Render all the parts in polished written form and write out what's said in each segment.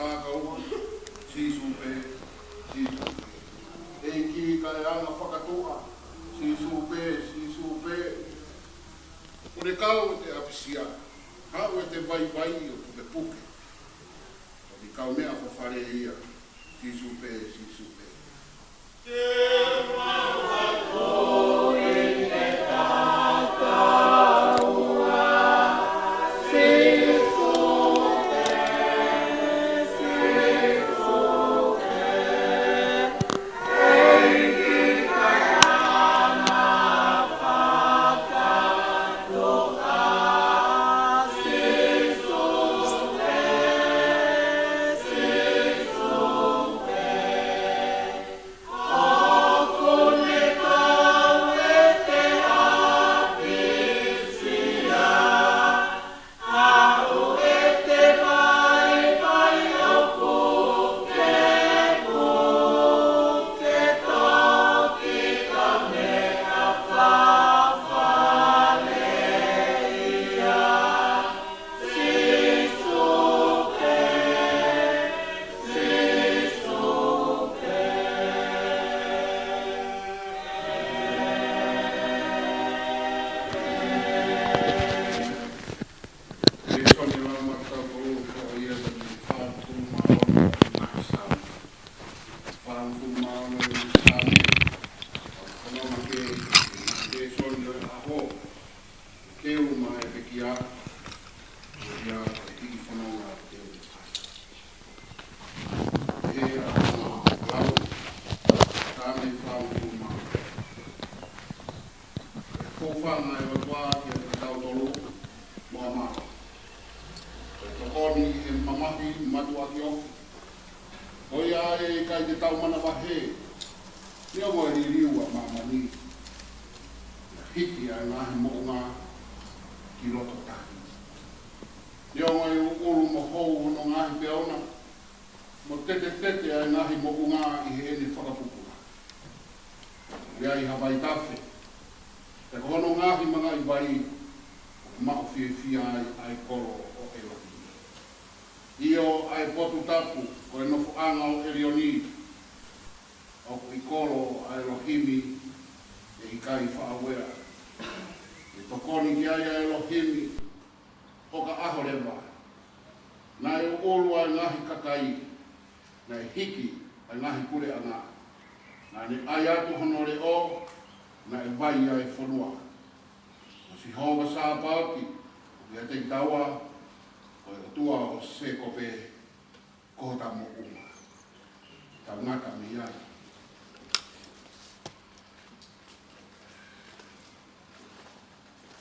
kākau, sisupe, sisupe. E ki ka e anga whakatoa, sisupe. O le kau te apisia, hau e te vai o te puke. O te kau mea whawhare ia, sisupe. Te mawako e te tata.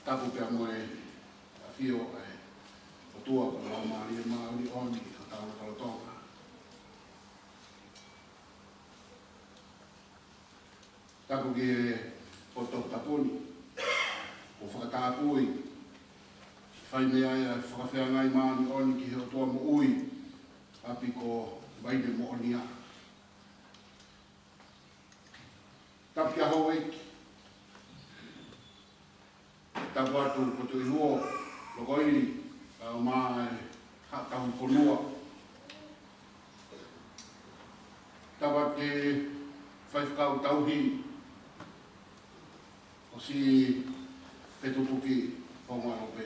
Tapu pia moe a fio o tua ka la maari oni ka tau tonga. Tapu ki o tau taponi o whakatapui whai mea ia whakawhea ngai maari oni ki o tua mo ui api ko waine mo oni a. Tapu kia hou eiki. Tapu atu ko tu inuo, loko ili, o maa hatahu whanua. Tapu te whaifkau tauhi, o si petutuki whangarope,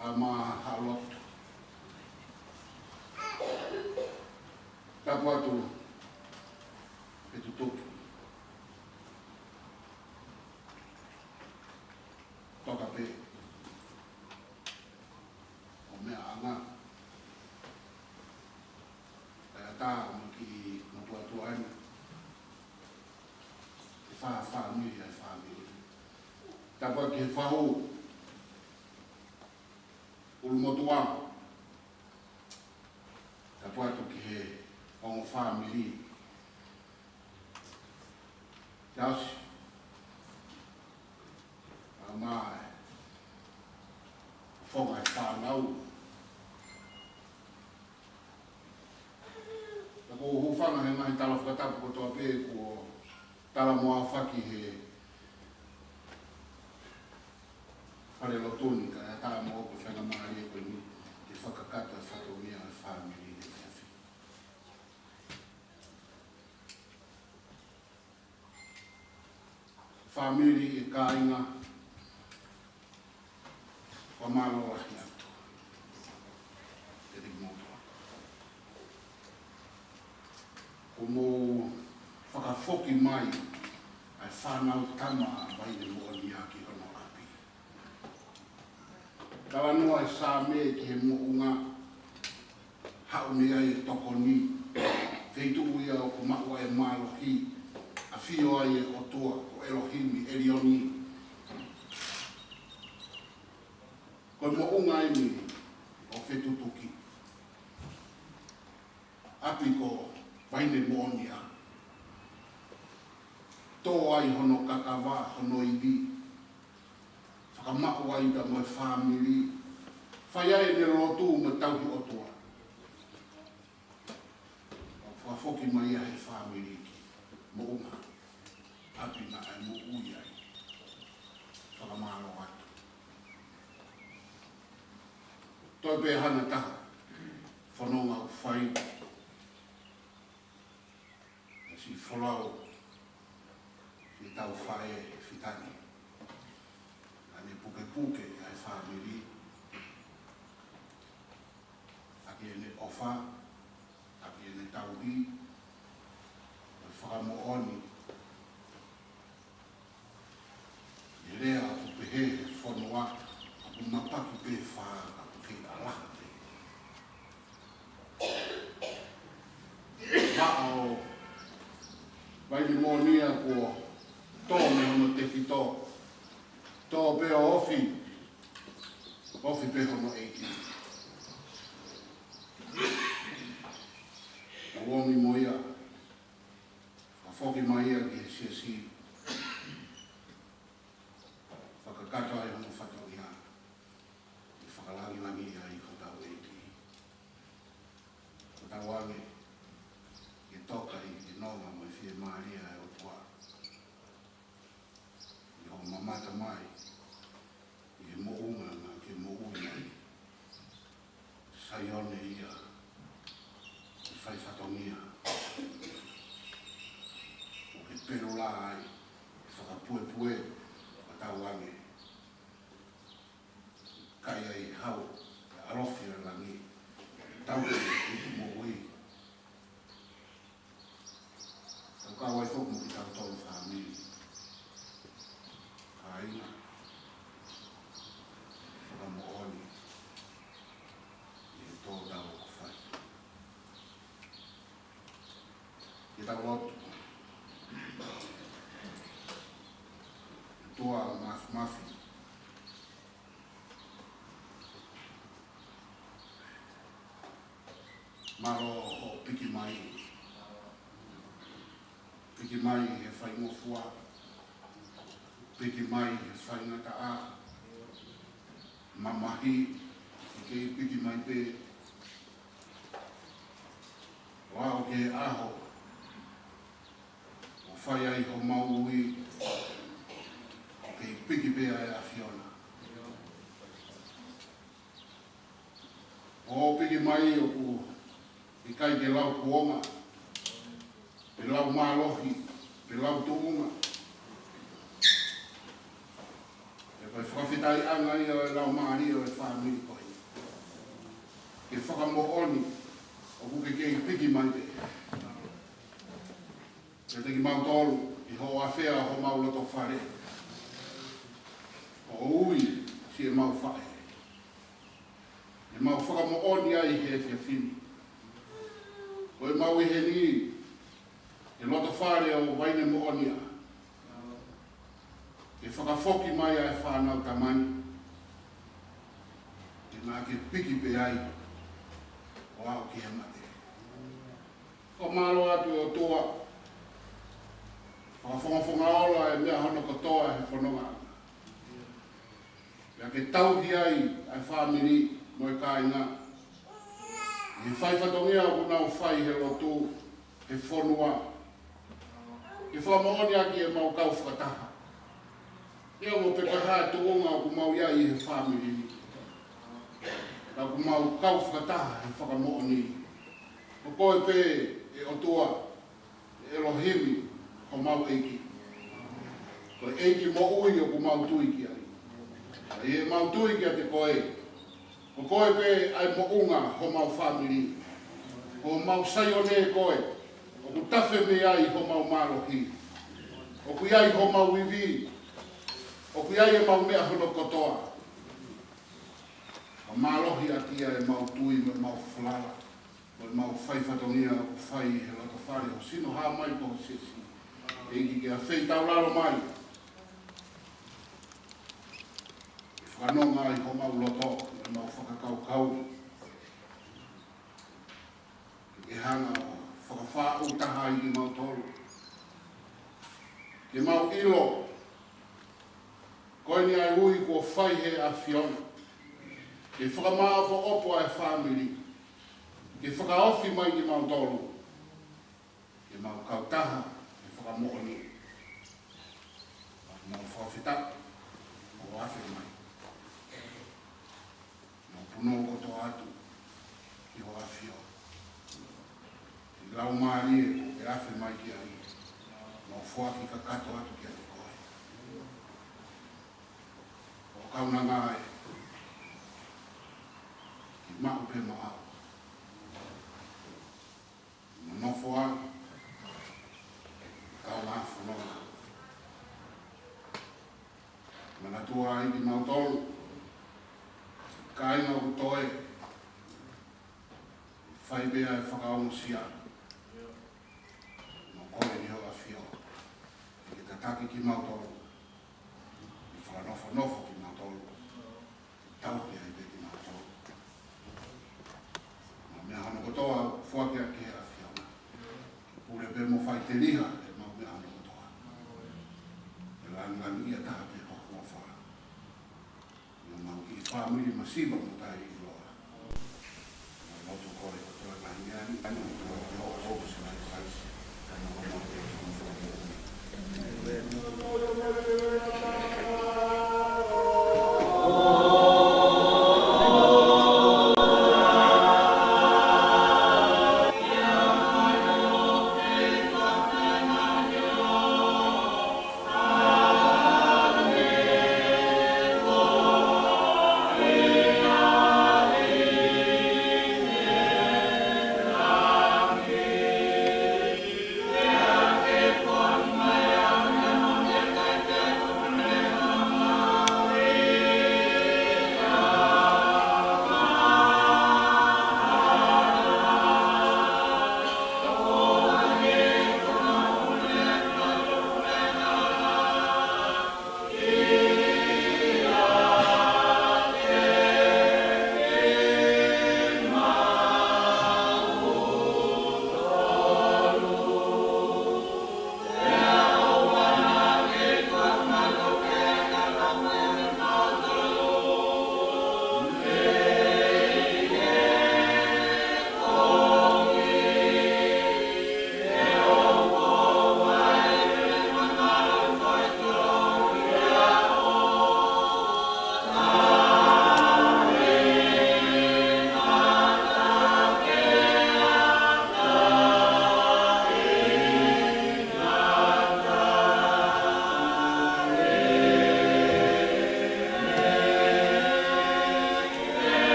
a maa halotu. Tapu atu petutuki. Toka pe o mea anga kaya tā maki matua ana e whamiri ai whamiri tāpua ki he whahu ulu motua tāpua tu ki he ongo whamiri Yasi mai fonga whanau. Ko hufanga he mahi tala whakatapu ko toa pē ko tala moa whaki he whare lotoni ka tā moa ko whenga maari e koe ni te whakakata whato mea family e fiafi. Family e kāinga o malo ahi atu. E te motoa. O mo whakafoki mai ai whanau tama mai ne mooni a ki hono api. Kawa noa e sā me ki he mounga hau me ai e toko ni. Feitu ia o ko maua e mālohi a whio ai e o toa o Elohimi Elioni. Ko mounga e mi o whetutuki. Api ko vaine mooni a. Tō ai hono kakawa, hono iwi. Whakamau ai ka moe whamiri. Whai ai ne rotu me tauhi o toa. Whafoki mai ai whamiri ki. Mounga. Api na ai mo ui ai. Whakamaro atu. Toi pe hana taha. Whanonga u whai. Si wholau. I tau whae whitani. Ane puke puke ai whamiri. Aki ene ofa. Aki ene tauhi. Ai whakamooni. I rea aku pehe whanua. Aku mapaki pe whaa. Aku ke alaha pe. Wao. Vai ni monia ko tō me hono te whitō. Tō pe o ofi. Ofi pe hono eiki. A wongi mo ia. A whoki mai ia ki he siasi. Whakakata ai hono whatau ia. I whakalangi langi ia i ko tau eiki. Ko tau ange. I toka i nonga mo i whie maaria e o toa. I ho mamata mai. I he mounga ngā ke mounga. Saione ia. I whai whatongia. O ke pero la ai. I whakapue pue. A tau ange. Kai ai hau. Arofi a langi. Tau i mo ui. Ka wai fok mo ki tau tau whamiri. Ka inga. Whaka mo oni. I tō tau o whai. I tau lotu. Tua mafi. Maro o piki mai. Piki mai he whai ngofua. Piki mai he whai ngata a. Mamahi. Ke piki mai pe. Wao ke aho. O whai ai ho maui. Ke piki pe ai a Fiona. O piki mai o ku. I kai ke lau kuonga. Pe lau mālohi, pe lau tuunga. E pai whakawhitai anga ia e lau maari o e whamiri koi. Ke whakamooni, o kuke kei piki mai te. E teki mau tolu, i ho a whea ho mau loto whare. O ui, si e mau whae. E mau whakamooni ai he fia whini. O e mau i he ni, e loto whare o waine mo onia. E whakafoki mai ai whanau tamani. E nā ke piki pe ai. O au ki he mate. Ko malo atu o toa. Whakafonga ola e mea hono katoa he whanonga. Pea ke tauhi ai ai whamiri mo e kāinga. E whai whatongia o nau whai he lotu he whanua. I whamaoni aki e mau kau whakataha. Ia mo pekaha tuonga o mau iai he whamiri. ka ku mau kau whakataha e whakamo'o ni. O koe pē e otua Elohimi o mau eiki. Ko eiki mo ui o ku mau tuiki ai. E mau tuiki a te koe. O koe pē ai mo unga ho mau family. O mau saione koe. O ku tafe me ai ho mau malohi. O ku iai ho mau wivi. O ku iai e mau mea hono kotoa. O malohi atia e mau tui me mau flala. O mau fai fatonia o fai he lata whare. O sino haa mai po sisi. Eiki ke a whei tau lalo mai. Whanonga i ho mau loto. E mau whakakau. E hanga o whakawha utaha i mau tolu. Ke mau ilo. Koe ni ai ui kua whai he a whiona. Ke whakamaa po opo ai family. Ke whakaofi mai ki mau tolu. Ke mau kautaha. Ke whakamoho ni. Mau whawhita. O awhi mai. Mau puno koto atu. Ki ho awhio. Ki lau maari e awhi mai ki ai. Mau whaki ka kato atu ki atu koe. O kauna ngai. Ki mau pe maa. Nofo a kau ngā whanonga. Mana tua ai ki mau tolu. Ka inga o toe. Whai bea e whakaongo sia. No koe ni hoa whio. Ki tataki ki mau tolu. I whakanofo ki mau tolu. Tau ki ai be ki mau tolu. Ma mea hana kotoa whuakea ki hea. Ure pe mo fai te liha e mau mea anu kotoa. E langani ia taha pe hokua wha. Ia mau ki whamiri masiba mo tai i loa. Ia loto kore kotoa mai mea ni anu kotoa ki hoa hoku si mai whaisi. Kana o mau te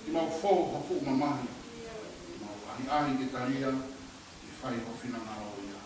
i mau fōu hapu mamahi, i mau ahi ke taria, i whai hofina ngā roia.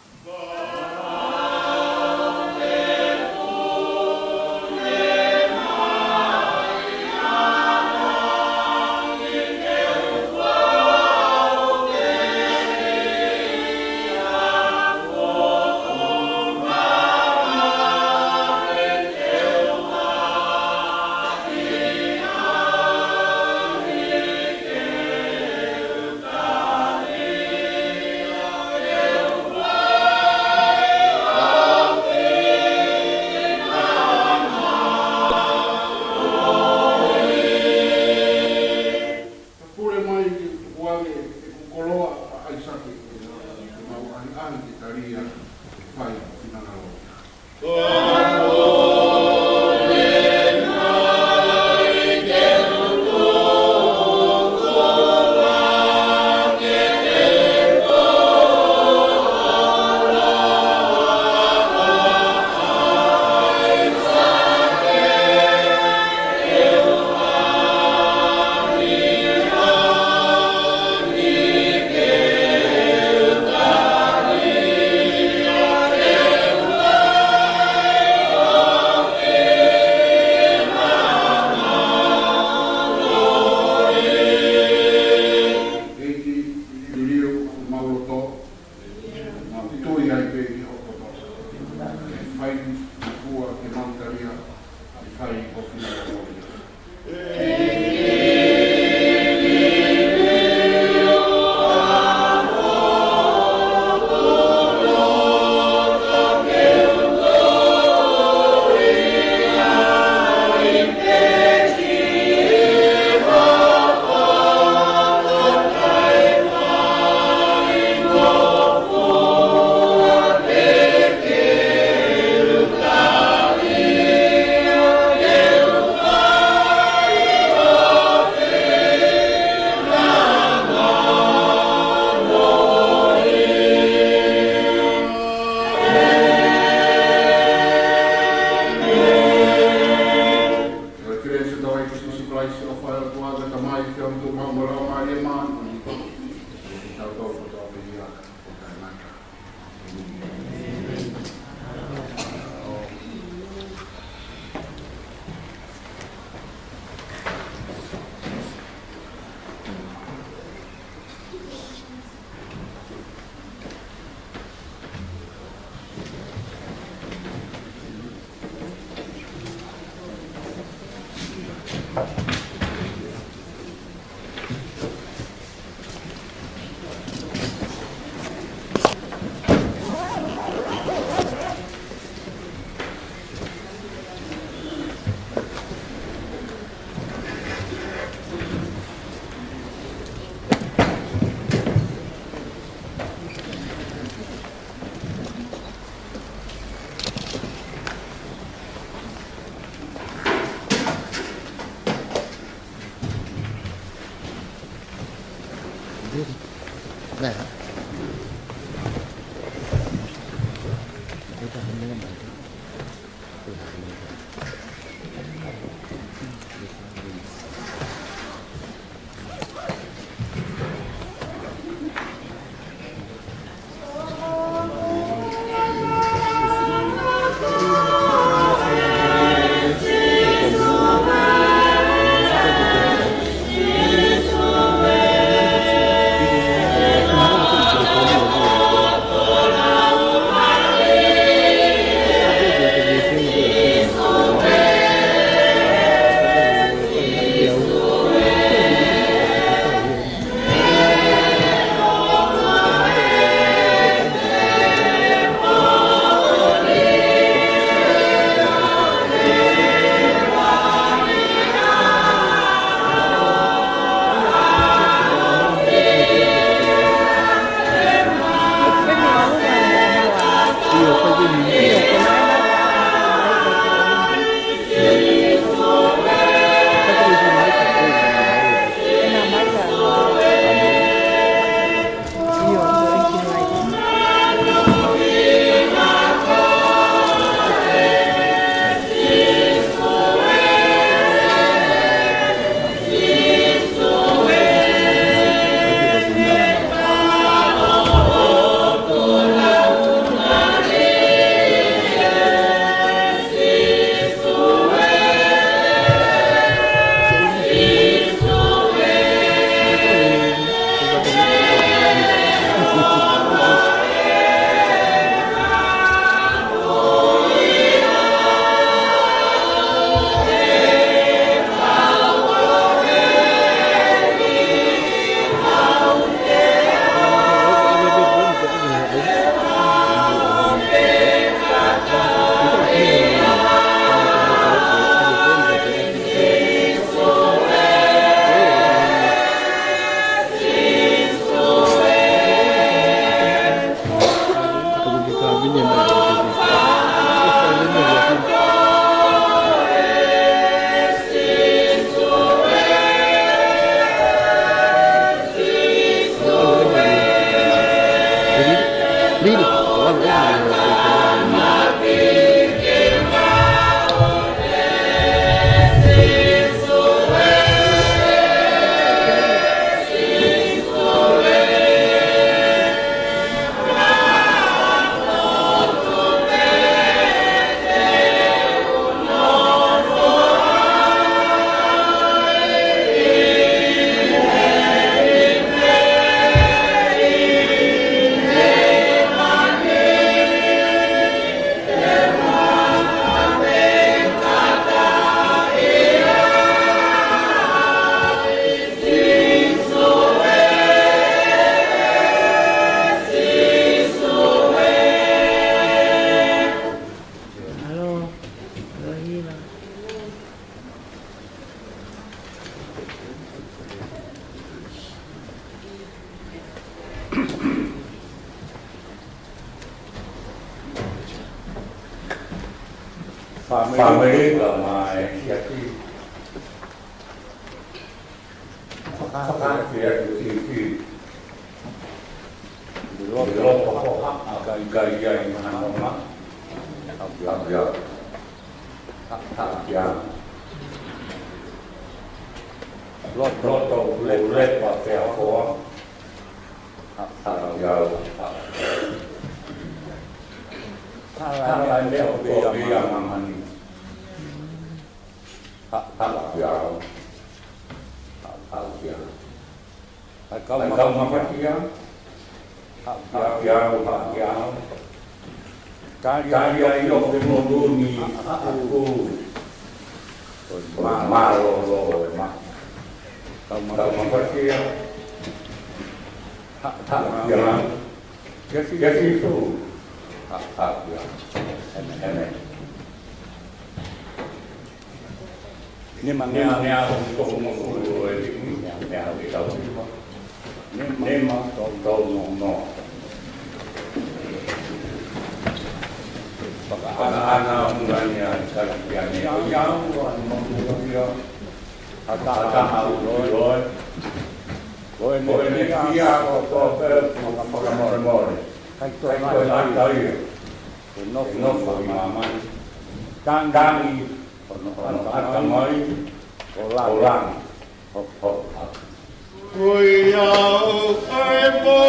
ได้ครับไม่ต้องเนื้อหน่อยตัวหางนี้ Family mai siati. Fakah dia di lo gaya yang mana ya lo boleh pakai apa ya kalau dia kopi yang aman ya kalau makan yang Kaya yung lumuni ako malo kalau mapasia yang jadi itu ini mangnya untuk mengurus ini yang tahu ini memang tahu anak mulanya kalian yang mengurus kata loy dia apa mor kai no mama kang akamai orang kuya ai mo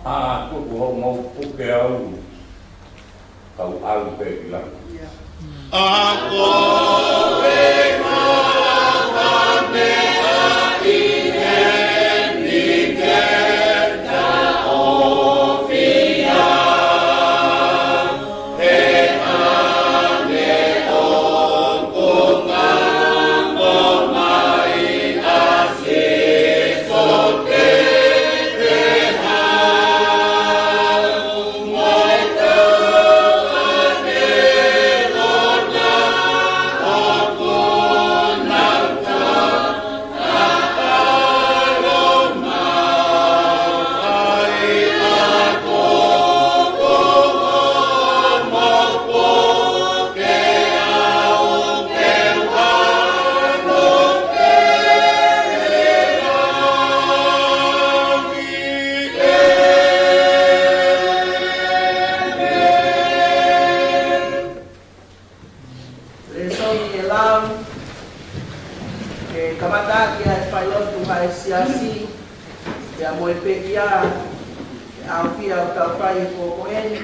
aku mau pukau kau au pe lang Ako Kamata kia pilot tuhai siasi ya moepe ia afia utafai koen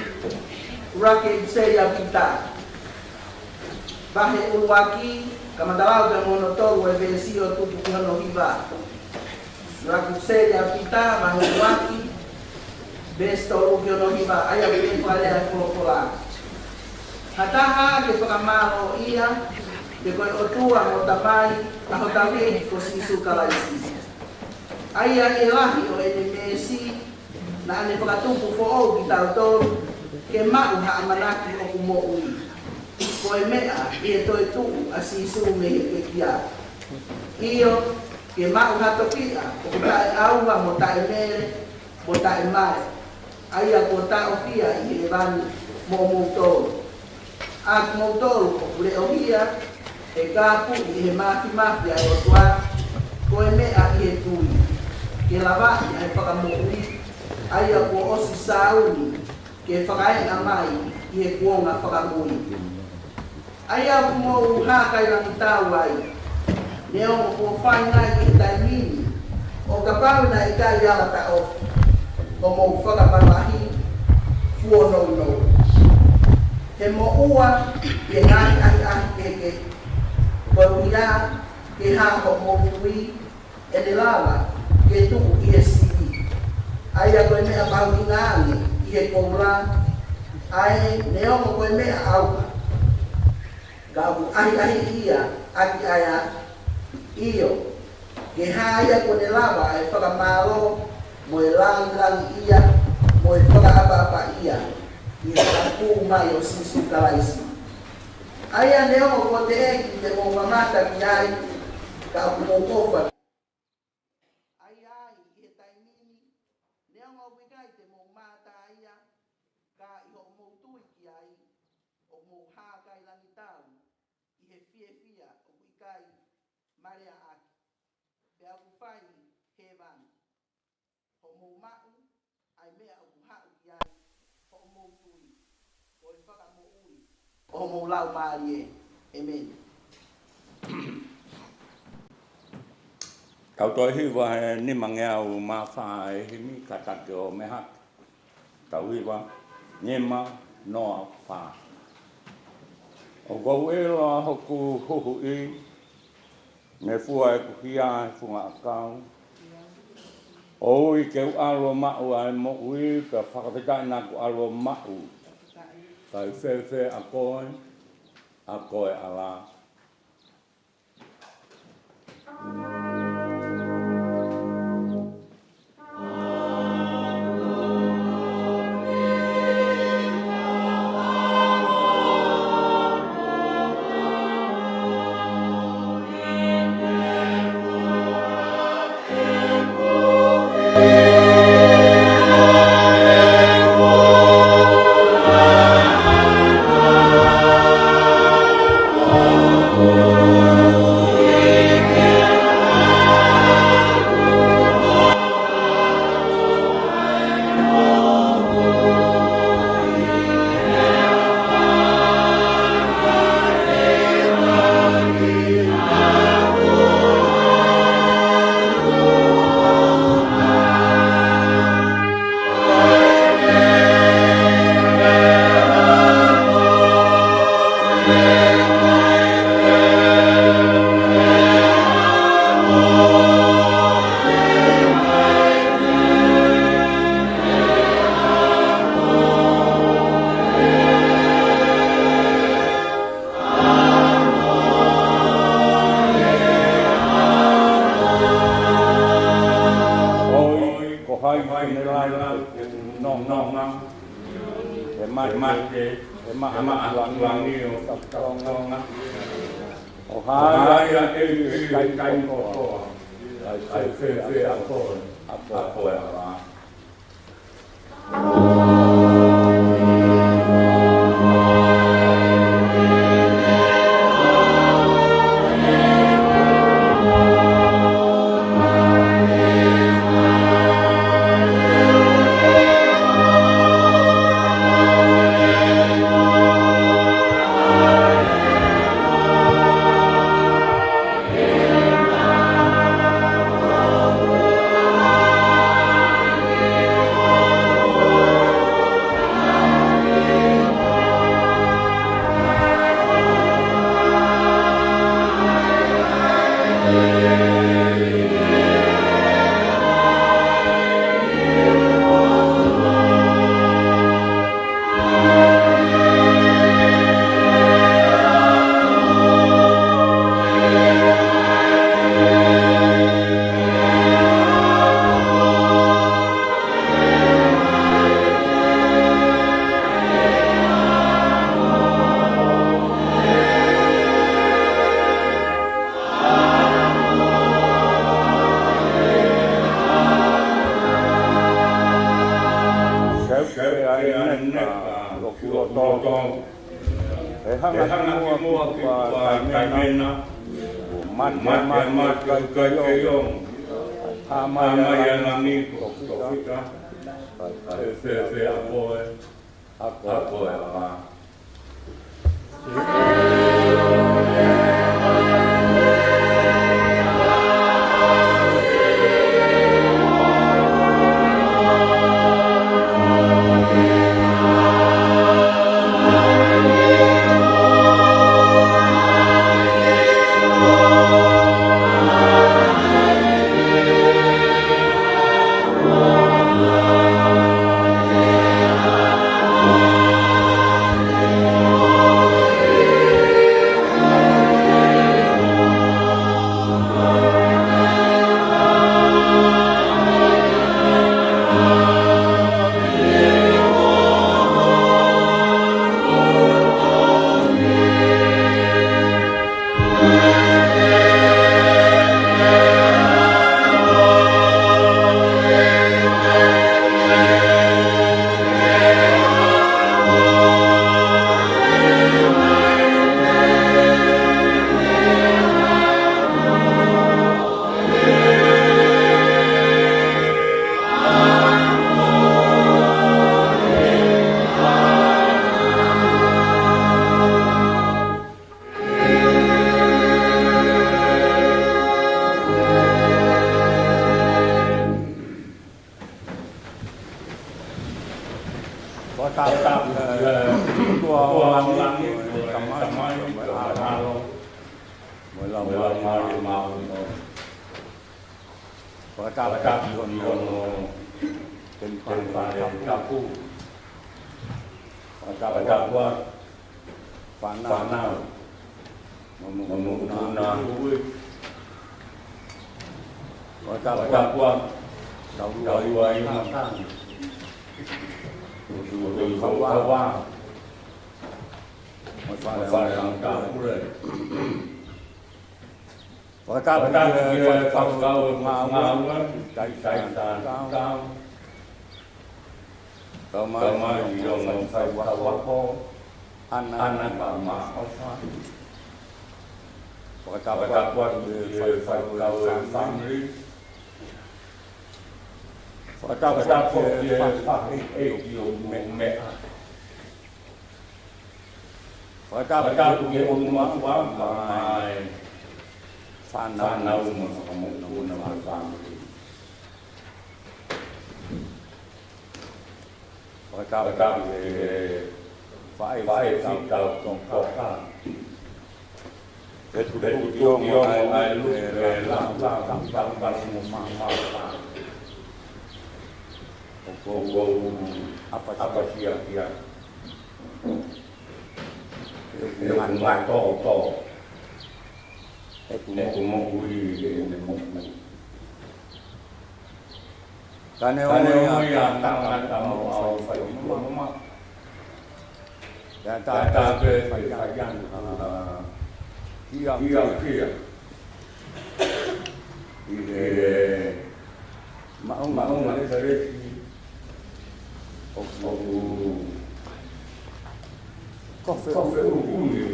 rake se ya pita bahe ulwaki kamandalau ke monotor webe sio tu kuno hiba rake se ya pita bahe ulwaki besto kuno hiba aya bile pale pola hataha ke pakamaro ia depois otua motamai ahotawi ko sisu kalaisi aya elahi o enemesi na ane pakatupu fo o gitartor ke mau ha amanaki o kumo ui ko emea e to tu asisu me ekia iyo ke mau ha tokia o ta aua motai mere motai mai aya ko ta ofia i evani mo motor ak motor ko le ohia e kapu i he mafi ai o tua ko e mea i he tui ke lawai ai whakamuri ai a ko osi sauni ke whakaenga mai i he kuonga whakamuri ai a kumo uhakai rangi tau ai neo mo ko whainga i he taimini o ka pau na i kai ala ta o ko mo whakaparahi fuono he mo ua ke ngai ai keke Bauia ke ha ko mo tui e de lava ke tu i esi ai a ko me a pau ngani i e kora ai neo mo ko me au ga ai ia aki aya io ke ha ia ko de lava e fa malo mo lang ia mo e fa apa ia i sa tu mai o sisu kalaisi aya leo ko te de mo mamata kiai ka mo kofa aya i taimini leo mo wikai te mo mata aya ka i mo tui kiai o mo ha kai langitau i he fia o wikai maria aki pe aku fai hevan o mo mau ai mea o ha kiai o mo tui o faka mo ui o mo lau marie amen kau toi hiwa ni mangea o ma fa e mi kata ke o me ha tau hiwa nyema no fa o go e lo hoku hohu i me fua e ku hia e funga akau o i ke alo ma o ai mo ui ka whakawhita na ku alo ma u kai fe a koe ala Wangi Tatonga Ohaya Kai Koko Ai Fe Apo Ya ta ke fayan kia. Ile maung ale dari kofe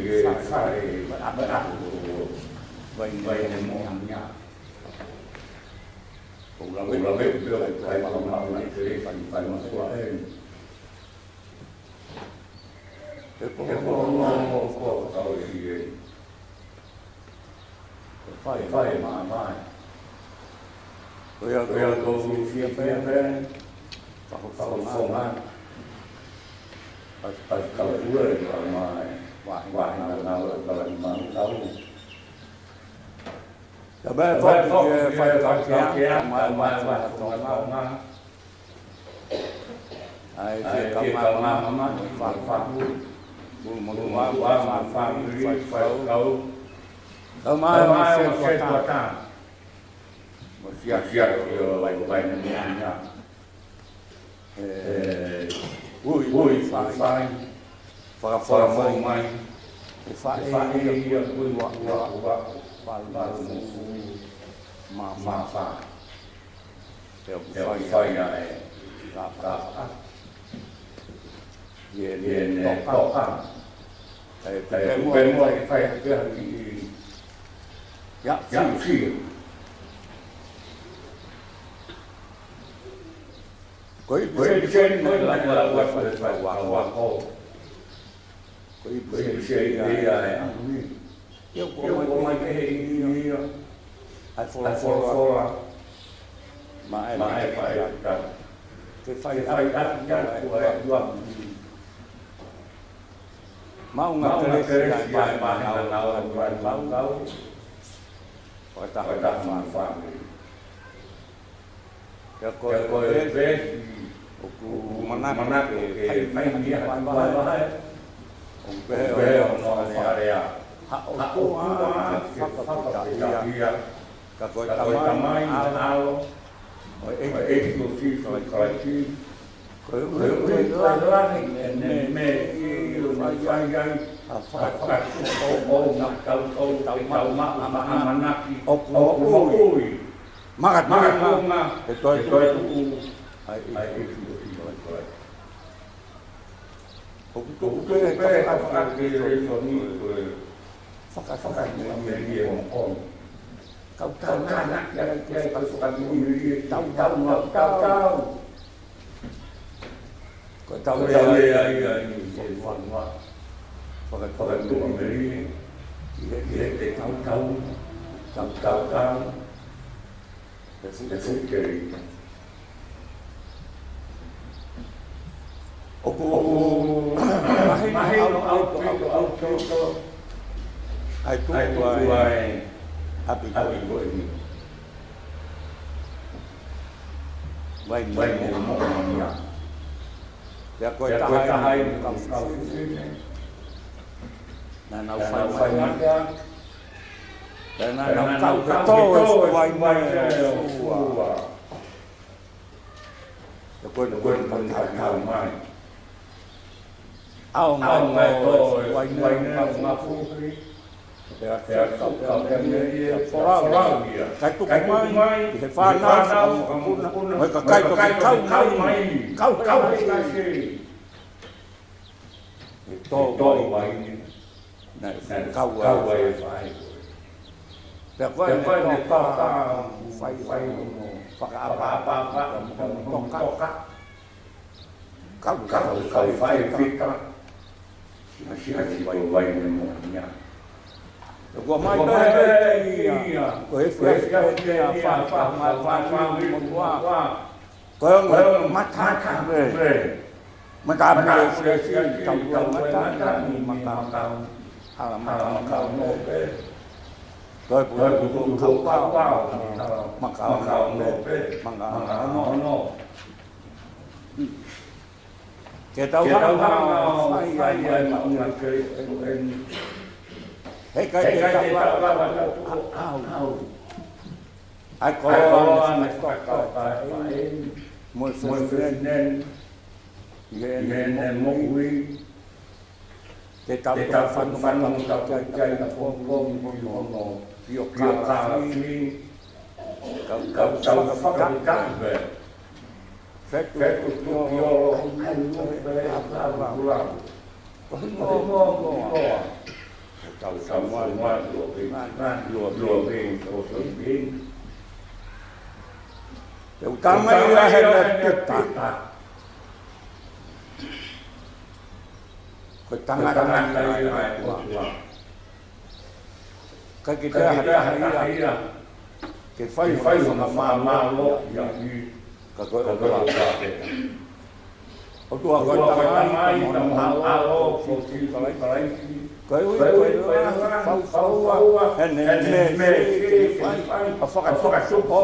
ke sai apa vậy mong nhà cũng là biết được phải làm lại phải mà qua hơn cái có tao thì phải mà bây giờ cô phía bên tao không ăn tao vui mà hoài nào tao Rồi bây giờ phải có kia mà còn mà ai thì có mà phạt một mà phạt phải câu mà sẽ có ta một giặc rồi vậy nha vui phải vui mà phải này gặp về tóc ăn cái mua phải cái giá trị với trên mới là phải hoàng cô với trên đây là yêu của mấy cái gì ai follow mà ai phải cái phải đắt nhất của em mau ngặt cái bài nào báo phải đặt phạm cho coi về mana cái phải đi bài ông về nó phải à aku các coi tamai ao eksklusif kolektif kau tahu anak yang pasukan ini tahu kau tahu ya pasukan itu ini dia tahu dari Api ko ini. Baik mau ya. Ya ko tahay kau sini. Na fai ya. Dan na kau betul baik semua. Ya ko pantai mai. Ao ngai ko baik ngafu. Cái tục mai thì pha nào mới có cây câu mày tôi vậy này câu vậy phải được vậy phải câu phải phi các mà chỉ vậy nha gua mai đây với phạm con mắt thắt về mà ta về trong mắt ta nô rồi cũng không vào mà nô cái tao phải cái ai có một phần nên một quy te tau whanong tai na pōpōmi hono i o kāwhi kau whakatake whetu tuki o tau mai lua pēn o pēn te utama i ahe na tita ko tangata i ahe kua ka ki te ahe ia ke whai whamamalo ka koe o kua o tua koe tamai ka mahalo koe ui whauwhaua hene me a whakasupo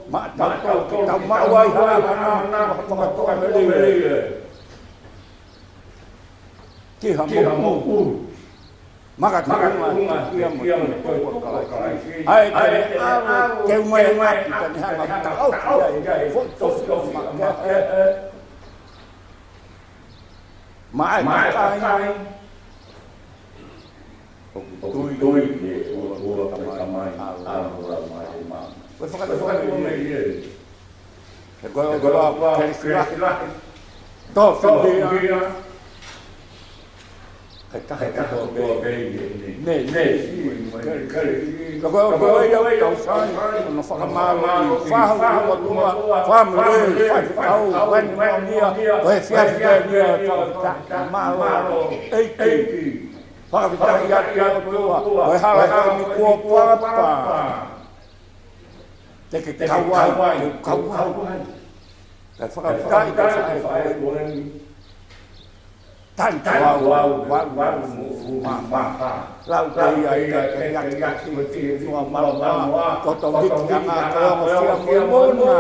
ma tau ki tau mawai hana whakatoka mele ki hamoku maka tunga kia mo koe ai te aro ke umai ngati tani hanga tau kia e fotos ma ai kai tui ke ua tamai aro mai ma koe whakatoka mele e koe o koe kerisirahi tō whihia Kaya ko ne ko ko ia tau sai no whakamaro whahu tua whamure whau wen ia koe whiawhia ia tau maro eiki whakawhitaki ati tua koe hala ni kua papa te ke kauai te whakawhitaki te whai tan wau lau tei ai ke yaki no mama ko to hiki anga ko mo mona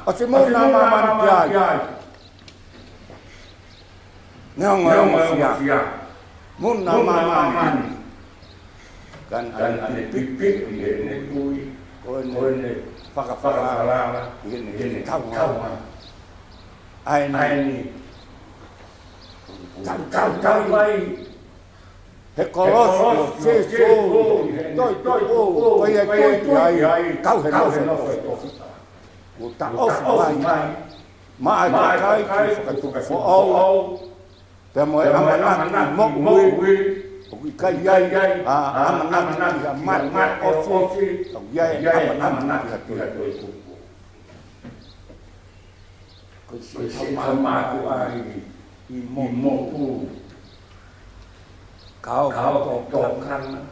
o se mona mama jai no sia mona mama kan ane pipik ne kui ko ne whakawhara hene kaua ai ni Kau mai he koloso se toi o ia ai kau he no o ta of mai kai tu fo au te mo amana mo o kai ai amana ya mat o si ya amana tu ko si ma ku ai i moku kau to kan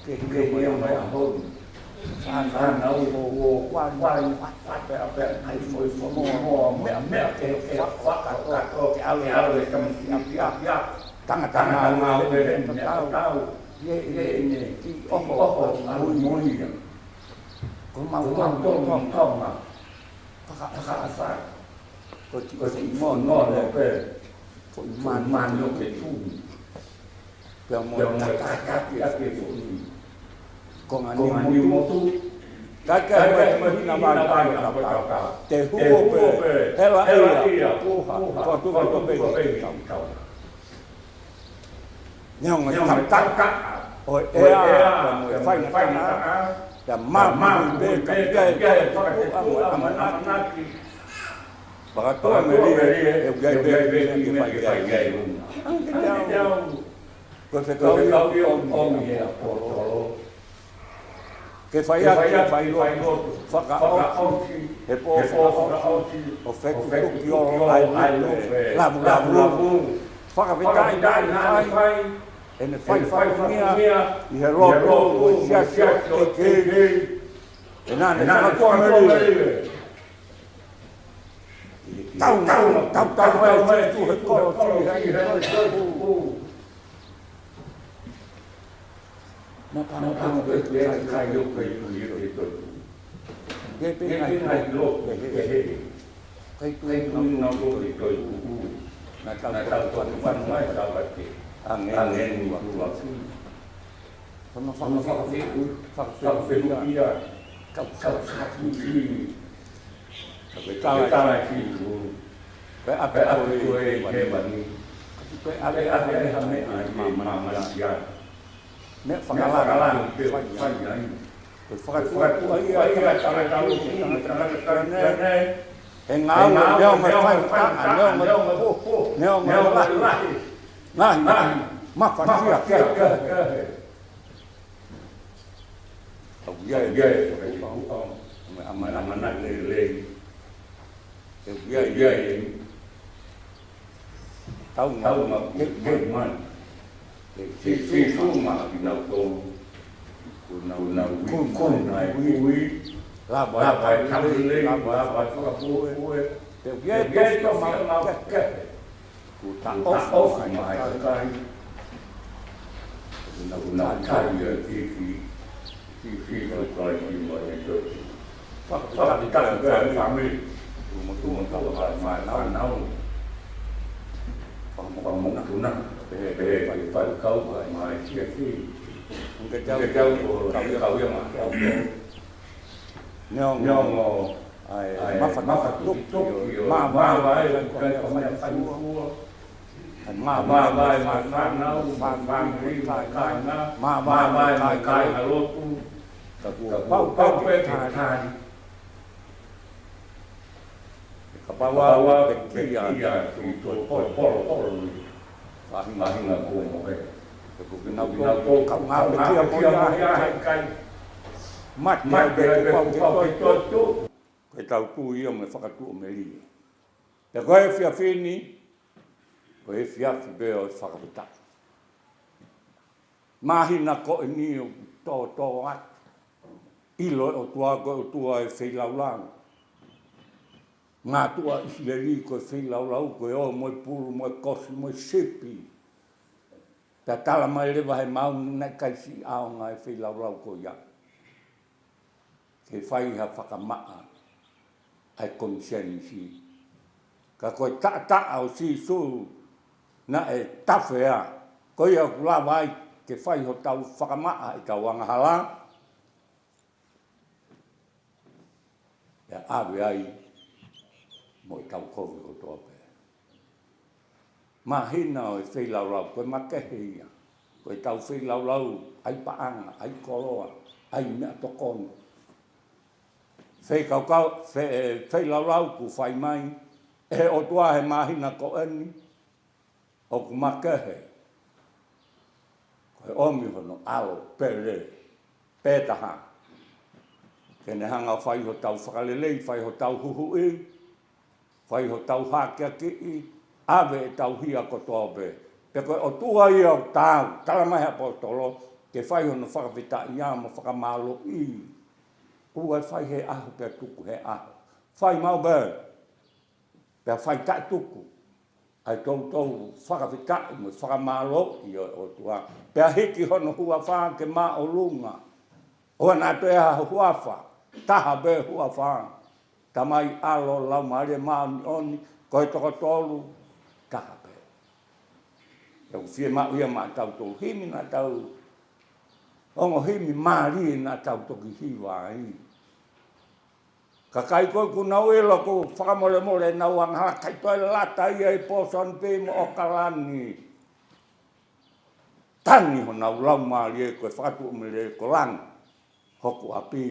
ke ia mai ahon san au o quan pe ai foi mo me ke ka ke ale kam ya tanga ngau be tau ye ki o mui ko mau tong ma ka sa ko si mo no le pe man lo ke tu pe mo ta ya ke tu con ani mo tu ka mo na ba te hu pe ela ia ko tu ko pe ka nyong ta o ea mo fai na ya ma pe ka ya amana Bagatua meri eu gai be que gai ko se kau on ia por que fai lo faca e po o feito que o ai la faca vitai fai en fai mia e ro sia que enana ko meri tau mai tu he ko na pa be kai yo ke pe ai lo kai tu no lo na tau mai tau ke angen wa Fa fe ia kau Kau ki pe apa ko e ke mani pe ale me mama ya me fakala pe fai ai pe fakatu ai talu ne e ngau leo me fai leo me po leo me la ma fatia ke au ye me amana le ye tau ma ke man si suma na to na kun na wi la ba kam le la ba ka pu te ye to ma ke ku ta off mai ka na kai ye ki ko kai ki ma ye to fa ta ga family tu mo ma na phòng một năm về phải câu mà chia phi cái châu của cậu mà nhong ai mắc phật lúc ma vai cái con này phải mua ma vai mà phang nó phang đi khai nó ma vai mà khai là luôn bao về thai kapawa kia tu polo mahina ko mo ke ko na ko kama kia mo ya kai mat de ko to ko tau tu ia me fakatu me li te ko e fia fini ko e fia be o fakata mahina ko ni to at ilo o tua e fei laulang ngā tua Israeli ko whi lau ko e o moe puru, moe kosi, moe sepi. Pea tala mai lewa he mau nei kaisi ao ngā e whi lau ko ia. Ke whai ha whakamaa ai konsensi. Ka koe ta au si su na e tawhea. Ko ia kula wai ke whai ho tau whakamaa i tau angahala. Pea awe ai mo tau kovi o toa pe. Ma hina o e whei lau, koe makehe ia. Koe tau whei lau, ai paanga, ai koroa, ai mea tokonu. Whei lau ku whai mai, e o tua he mahina ko eni, o ku makehe. Koe omi hono alo, pere, pētaha. Kene hanga whai ho tau whakalelei, whai ho tau huhui, whai ho tau hākia ki awe e tau hia ko toa pe. Pe koe o tua ia o tau, tala mai hapo tolo, ke whai hono whakawhita ia mo whakamalo i. Ua whai he aho pe tuku he aho. Whai mau bē, pe whai tai tuku. Ai tau whakawhita i mo whakamalo i o tua. Pe hiki hono hua whaa ke mā o lunga. Oa nā te aho huawha, taha bē huawha. Tamai alo lau maare maani oni, koe toko tolu, tahape. Tau fie mau ia maa tau tolu himi na tau, ongo himi maari na tau toki hiwa ai. Kakai koe ku nau ilo ku whakamole mole nau angha, kai toi lata ia i poson pe mo okalani. Tangi ho nau lau maari e koe whakatu umile ko lang, hoku api.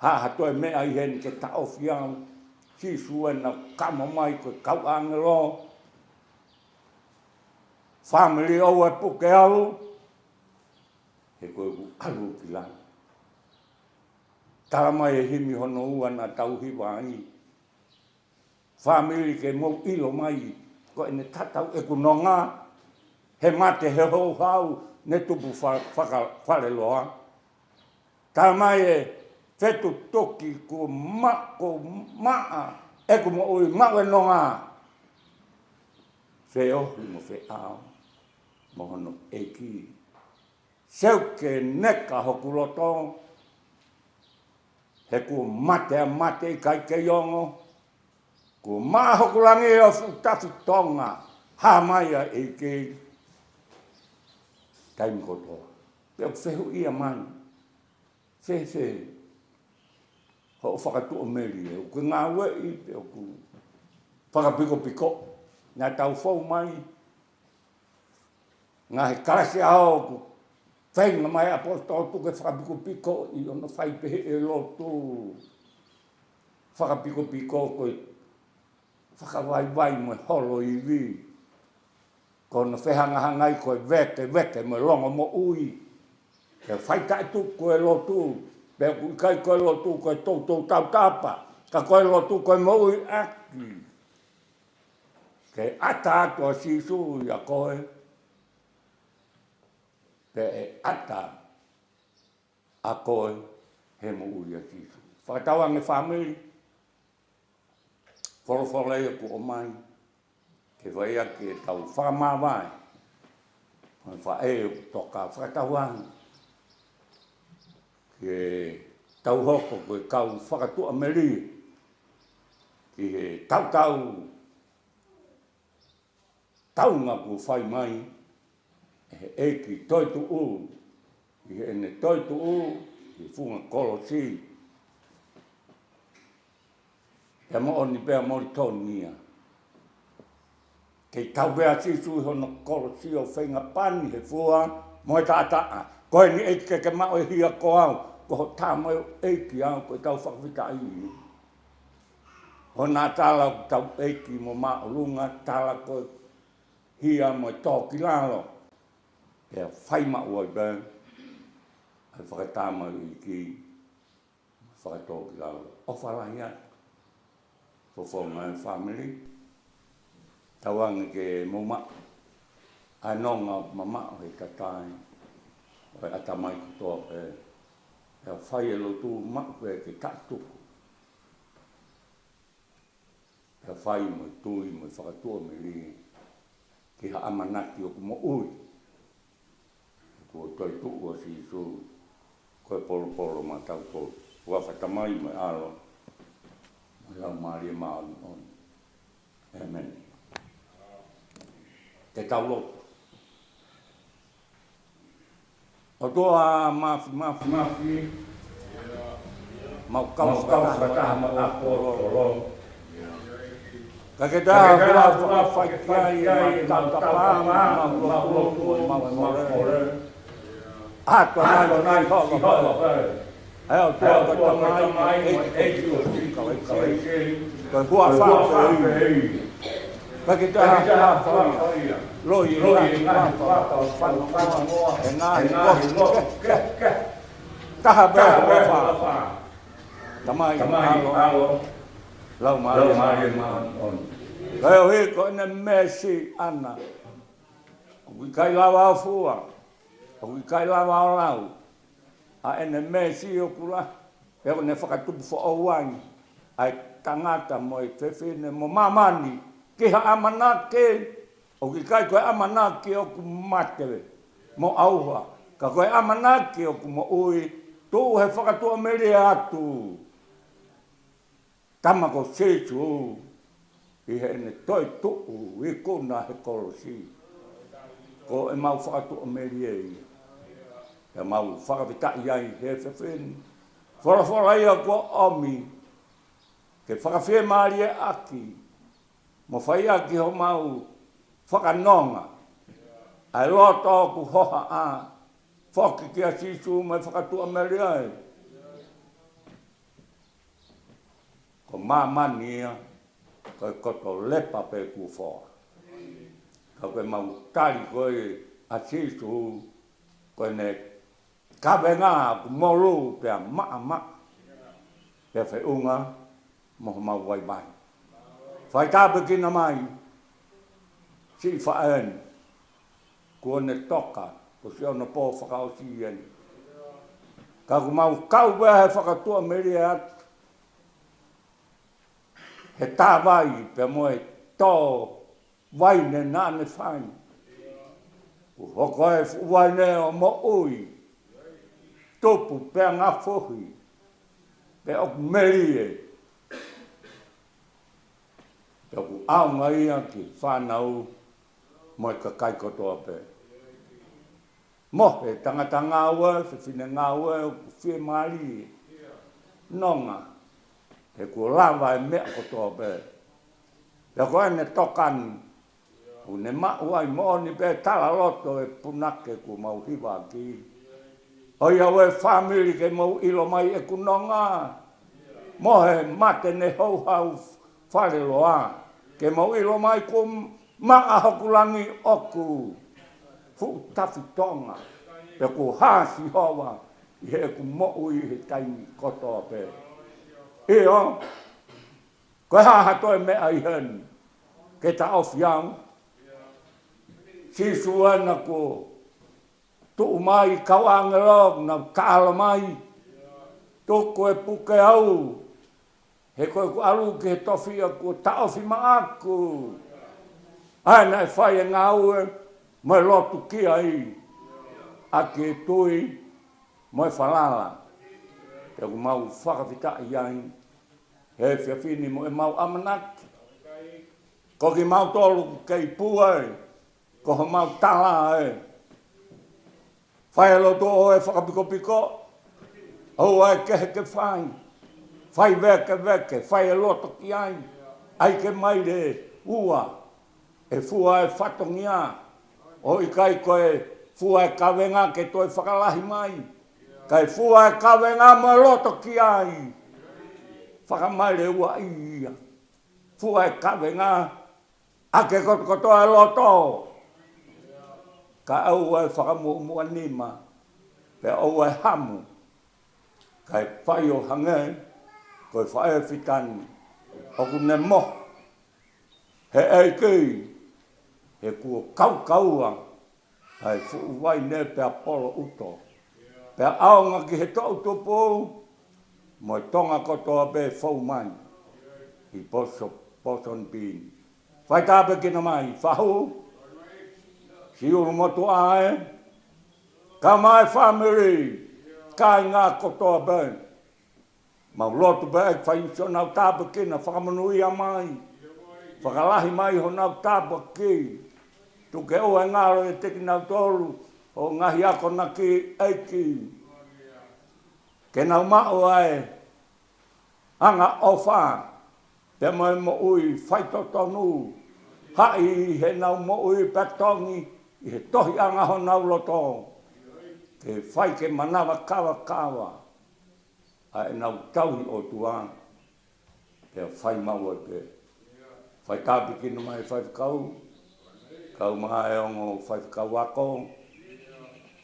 Ha toi mea i hen ke tau fiang, si suen na kama mai ko kau angelo. Family o e puke au, he koe ku alu ki lang. Tala mai e himi hono ua na tau hiwa ai. Family ke mo ilo mai, ko ene tatau e kunonga, he mate he hou hau, ne tupu whale loa. Tala mai e fetu toki ko maa, e ko mo oi mawe nonga. Feo, mo fe ao, mo hono eki. Seu ke neka hoku loto, he ko mate kai ke yongo, ko maa hoku langi o futafi tonga, ha maia eki. Taimi kotoa. Peo fehu ia mani. Fe. Ho whakatu o meri e, o ku ngā wei, o ku whakapiko, nga tau fou mai, nga he kalasi ao, whainga mai apostol tuke whakapiko i ona whaipehe e lotu, whakapiko koe, whakawaiwai mo holo i vi, kona whehangahangai koe weke mo longa mo ui, ke whaitai tuku e lotu, pe kai koe lotu koe tau tapa, ka koe lotu koe mo ui aki, ke ata atua sisu ia koe, pe e ata a koe he mo ui a sisu. Whakatawa nge whamiri, whorofore e ku o mai, ke vai ake e tau whakamawai, whae e toka whakatawa, ke tau hoko koe kau whakatua meri, ki he tau ngā ku whai mai, he eki toi tu u, i he ene toi tu u, i whunga kolosi. He mo oni pēr mori tonia. Kei tau bea sisu i hono kolosi o whainga pani he fua, moe tātaa. Koe ni eki ke mao e hia ko au, ko ho tā moe eki au, koe tau whakawhita i. Ho nā tāla tau eki mo mao lunga, tāla koe hia mo tōki lalo. E whai mao ai bēn, ai whakatāma i ki whakatōki lalo. O whalai ai, whawhonga e whamiri, tawanga ke moma, ai nonga mamao he katai, ai atamai kutoa pe, e whai e lotu mao pe ke tatuku. E whai mo tui mo whakatua me ri, ki ha amanaki o ku mo ui. Kua toi tuku a si su, koe polo ma tau tolu. Kua whatamai mai alo, mai lau maari e maari on. Amen. Te tau lotu. O toa mafi, mau kau whakataha ma a polo. Ka ke taha kua whaikai ma tātapanga, ma lotu, ma more. Atua nai hoka pai. Heo tua ka tamai e o tika wai. Ka hua whawhai. Ka ke taha whawhai. Loi ngā whawhai. E ngāhi kohi. Taha bea whawhai. Tamai alo. Lau maari on. Heo he ko ene mesi ana. Kui kai lawa fua. Kui kai lawa o lau, a ene mesi o kula, e ne whakatupu fo o wangi, ai tangata mo e whewhine mo mamani, ki ha amanake, o ki kai koe amanake o ku matewe, mo auha, ka koe amanake o ku mo ui, tō he whakatua meri atu. Tamako sechu, i he ene toi tuu, i kona he kolosi, ko e mau whakatua meri ei. E mau whakapitai ai he whewhen. Whora ia kua omi. Ke whakawhia maari e aki. Mo whai aki ho mau whakanonga. Ai loto ku hoha a. Whoki kia sisu mai whakatua meri ai. Ko mamani ia. Koe koto lepa pe ku whoa. Ka koe mau tari koe a sisu. Koe ne ka venga molu pe ma pe fe unga mo ma wai bai fai ta pe kina mai si fa en ko ne toka ko si ona po fa ka si en ka ku mau kau ba fa ka tu ameria he ta vai pe mo to vai ne na ne fai o ko e vai ne mo ui topu pe ngā whohi, pe ok meri e. Toku aunga ia ki whanau mo ka kai kotoa pe. Mo, e tangata ngā ua, whiwhine ngā ua, o whie maari. Nonga, e kua lawa e mea kotoa pe. Pe koe ne tokani, ku ne ma'u ai moni pe tala loto e punake ku mau hiwa ki. Oi au e family ke mau ilo mai e kunonga. Mohe mate ne hou hau whare loa. Ke mau ilo mai ku maa hokulangi oku. Fu tafi tonga. Pe ku hasi hoa. I he ku mo'u i he taimi kotoa pe. Io. Koe haha toi mea i heni. Ke ta ofiang. Si suana ko. Tu mai kau angelog na kala mai. Toko e puke au. He koe ku alu ke tofi aku. Ta ofi ma aku. Aina e whai e ngau e. Mai lotu ki ai. Ake tui. Mai whalala. Te ku mau whakawhita i ai. He whiawhini mo e mau amanaki. Ko ki mau tolu kei pua e. Ko ho mau tala e. Whai alo to o e whakapiko-piko. Au ai kehe ke whai. Whai veke. Whai e loto ki ai. Ai ke mai re ua. E fua e whatongia. O i kai koe fua e kawenga ke toi whakalahi mai. Kai fua e kawenga mo loto ki ai. Whakamaire ua ia. Fua e kawenga. Ake koto e loto. Ka au e whakamua nima. Pe au e hamu. Kai whai o hange. Koe whae whitani. Oku ne mo. He ei kei. He kua kau. Kai fuu wai ne pe apolo uto. Pe aonga ki he tau tupu. Mo tonga kotoa be fau mai. I poson pini. Whai tāpe kina mai. Whahu. Si uru motu ae. Ka mai family. Kai ngā kotoa be. Mau lotu be ek whai uso nau tāpe kina. Whakamanui a mai. Whakalahi mai ho nau tāpe ki. Tuke o e ngāro e teki nau tolu. O ngahi ako na ki eiki. Ke nau mao ai. Anga ofa. Te mai mo ui whai totonu. Hai he nau mo ui petongi. I he tohi anga ho nau loto. Ke whai ke manawa kawa. Ai nau tauhi o tua. Te whai mau e pe. Whai tāpi kina mai whai kau. Kau maha e ongo whai kau wako.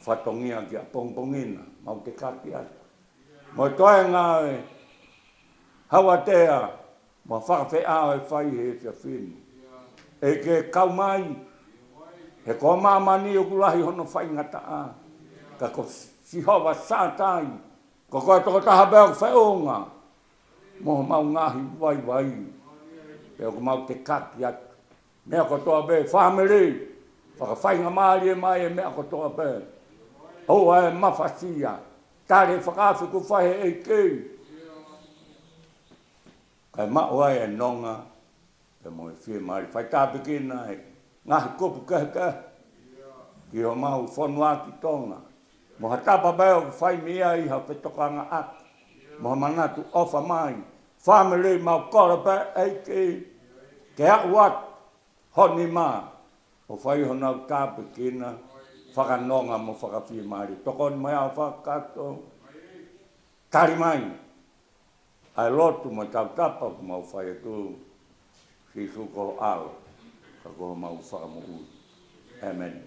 Whatongia ki a pongpongina. Mau te kaki atu. Mo toe ngā e. Hawa tea. Mo whakawhi ao e whai he whiawhini. E ke kau mai. He ko mamani o kulahi hono whai ngata a. Ka ko sihowa sātai. Ko koe toko taha beo whaonga. Mo mau ngahi vai. Peo ko mau te kaki atu. Mea ko toa be family. Whakawhainga maari e mai e mea ko toa be. O e mawhasia. Tare whakawhiku whahe e kei. Kai mao ai e nonga. Pe mo e whie maari. Whai tāpe kina e. Ngahi kupu kehe. Ki ho mahu whonua ki tonga. Mo ha tapa beo whai mea i ha whetokanga aki. Mo ha manatu ofa mai. Family mau kora pe e kei. Ke akuat. Honi ma. O whai ho nau tāpe kina. Whakanonga mo whakawhi maari. Tokoni mai au whakato. Kari mai. Ai lotu mo tau tapa ku mau whai atu. Si suko alo. Ka koho mau whakamu ui. Amen.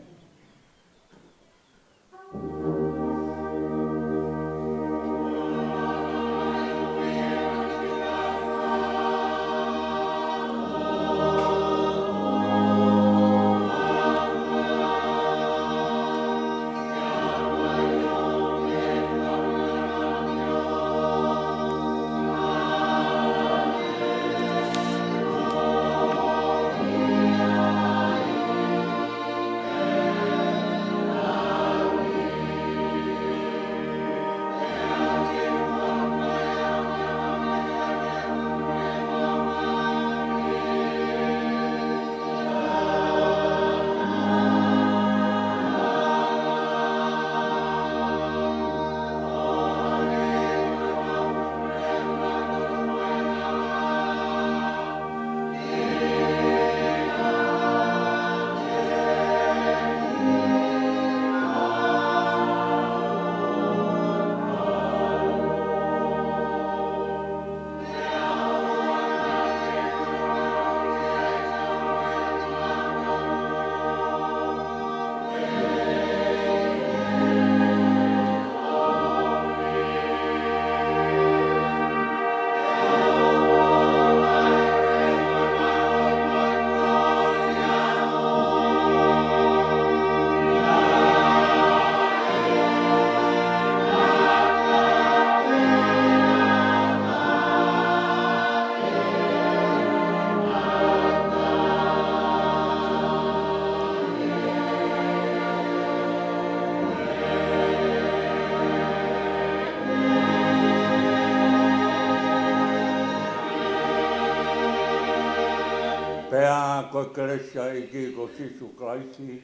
ko Keresia i ki ko Sisu Kraisi.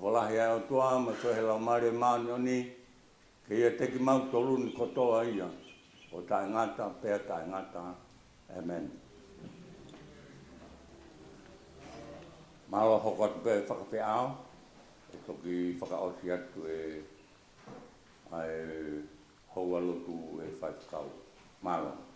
Walahi au tua ma so he la mare manioni. Ke ia teki mau toluni kotoa ia. O tae ngata, pēr tae ngata. Amen. Malo hokot pe whakawhiao. E toki whakaosi atu e houa lotu e whaikau. Malo.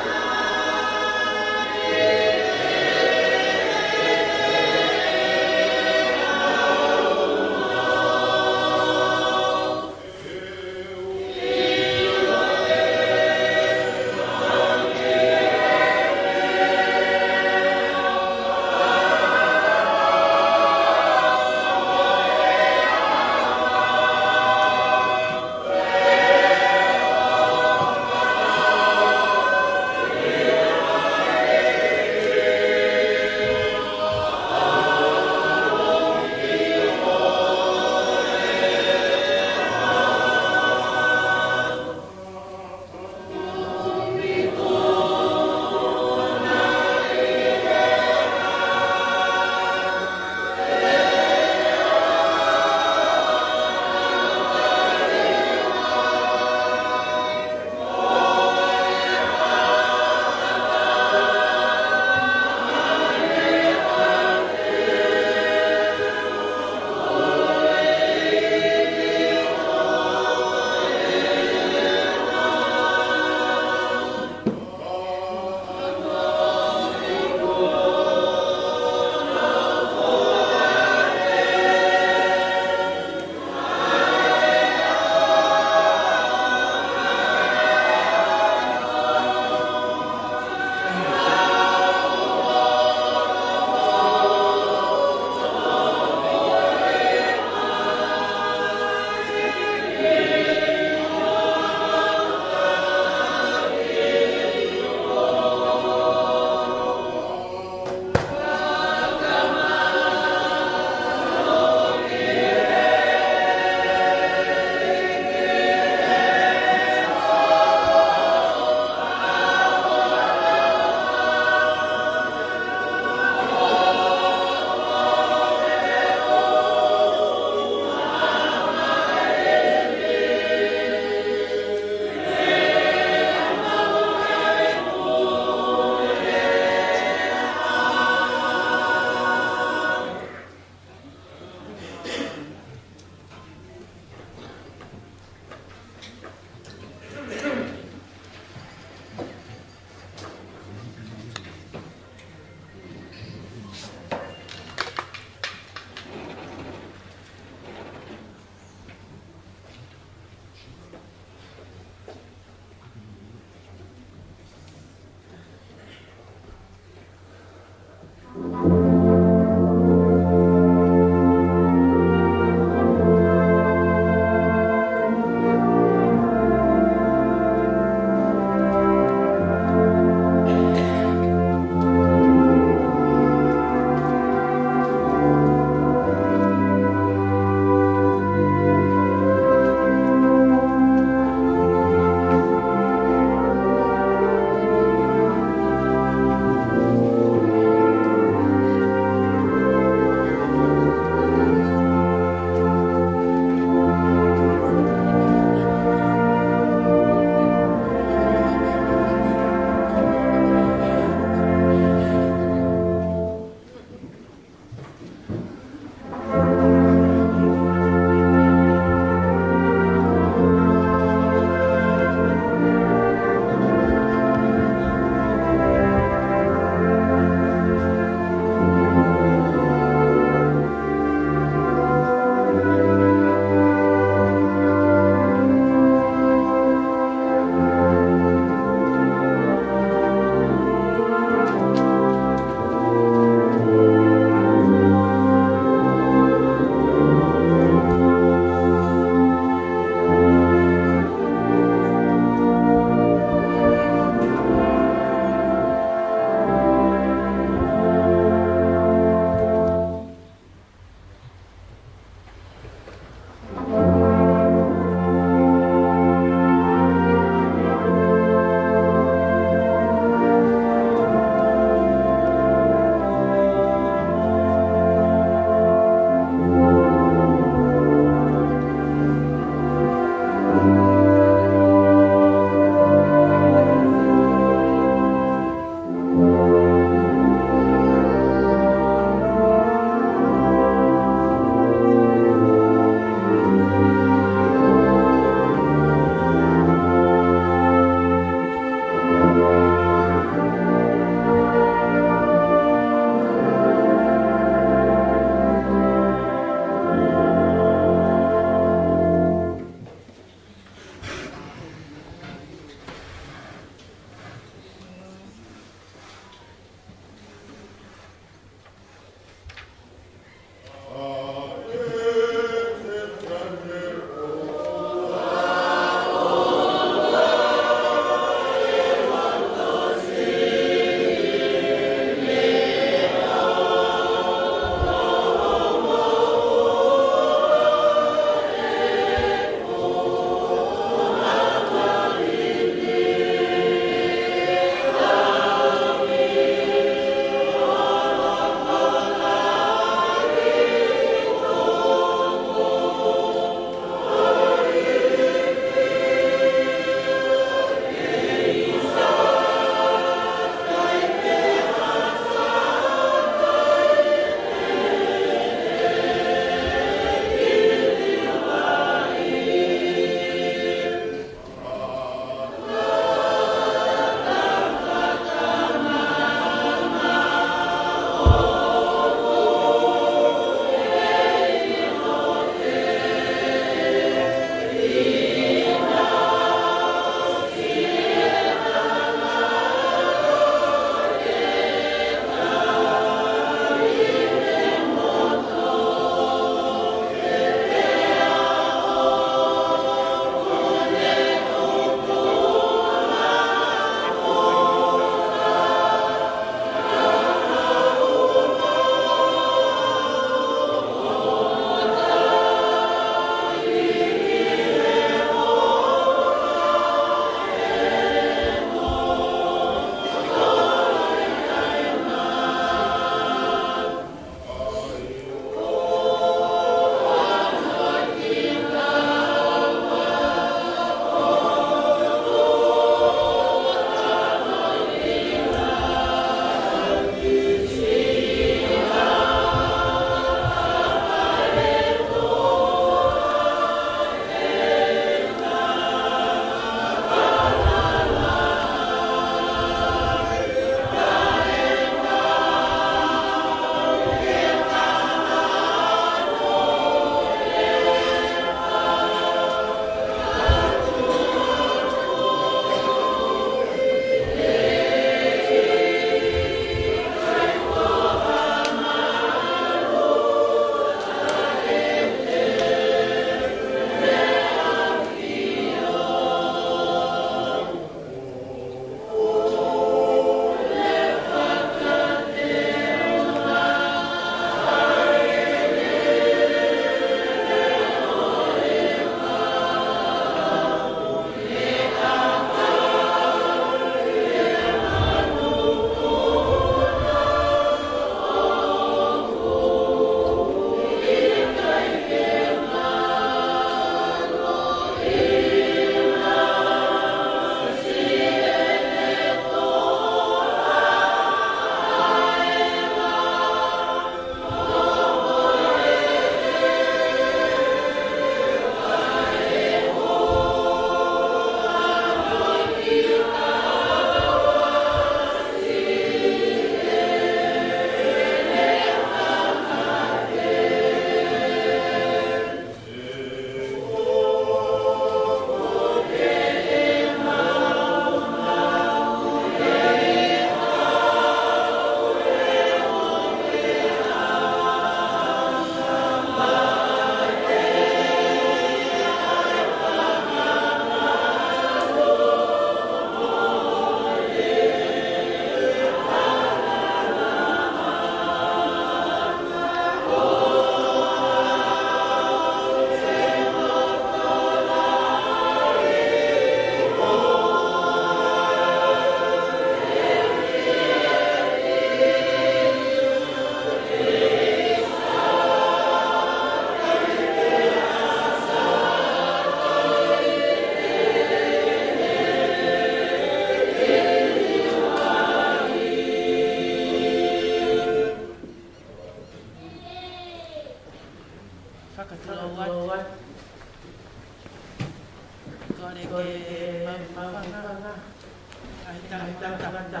Ai tangata kamata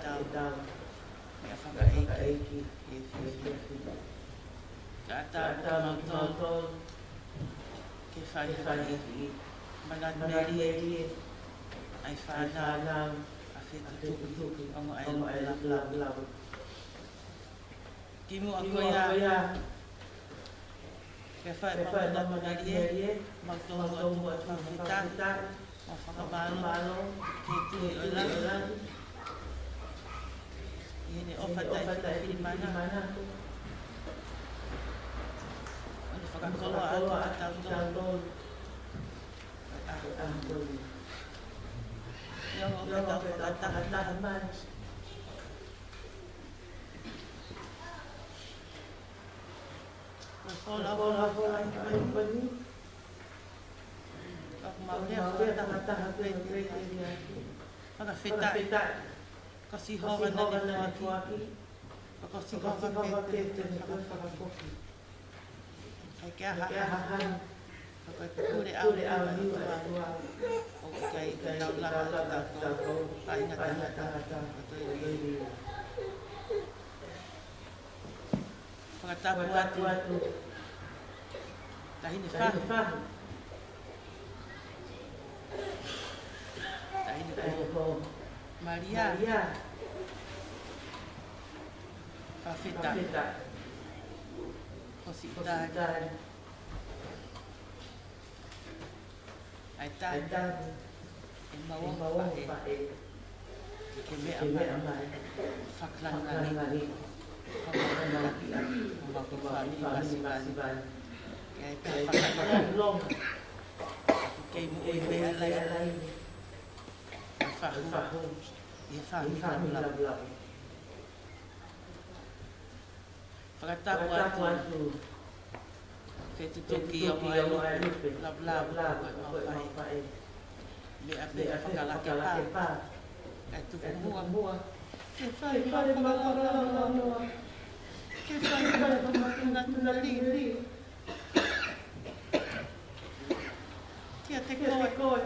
tau. Ya whakaeiki. Ka tau tau. Ke whaiwhai. Manat meri. Ai whanau. A whetutuki. Ongo ai lapu. Kimu a koia. Ke whaiwhai meri. Mautongo atu whawhita. O whakamalo, ke tui o lang. Iene o whatai whirimana. O le whakakoloa atu a tau. Iong o whakataha mai. O whola ai. Maulea taha grei whakawhita kasi hoa na le fuaki kasi hoa ke te whakakoki ai kia hahan whakapure au liwa o kai lau lama tātou ai ngata whakatapu atu tahini whahu Maria Fafita Cositan Aitan Mawang Pae Keme Amai Faklangani Kamalaki Masiban Kaya Faklong Kaya Mu'ebe Alay Fahu, ia lau. Whakatapu atu. Whetutuki o mai lupe. Lablab, mawhai. Mea whakalake pā. Kai tuku mua. Ke whai whakalanoa. Ke whai whakalanoa li. Kia te koe.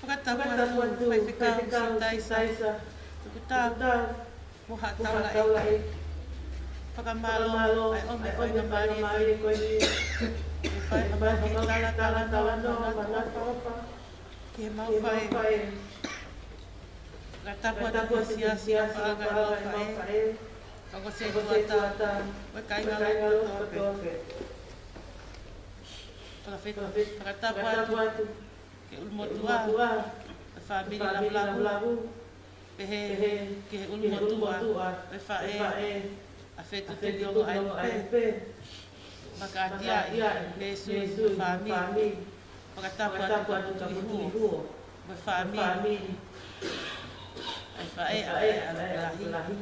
Whakatapu atu, whaikau saisa, tukutau, moha taulai, whakamalo, ai ome whaina maari koe ni, e whaina maari tala no, manapa, ke mau whai, whakatapu atu siasia, whaanga whae, whakose tuata, whaikainga loto, whakatapu atu, ke ulmotua, e whamiri labu, pehe ke ulmotua, e whae, a whetuturi o aipe, makatia i lesu whamiri, whakatapu atu tuihuo, me whamiri, e whae a lahi,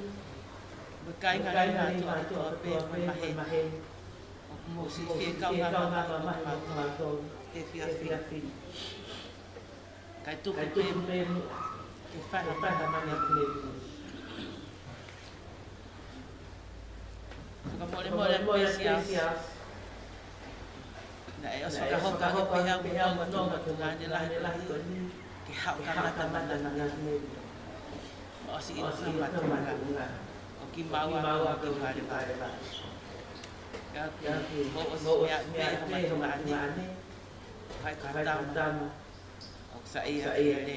me kainga reina atua pe mahe, mo si whie kaunga mahi, e whiawhi. Kai tuku pēmu, ke whaha mani pēmu. Whakamore pēsias. Na e os whakahoka he pehau matonga tu ngāne lahi koni, ke hau kamata mana pēmu. O si ino ki matunga, o ki maua ki whare. Ka ho os mea matunga ane, kai kātama. Sa iya le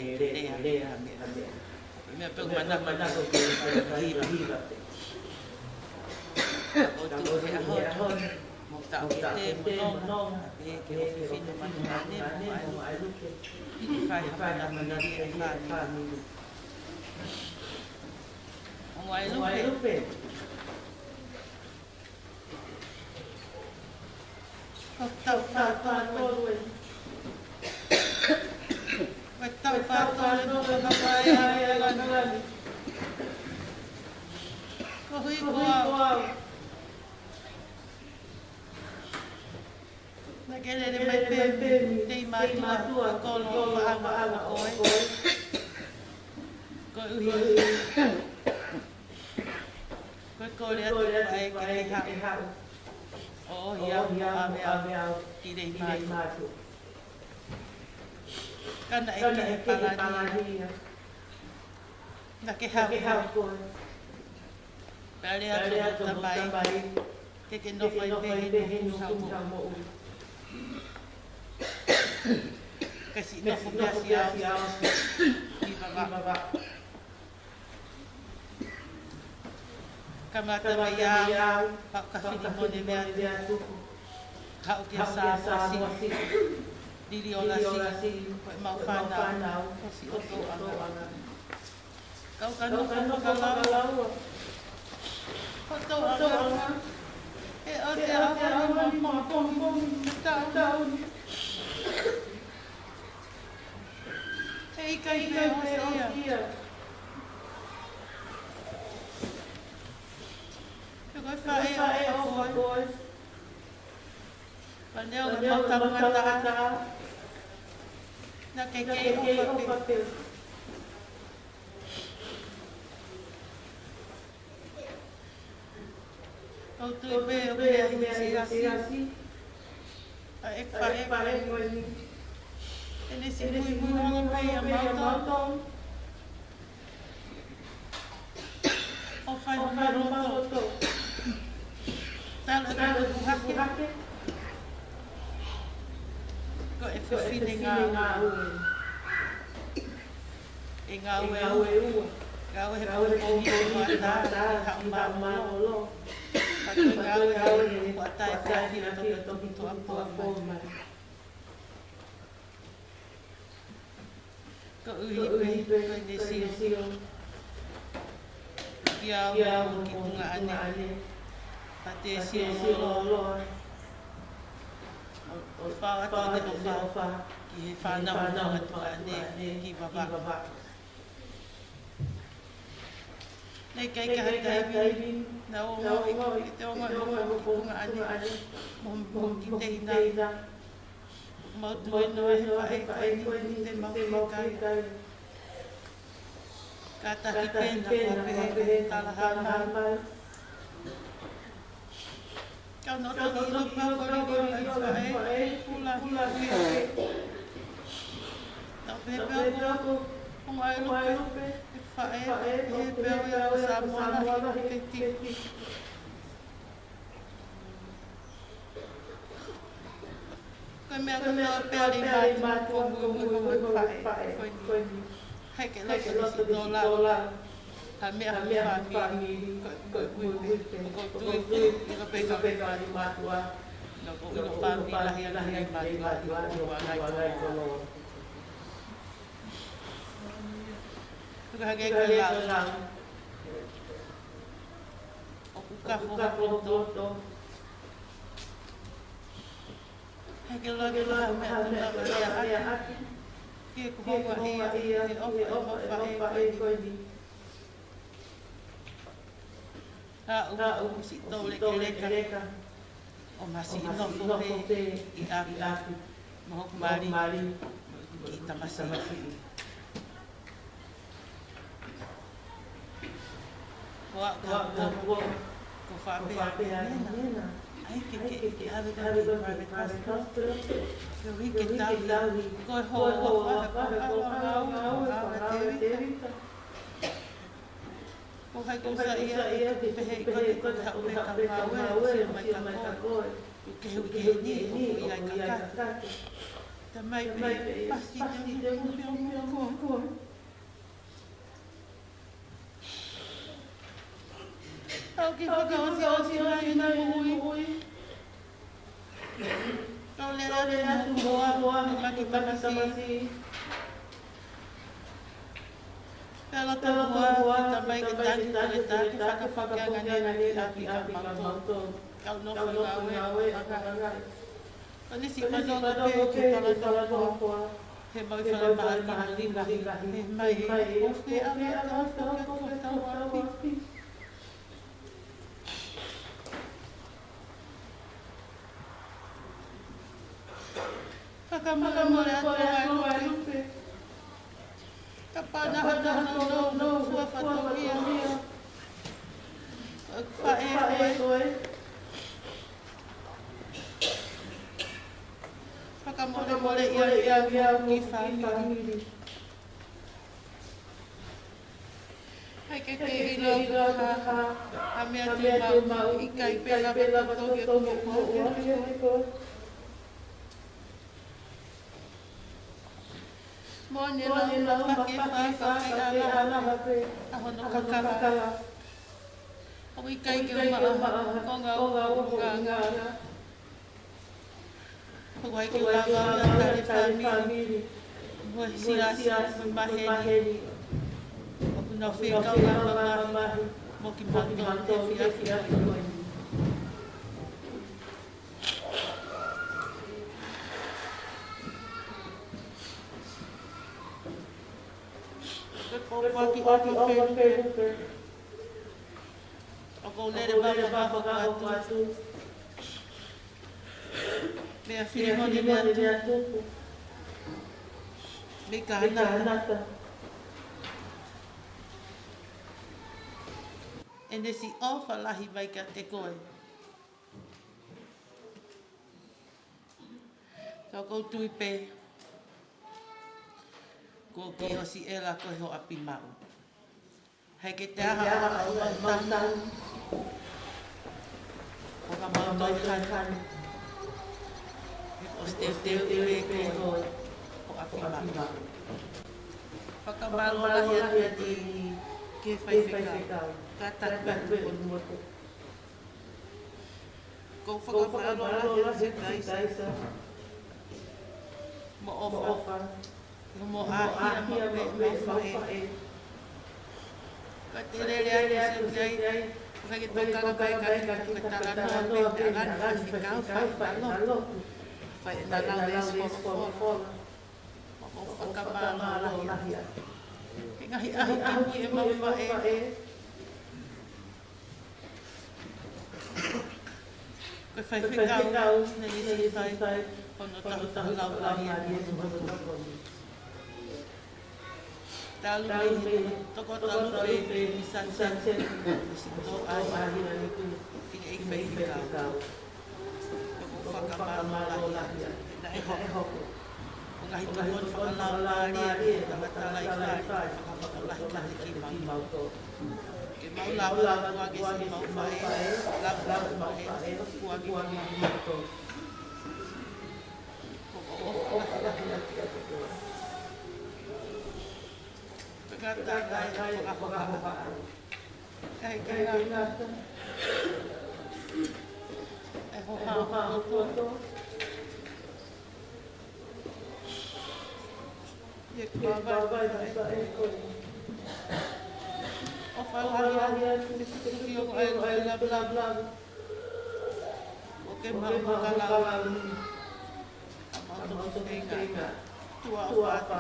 me pego mana ko ke hiba o tu he ahon mo ta te no ke fino manane mo ai lu ke fai hapa na ni fa ni mo ai lu pe ta to Wetau kapai ai Kohui koau. Nakelele mai pēmi, tei mātua, kolo whaanga koe. Koe uhi. Koe kore atu ai ke hau. O hiau, ame au, ki rei mātua. Kana e palania. Na ke hau koe. Pere atu tamai. Ke no fai pehe no kunga mo ui. Kasi no fukasi au. Iwa. Kamata maya, pakafini mo ni mea tuku. Hau kia sa wasi. Dili o lasi, koe mau whanau, kasi o tō anga. Kau kanu whakalaua. Ko tō anga. E o te awani ma pom, tau. E ikai o ia. Koe whae o koe. Paneo na matamata. Na keke o whapeu. O tui pe o mea hirasi. A e whae koe ni. E nisi mui hanga pei a mautau. O whai maroto. Tala hake. Ko e whiwhine ngā ue. E ngā ue ua. Ngā ue he pōpō i wata i hau māolo. Kato ngā ue he wata e whiwhine toki toa pō mai. Ko uhipe, ko ne sio. Ia ua ki tunga ane. Pate sio loloa. O whao atu ne o whao ki he whanau atu ane ki wawa. Nei kai ka hataiwi, na o ngoi ki te o ngoi ki punga ane, mo ki te hina. Mau tue no e whae koe ni te mau ki kai. Ka tahi pena kua pehe talahana. Kau no toki lupa kori ai whae, pula hui. Tau pepe ako, ongai lupe, whae, he peo i au sa moana he tiki. Koe mea kata pēri mātua mui whae, koe ni. Hei ke loto nisi dola. Ha mea whaami, koe ui, ko tui, i ka peka ni mātua. No ko ino whaami lahi mātua, i ua ngai kono. Tuka hake koe lau. O kukafo toto. Heke loke loha mea tuna ea aki. Kia kuhonga ia, he ofa e koe ni. Ha si tole ke leka. O masi inofo pe i aki. Mohok mari ki tamasi. Ko whapea nena. Ai ke hawe private hospital. Ke wiki tawi. Koe hoa wahe terita. Ko hai ko sa ia te pehe i kote hau me ka maue, si mai ka koe. Ke hui ni i ai ka kate. Ta mai pe pasi te mui koe. Tau ki whakaosi mai na ui. Tau lera tu moa, maki tamasi. Pela tua também que tá que faca ngani api mamto. Kau no ngawe. Ani si fa do ke tala tua. He mai fa mahali mai. O fi ala ko api. Fakamole atua lupe. Kapana no fua fatokia. Fae koe. Fakamole ia ki family. Hai ke ilo ha mea te mau I kai pela to ke ko. Mone lau pake whai ala ahono kakara. O I kai ke maa konga nganga. Hawai ke lawa tare family. Moi siasi maheni. O kuna whika mahi. Mo ki mato e fiafi koe. Waki perupe. O ko lere bafa atu. Mea whirimoni mea tupu. Me ka anata. E nesi ofa lahi mai ka te koe. Ka koutu I pe. Ko ki hosi ela koe ho api mau. Hei ke te aha o mautau. O ka mautau kani. O ste teo koe ho api mau. Whakamaro lahi atu ke whaiwhikau. Ka tatu o nuoto. Ko whakamaro lahi atu taisa. Mo ofa. Mo ahia me whae. Ka te rere atu sei. Ka ke toka kai ka tala noa pe te agani whikau whaalo. Whae na lau les fola. O whakamaro lahi atu. Ke ngahi ahi ki e mau whae. Koe whaiwhikau na isi whai. Ono tahu lau lahi atu. Talu me toko talu pe sunset sito ai fine ik whaiwhikau. Ko whakamaro lahi atu. Na e hoko. Ngahi tuhon whakalau lahi tamatala I whai. Whakalahi ki mau. Ke mau lau kuage si mau whae. Lau whae kuage mau. Pegata kai whakawhaka. Kai ngata. E hoha toto. Ye kawai e koe. O whauhari atu o ai bla. O ke mau whakalau. Amautu tenga. Tua what.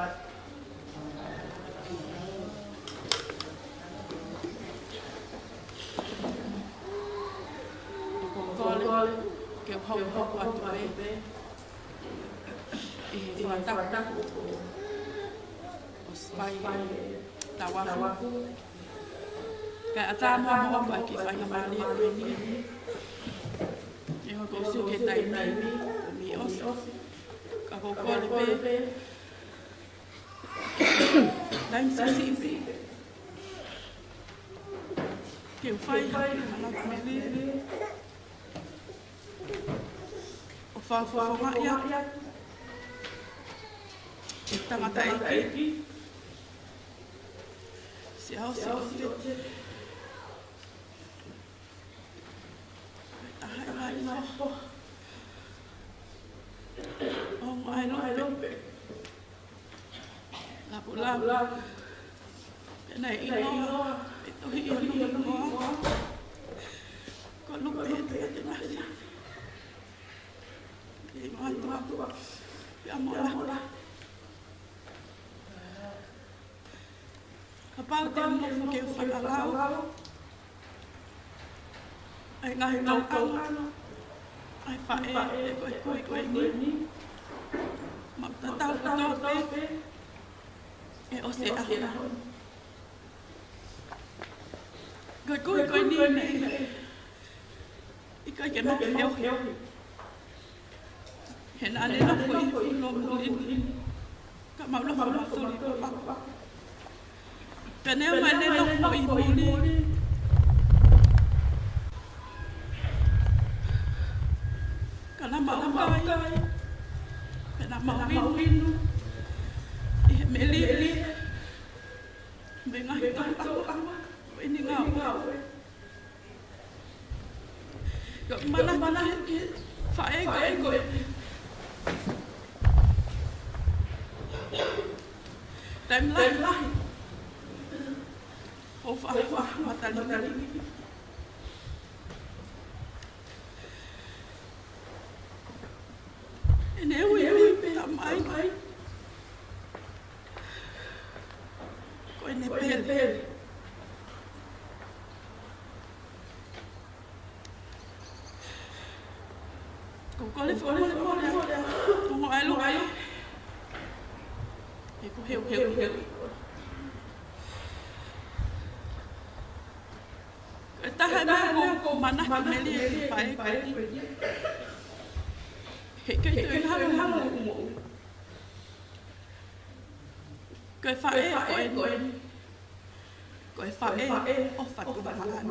Kole ke hau atu e. E whataku. O spai tawafu. Kai ata mo apa ki whai mali e ni. E ho ko su ke tai mi osi. Ka ho kole pe. Dai si pe. Ke whai ala mele. O whawha ia. E tangata eki. Si hau te. Ahai no. O mai lope. Lapu. Penai ino. Ito ino. Ko lupe te nasi. Ke matua. Ya mola. Kapal te mo ke whakalau. Ai ngahi tau ai whae e koe ni. Mautatau tope. E o se ahera. Koe ni I kai ke nok whio. He na le no fui no mulin. ka maula tuli pa pene mai le no foi muli kana maukai pena mauinu e meli menga to ini ngau yo mana fae go timeline of matali and we tamai ko ne pele ko le fo mo alu e ko heu tahan ko mana meli pai he ke to halo ko fae ko fae o fatu bahan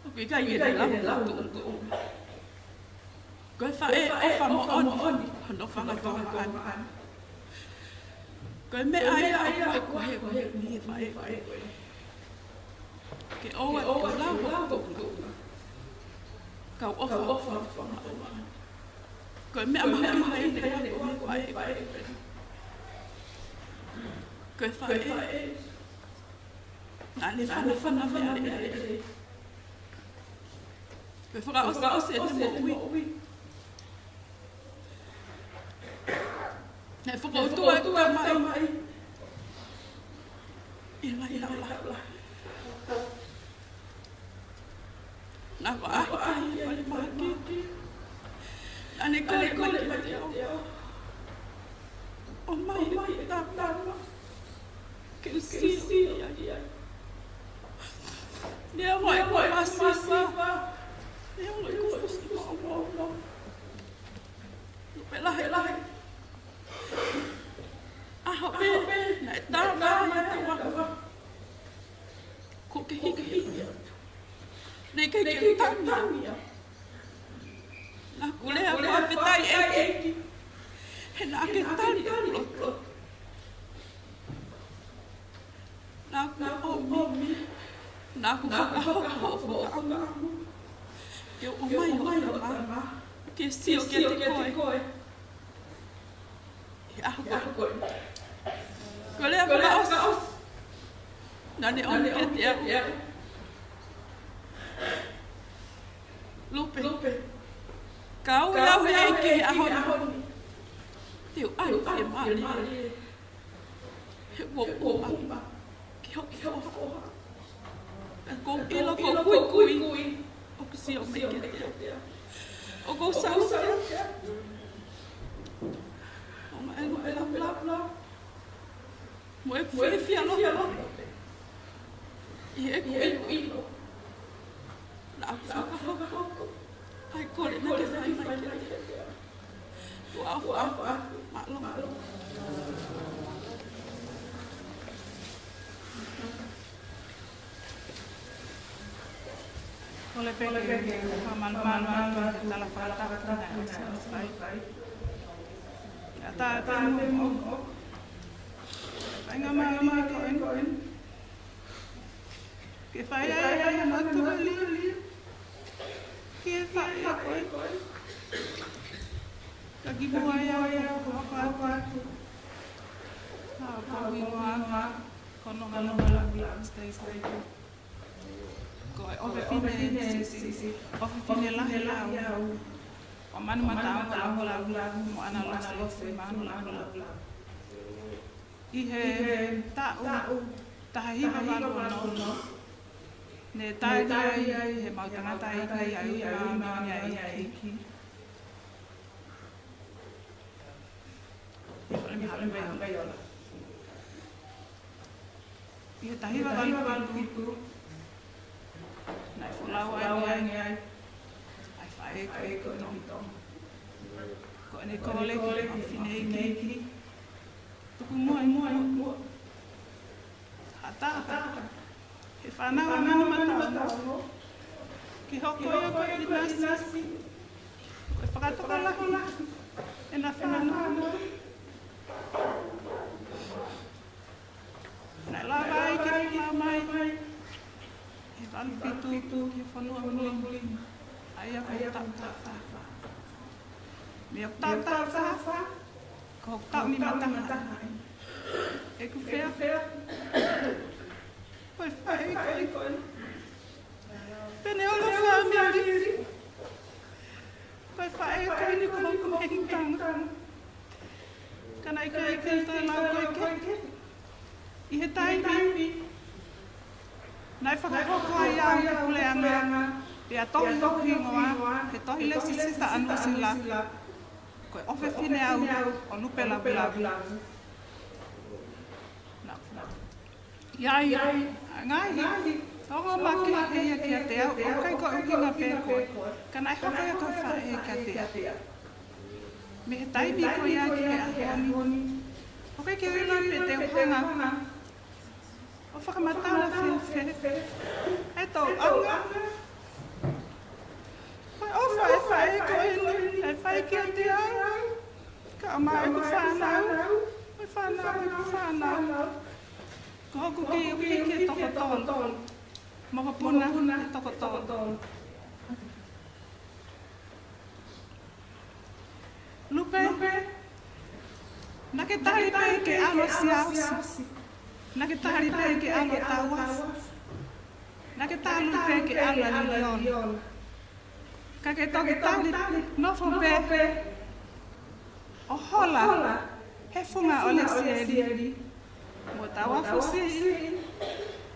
ok cái gì đây là cái fae o famo on nó phang cái con cái mẹ ai ko he ni fae cái ô lao cậu offer cái mẹ mà hay này cái phải nãy phân nó phải cái phụ gạo sẽ được một vị này phụ gạo tôi mày yên lại na vai maki ane ko o mai ta que si dia vai ko masiva dia vai ko fusiva pela hope na ta ko ke hiki nei kai tangi na kule a fa petai e he na ke tangi na ku omi na ku fa eu o mai ma ke si o ke te koi a ko kule a fa os na ne o ke te Lupe. Kau lau hei ke ahon. Tiu ai e mali. He wo ma. Ke ho. Ko ilo ko kui. O que se o me ke. O go sa. O ma la. Mo e fialo. E ko ilo. Ai kore na ke fai Wow, maklum. Oleh PG, mal dalam falta Kata mo. Ay nga koin. Que falla naturally. Que falla koin. Lagi buaya apa. Pawinga kono ngalang stay. Koi ofine la. Oman mata mo analos man la. Ihe tau tahiva no. Ne tai he mau tanga tai ai ma iki. Ia tahiva itu. Nai fulau ai. Ai fai ko no. Ko ne kole ki fine ki. Tuku mo. Ata. E whana o mana mata. Ki hoko ia ko i nasi. Ko e whakatoka la. E na whana. Nai la vai ke la mai. E walu fitu ke whanua muli. Ai a ko tata. Me o tata. Ko tau ni mata. E ku whea. Koe whae koe. Pene o la wha meri. Koe whae koe ni ko hei tanga. Kana i koe te lau koe ke. I he taimi. Nai whakahoko ai au e pule anga. E a tohi ngoa. He tohi le sisita anu sila. Koe ofe fine au o lupe labu. Iai, ngahi. Tongo make hea kia te au. O kai ko ukinga pē koe. Kana i hoko ia koe whae kia te. Me he taimi ko ia ki he ahoni. O kai ke wina pe te uhanga. O whakamatala whewhe. E tau anga. Koe o whae koe ni. E whae kia te au. Ka o mai ku whanau. Koe whanau. Ko hoku ki uki ke toko tol. Moko puna ke toko tol. Lupe. Nake tahari pe ke alo siausi. Nake tahari pe ke alo tawafu. Nake tahari pe ke alo lilion. Kake toki tahari nofo pe. O hola. He funga ole sieri. Mo tawafu si.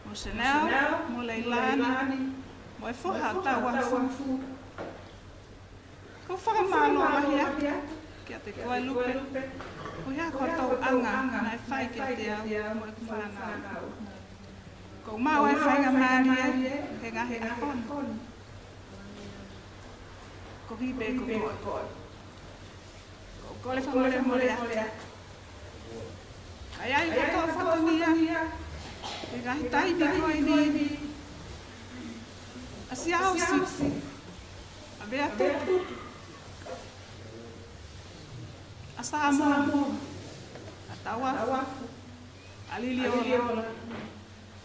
Mo Chanel. Mo Leilani. Mo e fuha tawafu. Ko whakamalo ahia. Kia te koe lupe. Ko hea ko tau anga. Nai whai ke te au. Mo e whanau. Ko mau e whainga maria. He ngahe ahon. Ko hipe ko koe. Ko kole whamore more ate. Ai ko tau whatangia. E ngahi taimi koe ni. A siausi. A bea tupu. A Samoa. A tawafu. A liliola.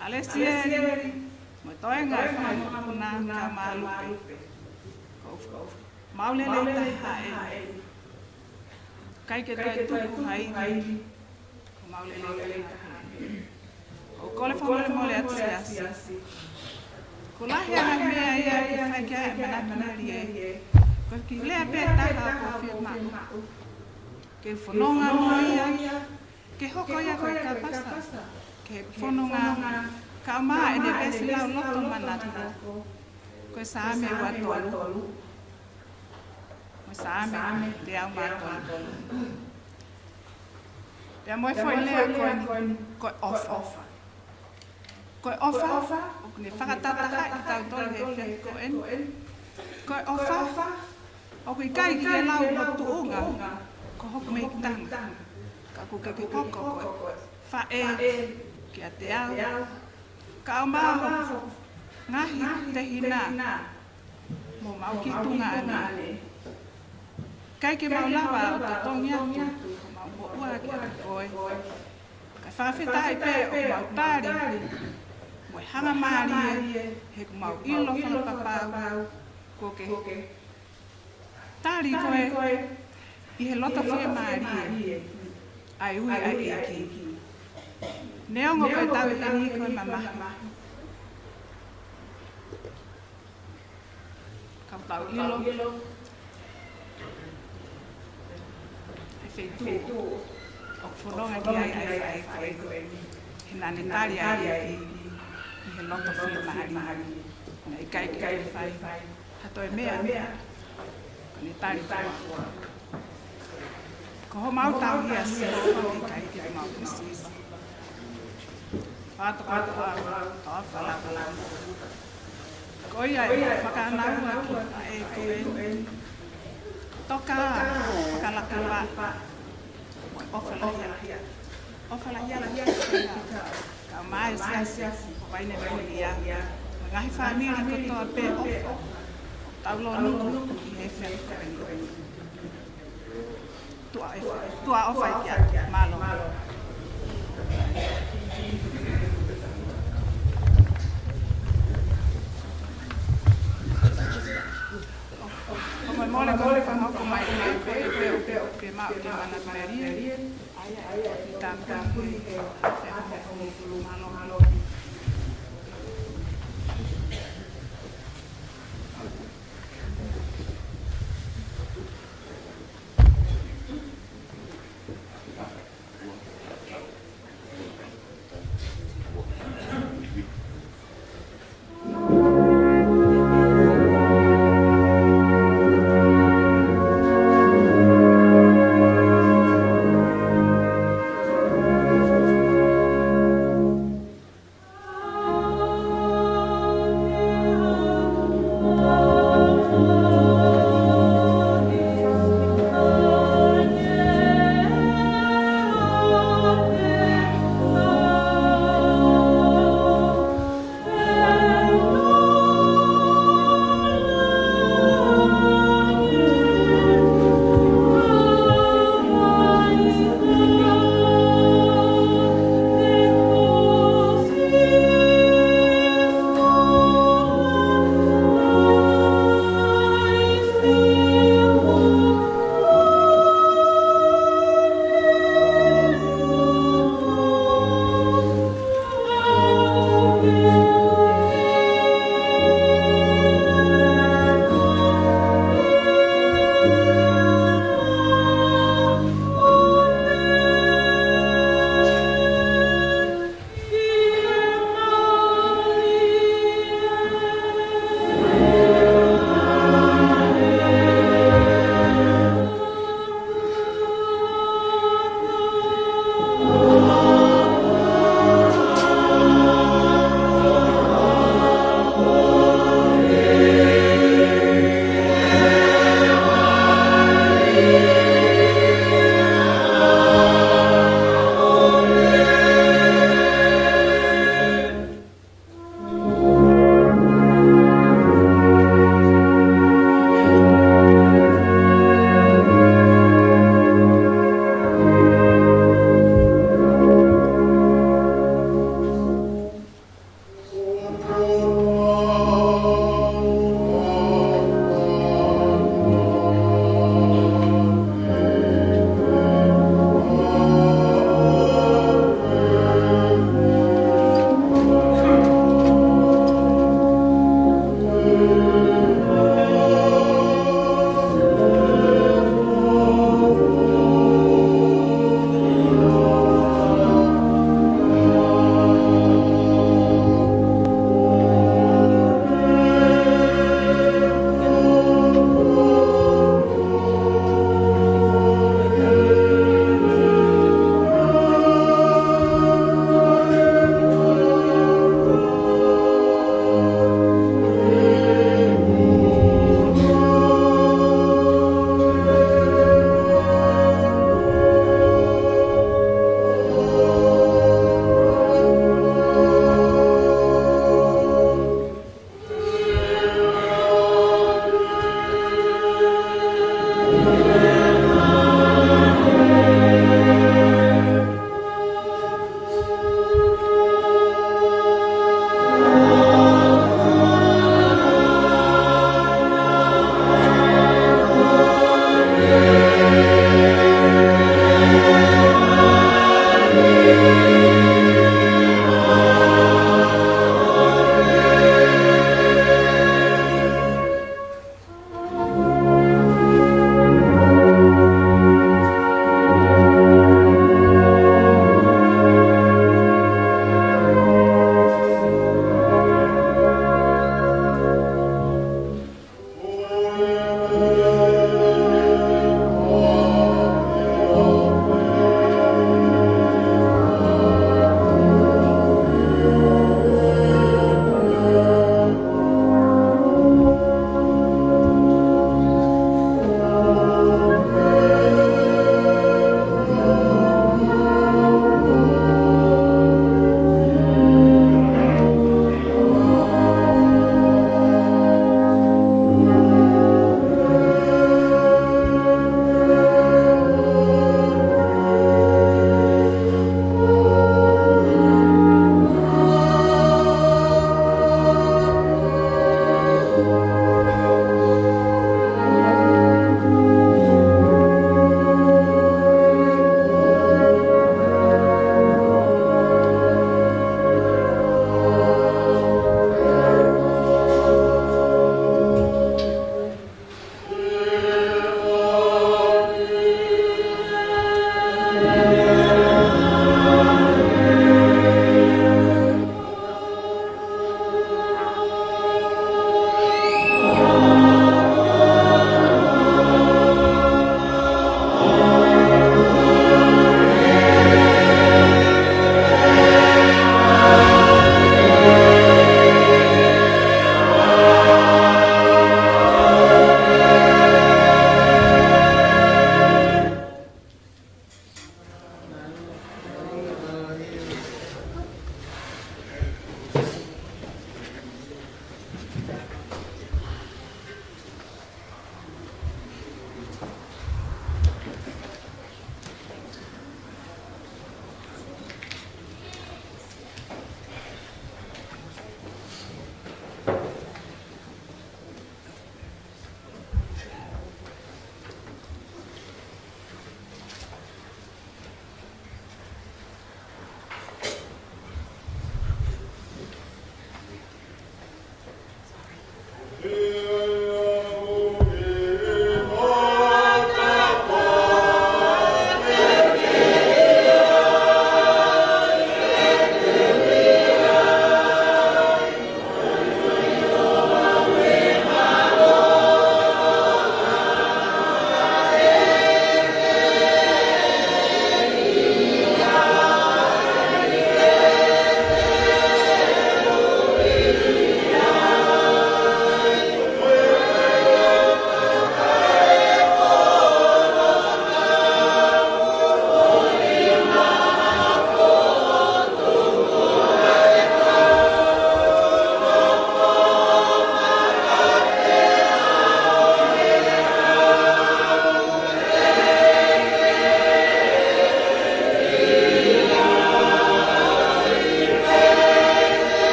A lesieri. Mo toenga e whamapuna ka malupe. Maulele hae. Kai ke toi tupu haini. Ko maulele hae. O kole whamole mole atiasi. Ko lahi ana mea ia ke whaikia e manapinari e. Ko ki lea pe taka ko whiu. Ke whanonga moia. Ke hoko ia koe ka pasa. Ke whanonga. Ka maa ene besi lau loto manatiro. Koe saame ua tolu. Koe saame te au matolu. Pea moe foi lea koe ofa. Koe ofa. O ne whakatataha ki tau tolu he whia koe. Koe ofa. O kui kai ki e lau mo tuunga. Ko hoku mei tanga. Ka kuke ki hoko koe. Whae. Ki a te au. Ka o maho. Ngahi te hina. Mo mau ki tunga ane. Kai ke mau lawa o te tongi atu. Ko mau mo ua ki a te koe. Kai whawhitai pe o mau tari. Mo e hanga maari e. He ku mau ilo whanapapau. Ko ke. Tari koe. I he loto whie maari e. Ai ui ai eki. Neongo koe tau e ni koe mamahi. Kau tau ilo. E whetu. O whanonga ki ai koe. He nane tari ai eki. I he loto whie maari. Nei kai whai. Hato e mea. Kone tari tua. Ko ho mau tau hia si i kai ki mau kusisa. Whātoko toa whala. Ko ia e whakanau aki e koe. toka pakalakala ofalahia ka mai siasi vai ne melia ngahi family ko to pe taulo nu he fe tua ofa kia malo mole fa ko mai pe ma ke mana meri ai tam malo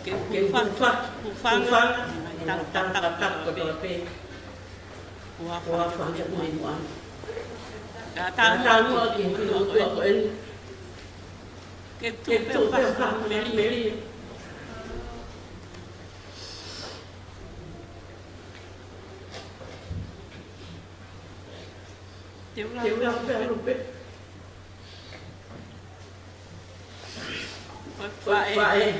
ke ufanga tak ko pe wa fa ja mo mo ta mo ki ko en ke tu fa meri Tiểu ra về lúc biết vậy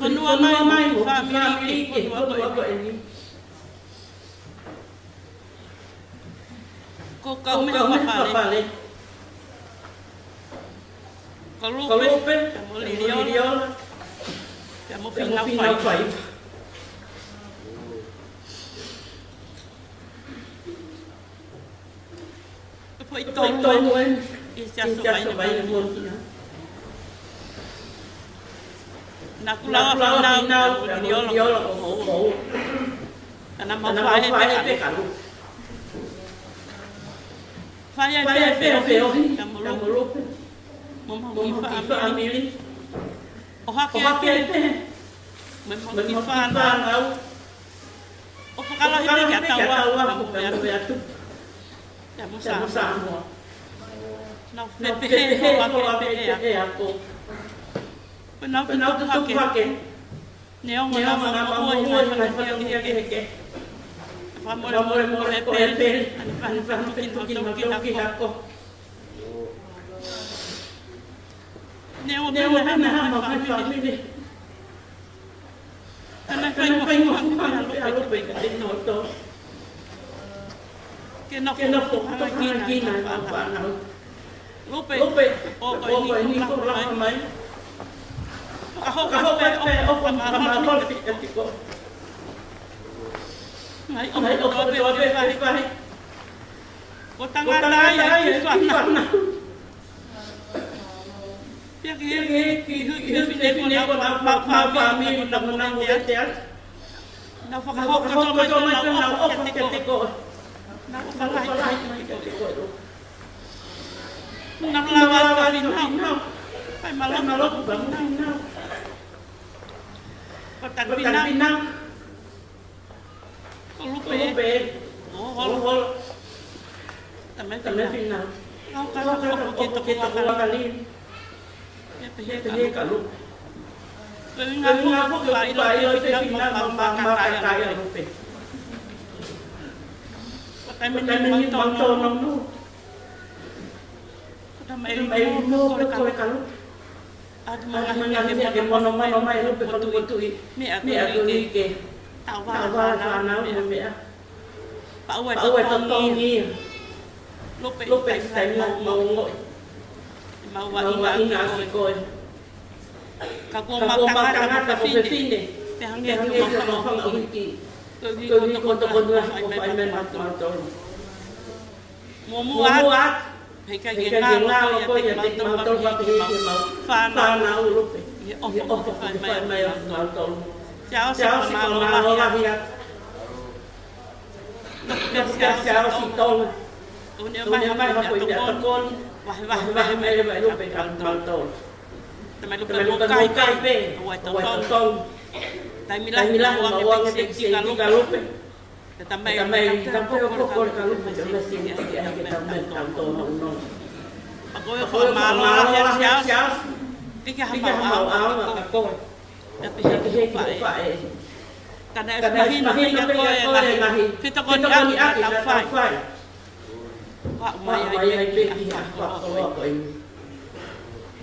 con nuôi mai một family con nuôi vậy cô câu mới phải lên có lúc biết một lý do một phim nào phải tôi muốn isa subay mo nakulaw now video ko ana mafai pe kalu faya pe kamulo mo family o hakete mo kifa na o pakala hindi ka tawa mo mo não pepe ako não tu hake neo mana mo ke famore pepe an ako neo mana family ana pengo alo pe no to que no aquí na lupe o ni ko la mai ako pe o ma ko ngai o pe ko tangata ya suana ya que ko na family na dia na fa ko na o ko nang lawan pinau ay malok pinau patan pinau lupe hol tamay pinau kalau kita kali ya kalau ngapo bailo pinau kaya lupe Kami bantu nongnu. Kami mau kalau ada mengalir ke mono mai lupa betul ni aku ni ke tawa na me Pauai tongi lupa saya mau ingat si koi kago makangan kago pepine tehangnya mau iki Tôi con đưa phải men mặt tôi muat hay cái gì nào có gì thì mà tôi bắt đi pha nào lúc thì phải mày mà tôi cháu mà lo việc cháu si tôi nếu mai họ quỳ để con vài mày lúc phải làm tôiแต่ไม่รู้ใกล้ๆไปไว้ตรงTapi mila uang seksi kalau tapi kalau jelas ini kita menonton nong. Aku malah siap. Tiga mau aku. Tapi phải. Karena semakin nahi. Kita kon tak fai. Pak mai pergi apa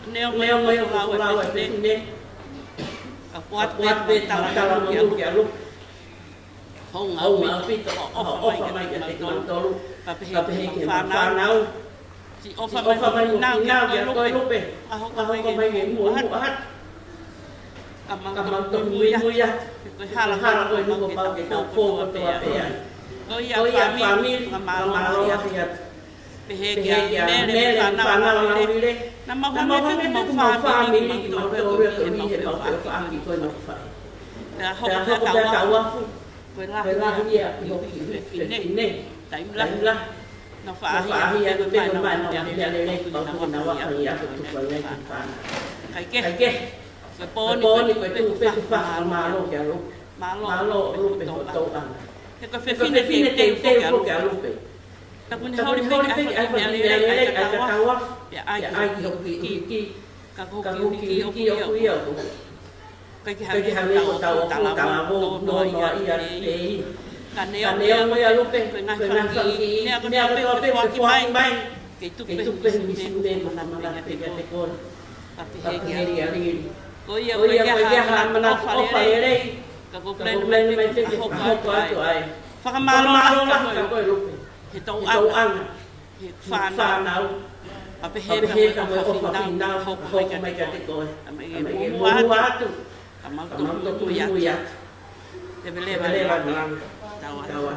Neo lawan ini. Kuat talang ya lu không pi offer mai cái tolu tapi fa nau si offer mai nau ya lúc pe ako mai mu hat kamang tu muya hala ko ni ko ba ke fo pe ya ko ya family kamalo ya Behagia, mele, fanal, nama mau family, mau orang ni mau family kau nak fai. Dah hok tawa, belah dia, ini, time lah. na whaahia ko pe no mai no pia le ko na wa ia ko tu ko le ki pa kai ke ko poni ko tu pe tu fa ma lo ke lo ma lo lu pe to an ke ko fe fine te ko ke lu pe ta kun hori ai le ka wa ya ai ki ka ko ki o kai ha le ko ta la mo no ia le Kaneo mo ya lupe ko na fangi ne ko pe ko mai ke tu pe me mana pe te ko tapi he ri ko ya ha mana o fale ka ko plan mai te ko ko ai fa ka malo la ko lupe he to an he fa na ape he ka ko fa na ho mai ka te ko mo wa tu kamal tu ya te bele na Tawa.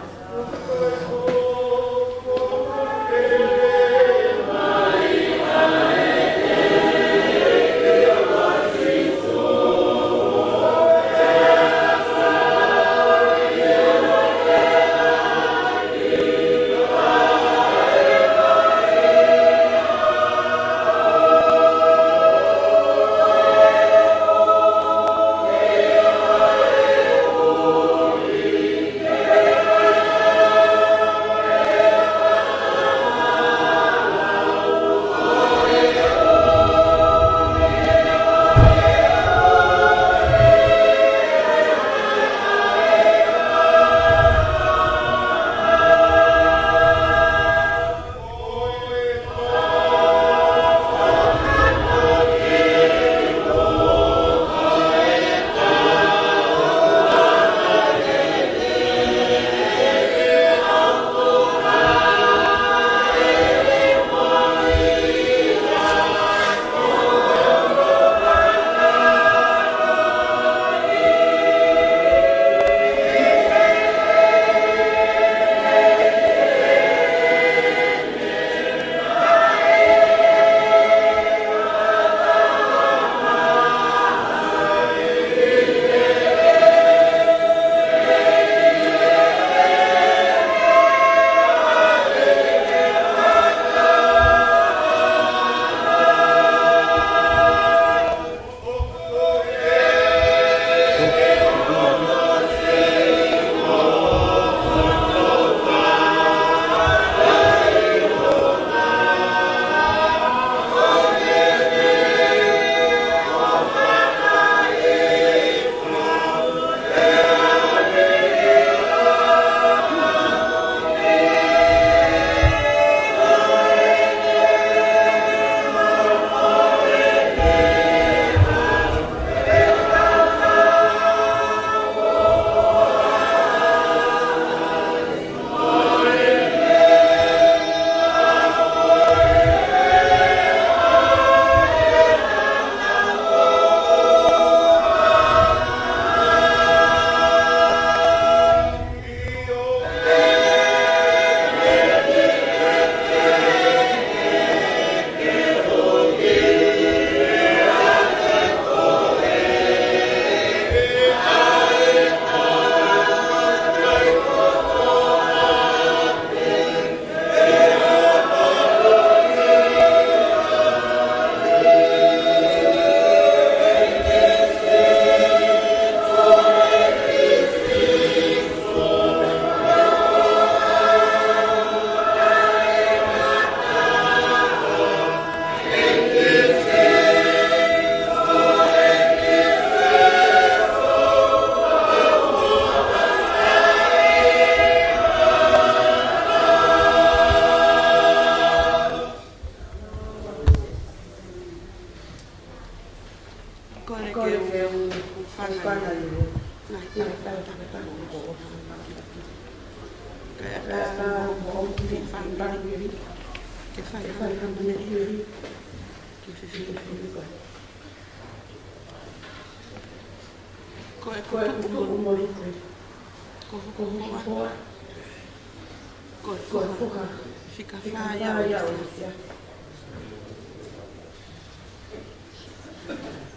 Fica faia.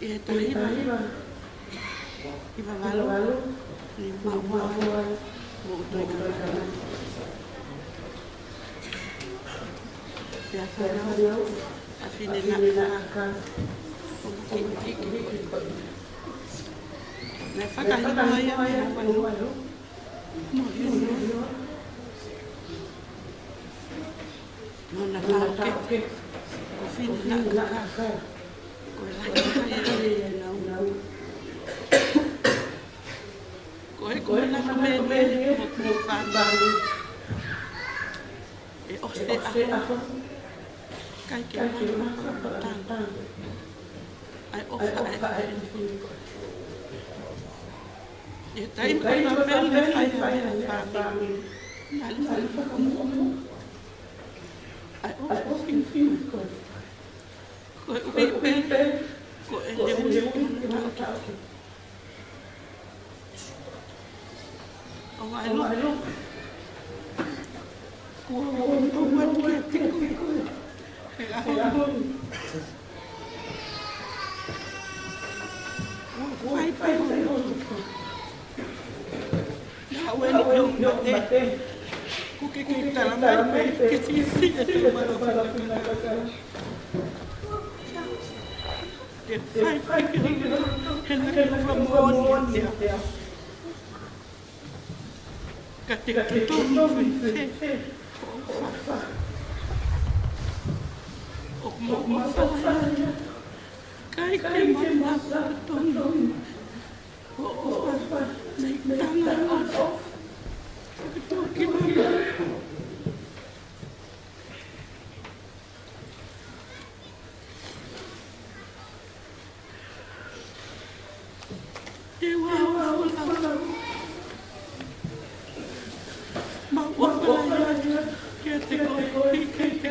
E tá riba. Iba valo. Iba valo. Vou Pea whanau, a whine na ka. O kiki. Nei whakahina mai a mea waiho. Mo hino. Nona tāke. O whine na ka. Ko raki mai e nau. Ko na me mo whanau. E o se aho. Kai ke mana ai ofa ai e tai ko na pele ai family ai ofa fin ko uipe ko ele o ai lo ko Kai ke mana tondong o ofa nei tanga ofa to ki mana te wa ofa ma ofa ke te ko ke te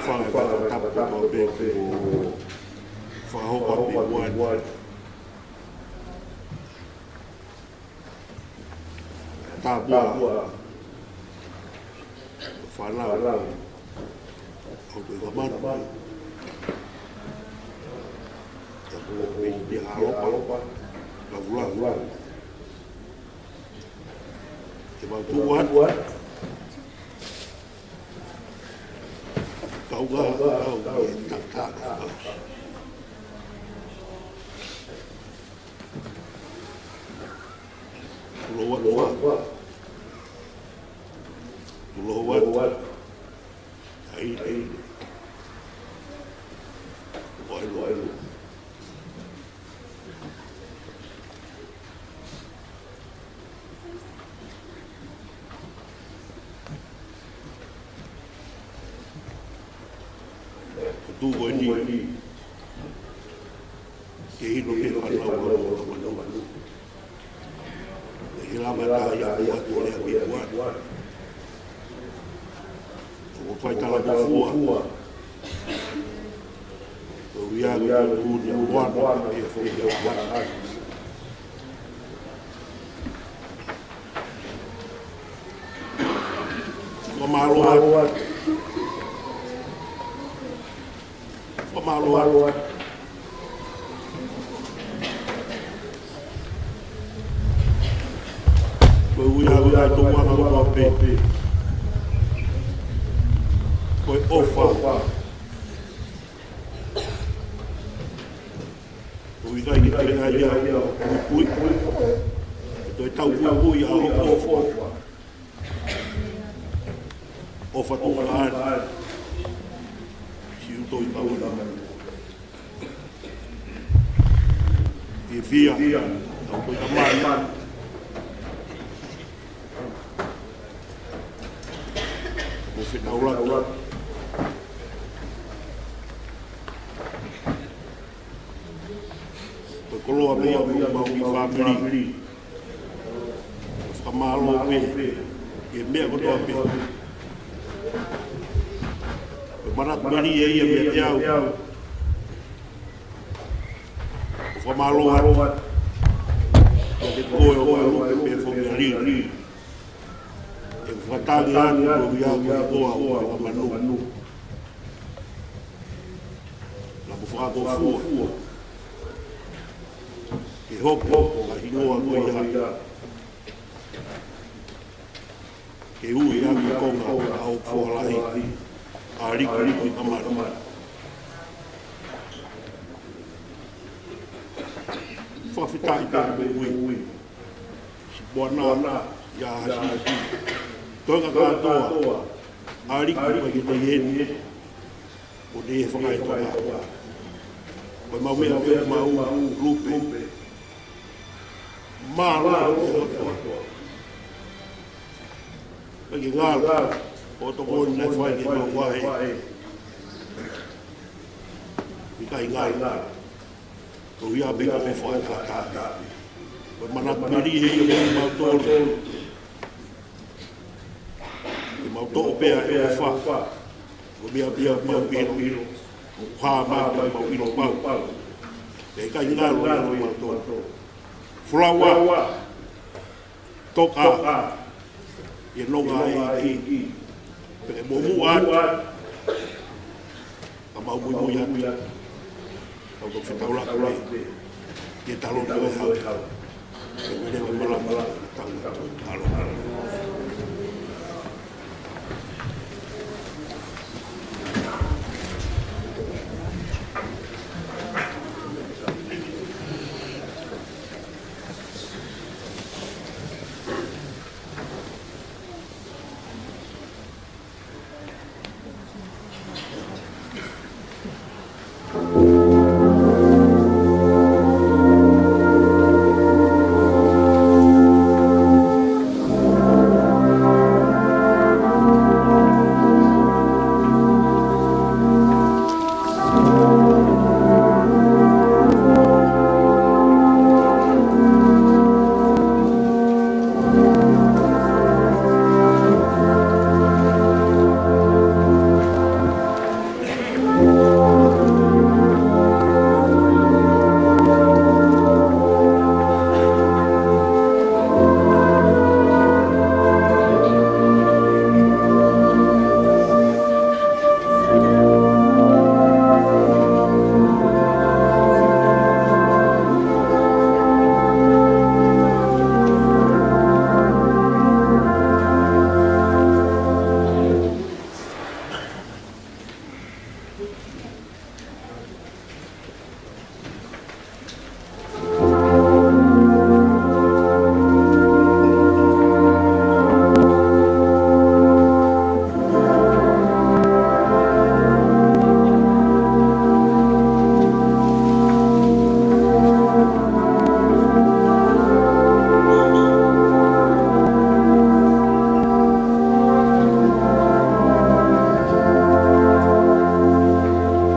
fala ka tapa pa be ko fa ho pa be wa ta bua fa la ko ko ma ta bua be di halo pa la vula ke ba buat kau tak Lowat ai Oi tu ni ke hilo ke wala ila mata ya tu le ke buat o fai tala fua o ia tu ni buat e fo ya Pemaluan. Uia tu mana lo pe. Foi ofa. Uia ni te ia. Ui. Toi tau ui a ofa. Ofa tu kan. Tôi tao thì vía tao tôi tao man một phen đầu lận tôi có lo bây giờ bao nhiêu family sama lo về mẹ có lo về Marat beri ia biar Famaluan jadi koi pe family e fatangan dia ko manu la bufa ko fu e hop la hinoa ko ia ke u ia ko au fo lai Ari kamar. Fafita ita ui. Bona ya hasi. Toga toa. Ari bagi dia o de fangai toa. Mau lupe. Mala. Bagi ngal. Oto ko na fai ke ma fai ikai ngai ko ia be ko fai ka ko mana meri he ma to pe e fa ko bia ma pino ha ma pino pa e kai ngai lo ma to flower toka e longa e Porque muat ama muy ya auto fitaula que talon do ha que me mala tal Hãy subscribe cho kênh Ghiền Mì Gõ để không bỏ lỡ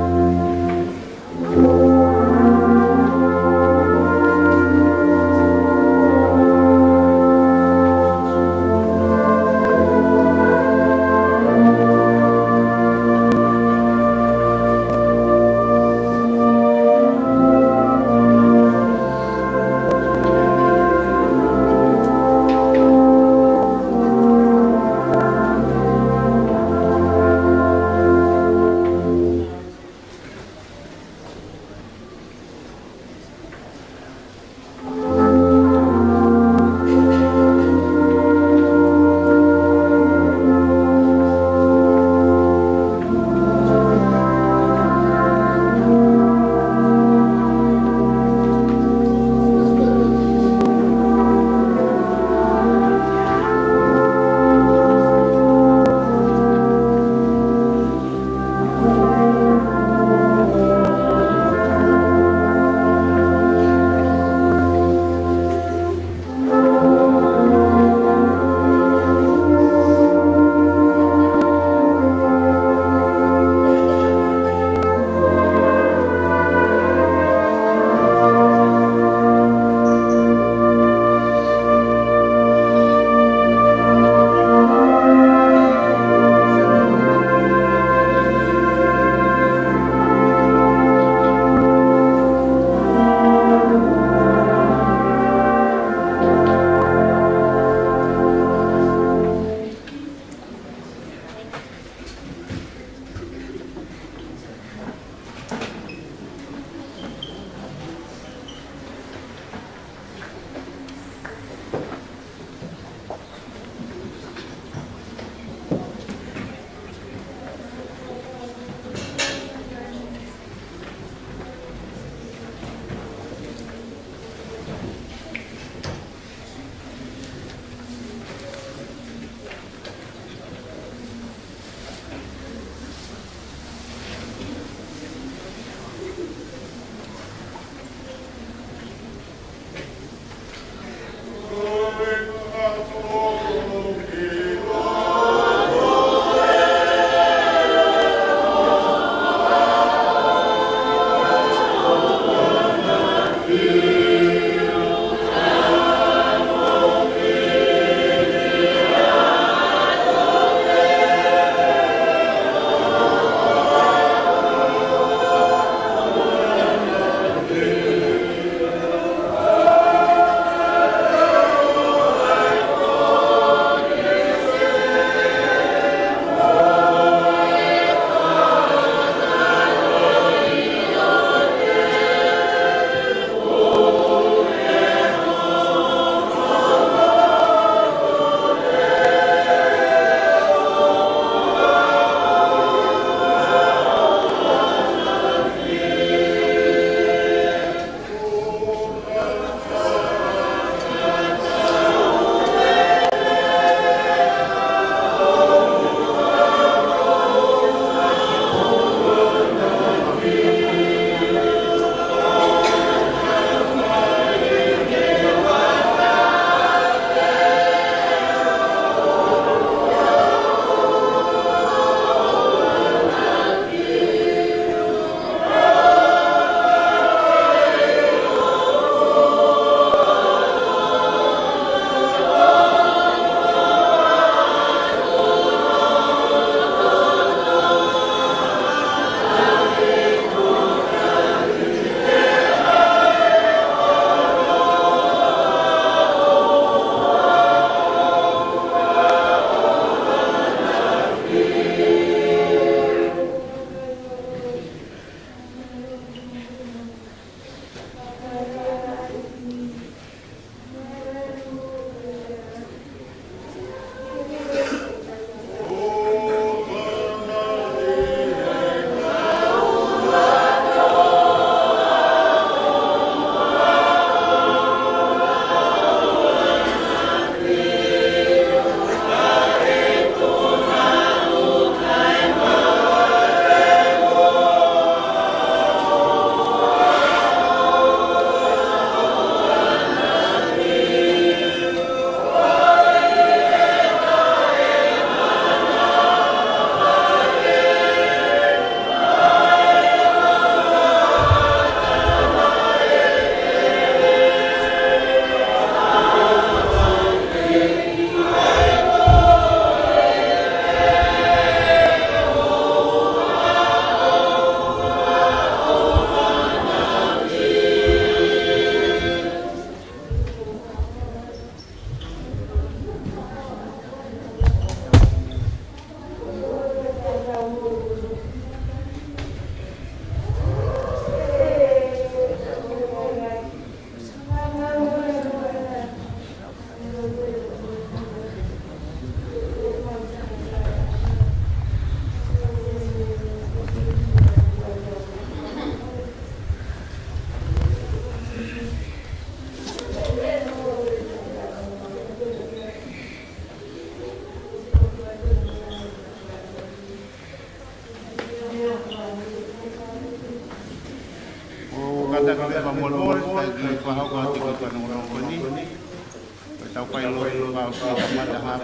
kata ke ba mo mo ta ki fa ha ko ti ko no no ko ni ko ta pai lo ba ko ta ma ta ha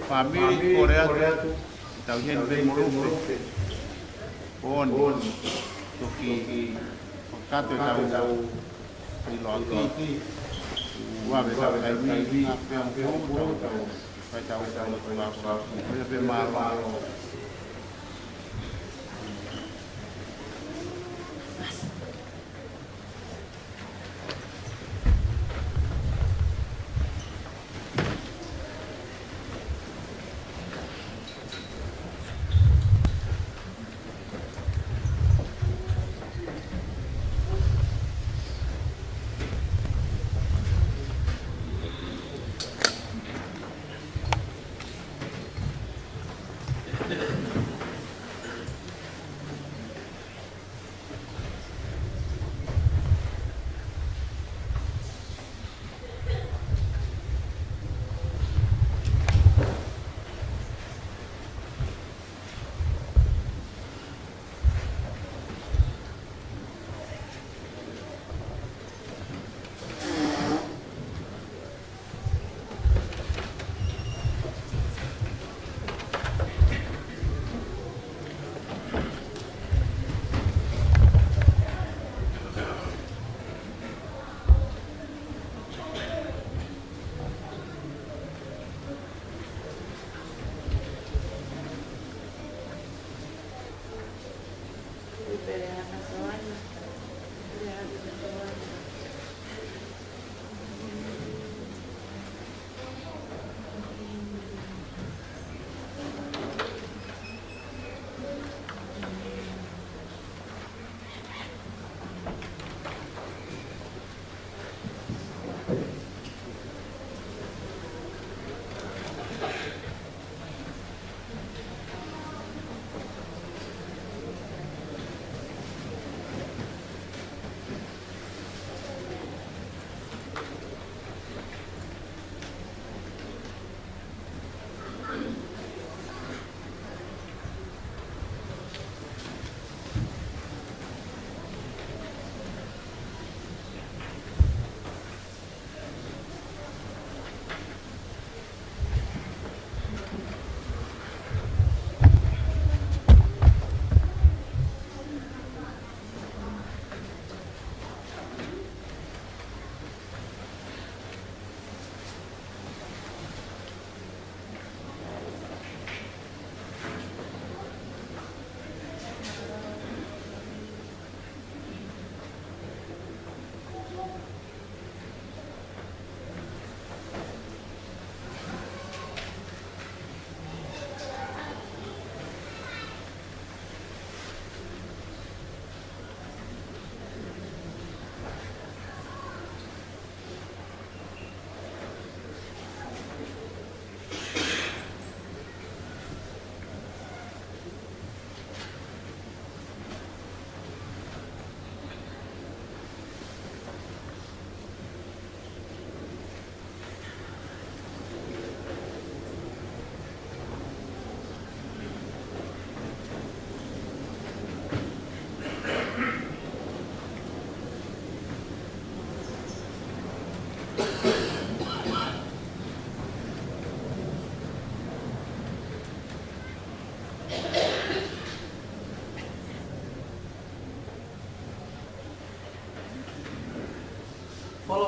fa mi ko re ta hen be mo ru pon to ki ka to ta ki lo ki wa be ta kai mi a pe an pe mo ta fa ta ko be ma lo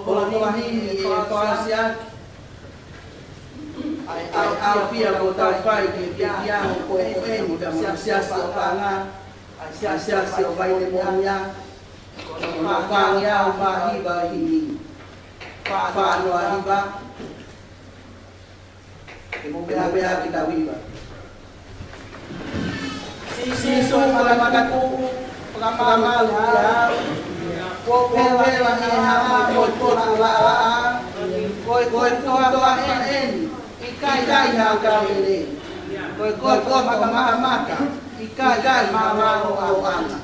Polahi Fasia ai fia ko tau fai ke kia ko e ni da sia panga sia o vai de monia ko fa ya ba hi ba hi fa no arriba que mo bea kita viva si so para makaku pagamamal ya ko la ni ha ko la ko en ikai ha ka ele ko maka ikai ma o ana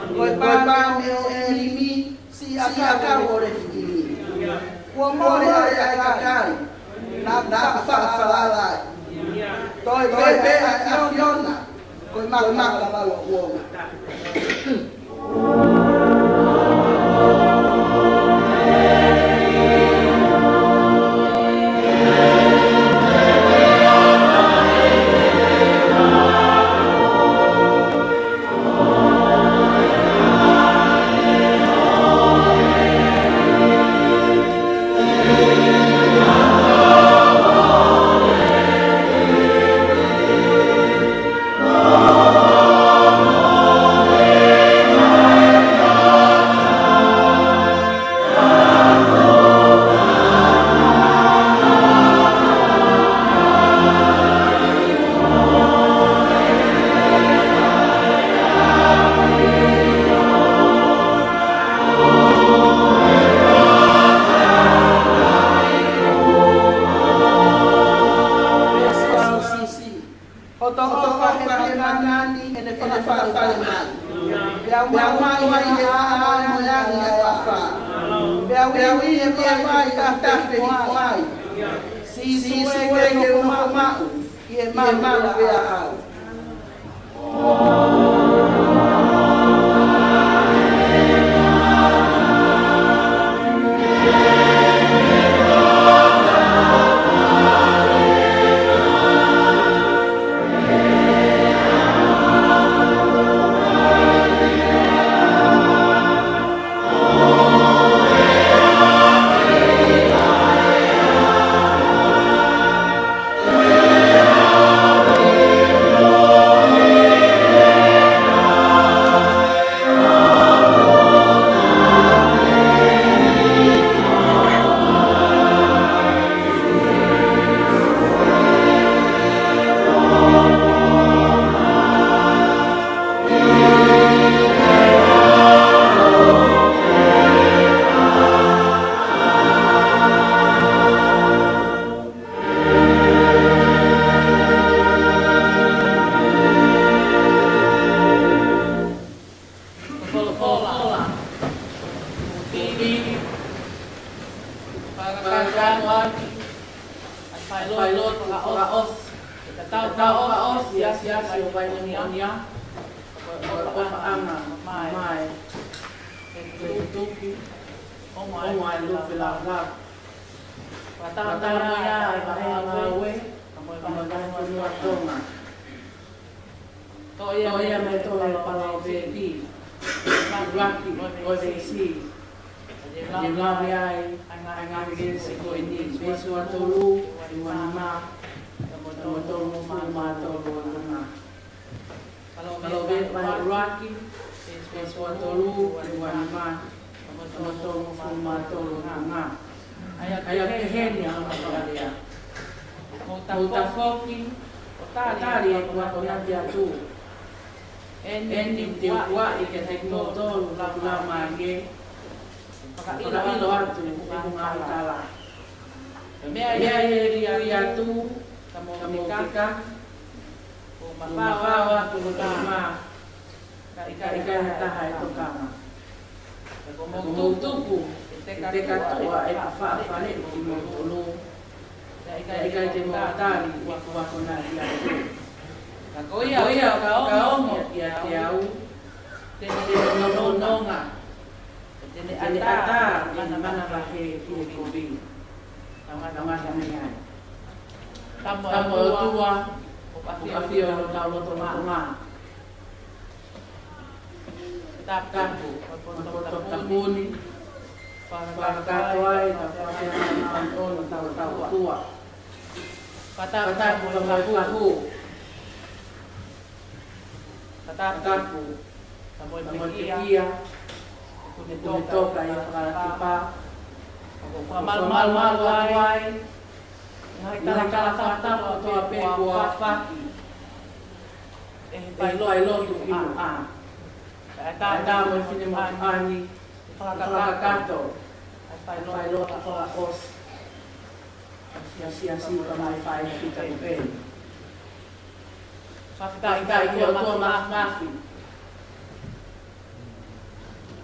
Koe pā me limi si aka ore fiki. Kua more ai kakari. Na whakawhalai. Toi pepe a Fiona. Koe maka lawa uonga.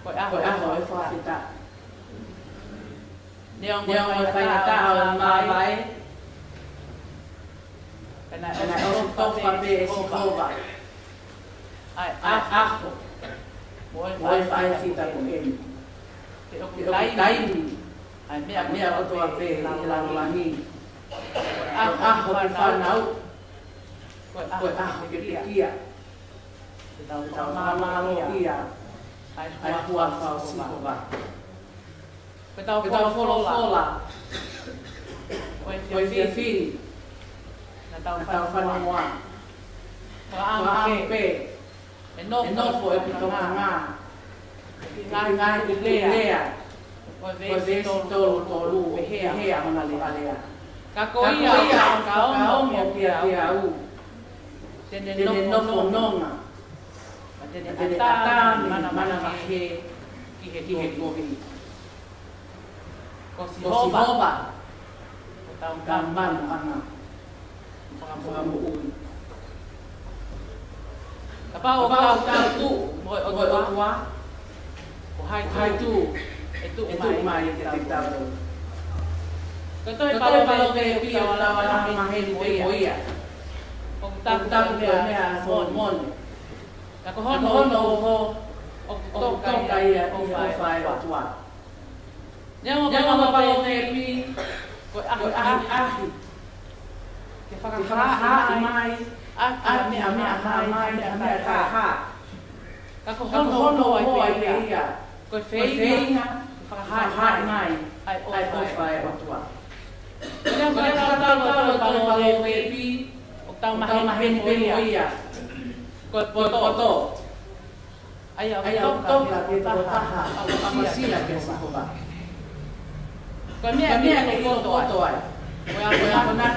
Koe aho e whawhita. Neong whaita au mai. Kana o whawhape e si kōwa. Ai aho. Moi whawhita ko eni. Te oku taimi. Ai mea o toa pe i langi. Aho te whanau. Koe aho ke kia. Te tau mamalo ia. Ai hua whao sikova. Koe tau wholofola. Koe whiawhiri. Na tau whanoa. Koe ahape. E nofo e pitonga ngā. Ngai te lea. Koe vesi tolu e hea mana lea. Ka koe ia ka ongo pia au. Tene nofo nonga. Tene ata mana mahe ki he kohi. Ko si hoba. Ko tau gamban ana. Whanga ui. Ka pao tau tu moi o tua. Ko hai tu e tu mai te tau. Ko toi palo ke pia wala mahe moia. Ko tau mea mon. Ko hono o kai o fai o tua. Nyango palo ke pi ko ahi. Ke whakaha mai. Mea mai ha. Ka hono ai pia. Ko wheinga. Whakaha mai. Ai o fai o tua. Nyango palo ke pi o tau mahe moia. Ko poto. Ai toka ke taha. Amisia ke sahoba. Ko mea ke poto ai. Ko ana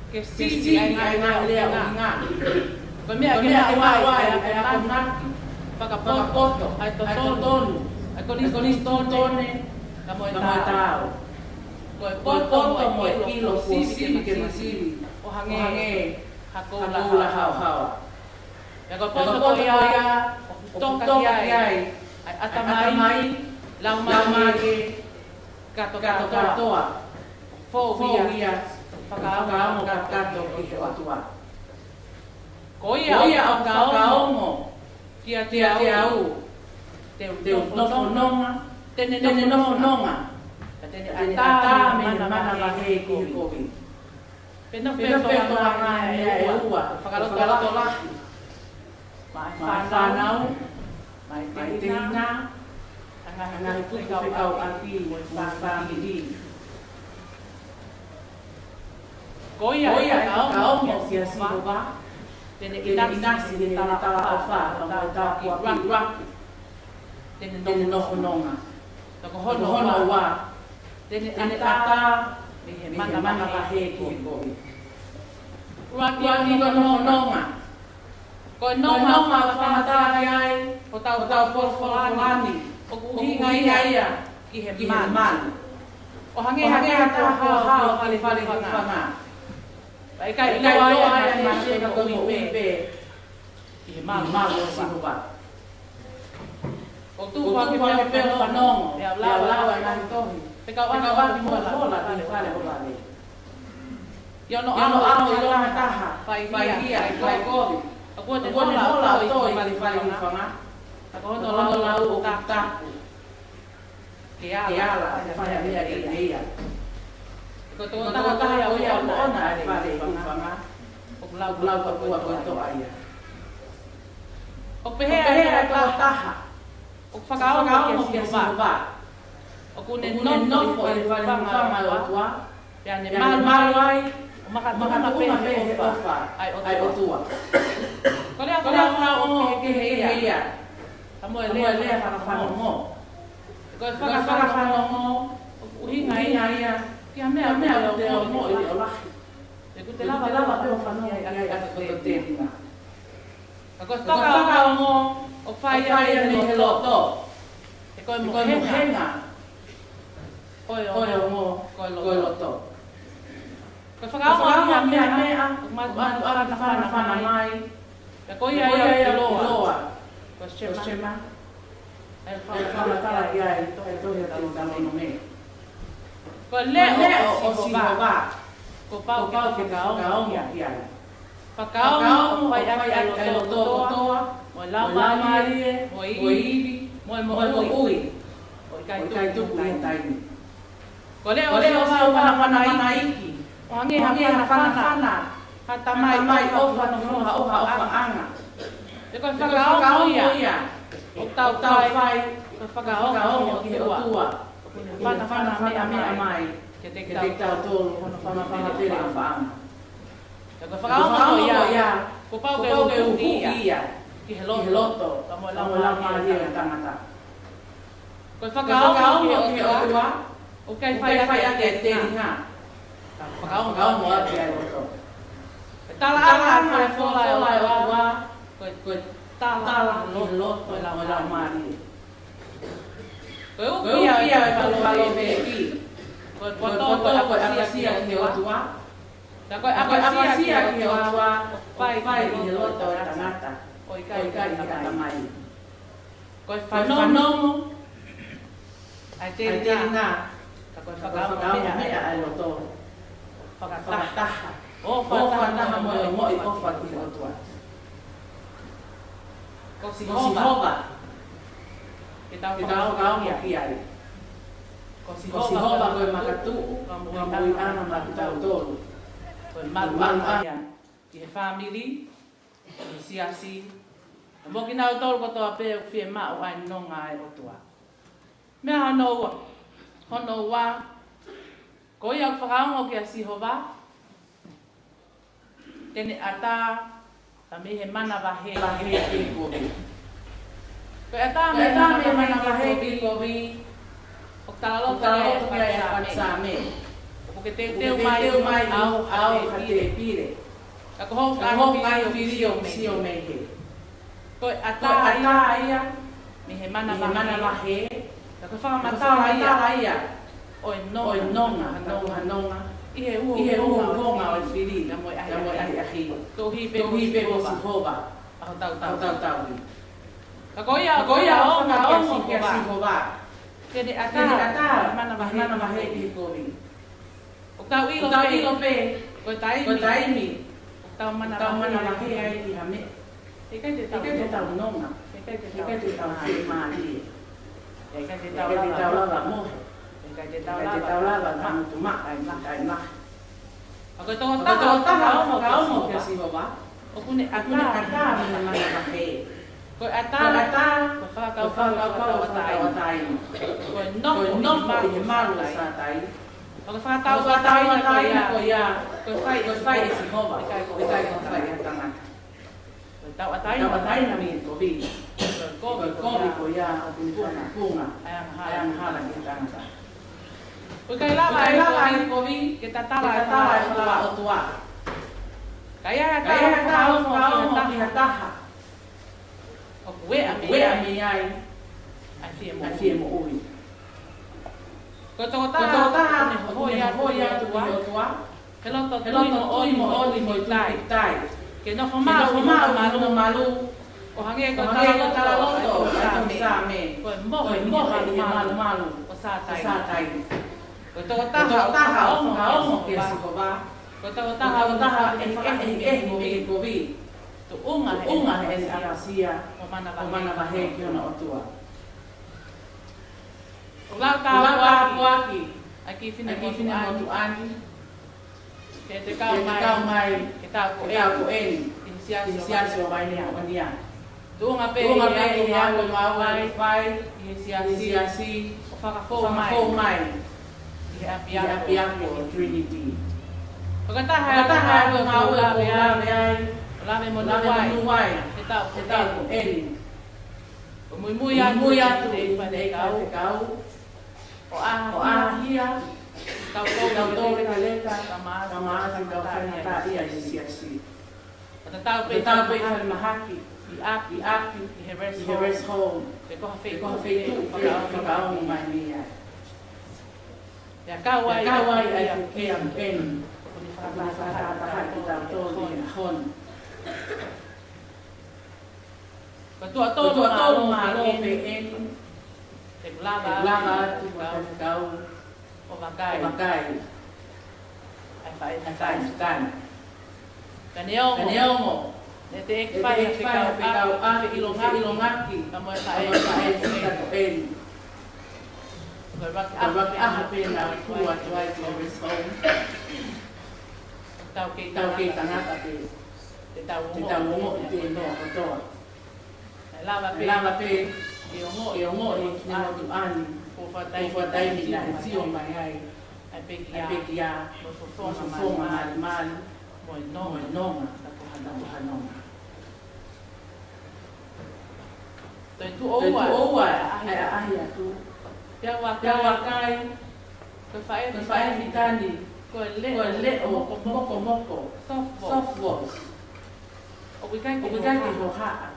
ke sisi ai lea nga. Ko mea ke wai ai ana pakapoto ai totonu. Ai konis totone ka moi tau. Ko poto mo kilo sisi ke sisi. O hange hakola hawa. Ya ko poto ya toka ai atamai laumage katoa fobia whakaamo kato ki atua koia au kaomo kia te au te nonga tene nonga tene ata mana lahe ki kovi pena nga e ua whakaloto lahi mai whanau mai teina anga tuku whekau aki whakidi koia kau mo sia siwa tene inasi ni tala alfa tala ki rak tene nonga ko hono wa tene ata me mana lahe ki ko rak ni nonga ko nonga whamata ai o tau forfolani o kuhinga ia ki he man o hange ta ha fale whanga ai kai ai ma se ko mi pe ki he man o sinuba o tu wa ki pe whanong la na tohi pe ka wa ki mo la fale o yo no ano yo la taha fai ia fai ko aku te hola o toi fale whanga ako hono lau o kata ke ala fai ia ko to taha o ia ona ai fale whanga o lau ka pua ko to ai o pehe ko taha o whakao ke sinuba o kune nofo e fale whanga o tua ya ne mal ai maka pehe ofa ai o tua ko le o ke ia amo le whakawhanongo ko whakawhanongo uhinga ia kia mea o te o mo i o lahi e ku te lava pe o whanongo ai ko te tēnga ko whakawhanongo o whai ai me he loto e koe mo henga koe o mo koe loto ko whakawhanongo mea matu ara na whana mai e koe ia loa ko shema fala ia e tohe tau talono me. Ko leo o si hova. Ko pau ke kaonga ia. Pakaonga vai ai toa. Mo lama marie, mo ibi, mo ui. O kai tuku taimi. Ko leo si mana iki. O hangi na fana. Hata mai ofa anga. E ko whakaonga ia. O tau whai, ko whakaonga ki o tua. Fana mea mai. Ke te tau tolu, whana tere o whaanga. E ko whakaonga ia. Ko pau ke uki ia. Ki he loto. Ka mo lama ia tangata. Ko whakaonga ki o tua. O kai whai ake te ringa. Whakaonga mo ake ai loto. Tala fola o awa. Ko tala lo la mari. Ko ia e palo me ki. Ko apasia ki o tua. Ta ko apasia ki o tua. Fai ni lo to tangata. O kai ta mai. Ko fanomo. Ai te nga. Ta ko whakaonga me a lo to. Whakataha. O whataha mo i ofa ki o tua. Ko si hova. Ke tau whakaonga ki ai. Ko si hova koe makatu. Ka mui ana makatau tolu. Koe malu ia. Ki he family. Ki siasi. Mo ki nau tolu kotoa pe o fie mao ai nonga ai o tua. Mea hono wa. Ko ia whakaonga ki a si hova. Tene ata ta me he mana wahe ki ko vi. Ko ata me mana wahe ki ko vi. O talo ya sa me. O ke te mai au hate pire. Ka ko ka video si o me he. Ko ata ia me he mana wahe. Ka ko fa mata ia. O nonga. Ihe uonga o firi na mo ahi. To hi be si hova. Ako tau. Ka ia o ki si hova. Kene ata mana mahe ki ko vi. O tau ilo pe. Ko taimi. O tau mana mahe ai ki hame. E kai te tau nonga. E kai te tau fi mali. E kai te tau lava mo. Kai te tau lava ma tu ma ai ma. Ako to ka mo ke si hova. O kune ata mana mahe. Ko ata ko fa tai. Ko no i malu sa tai. Ko fa tai ko ia. Ko fai si hova. Kai ko fai tanga. Ko tau atai na mi ko bi. Ko ko ia punga. Ayang hala ki tanga. Ko kai lava ko vi ke tatala o tua. Kaya mo ki taha. O we a me ai. Ai fie mo ui. Ko to ta hoia tua. Hello to mo tai. Ke no fama malu. O hange ko tala loto sa me. Ko mo malu. O sa tai. Ko to ta o ke si ko ba. Ko to ta mo ko vi. Tu unga he asia o mana wahe ki ona o tua. O lau aki. Aki fina mo tu ani. Ke te kau mai. Ke tau ko eni. Inisiasi o mai nia. Tu unga pe he ako mawai. Inisiasi. O whakafo mai. He apiako o Trinity. O kataha o maula ai. Lame mo nuai. Ke tau ko eni. O mui atu e whanei kau. O ahia. Kau tau re kaleta. Kamasi kau whanata ia inisiasi. O tau pe whare mahaki. I aki. I he rest home. Ke koha whei tu. Whakaongo mai mia. Ia kawai ai ke am eni. O ni whakataha ki tau tō ni hon. Ko tua tolu malo pe eni lava tu kau o makai ai fai kan kaniongo ne te fai kau a ilongaki kamo fai ko el Abang pena kuat tuai tu bersong. tau ke Tanah tapi te tau mo itu no betul. Lava pe iongo ni tu ani. ko Fatai ni na sio mai ai. ai pe Kia mo so mal mo no ta ko hana. tu owa Ai tu Pia Kai ko fai vitani ko le moko soft walls o wikai o ho ha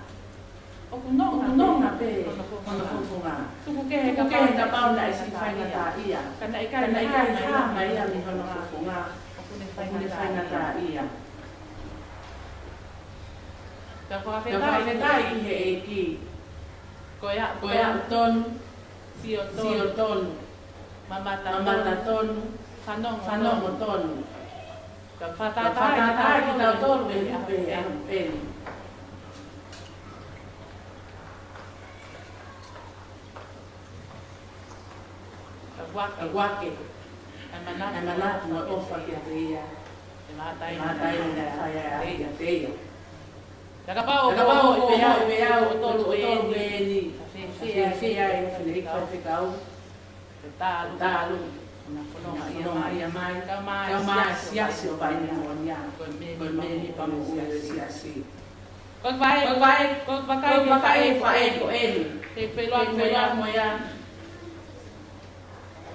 o kuno na pe kono funga tu ke ka pau na si fai na ta ia kana ikai ha mai ia mi kono funga o kune fai na ta ia ka fa ka fai ki he ki ko ya ton sio ton mamata ton fanong ton ka fata ki ta ton pe Wake Amanat mo ofa ki ia matai na saya teia daga pau o tolu ni Fia e Federico Ficau talu na fonoma ia mai siasi o pai na monia ko me pa mo siasi ko vai fai ko ele te pelo mo ya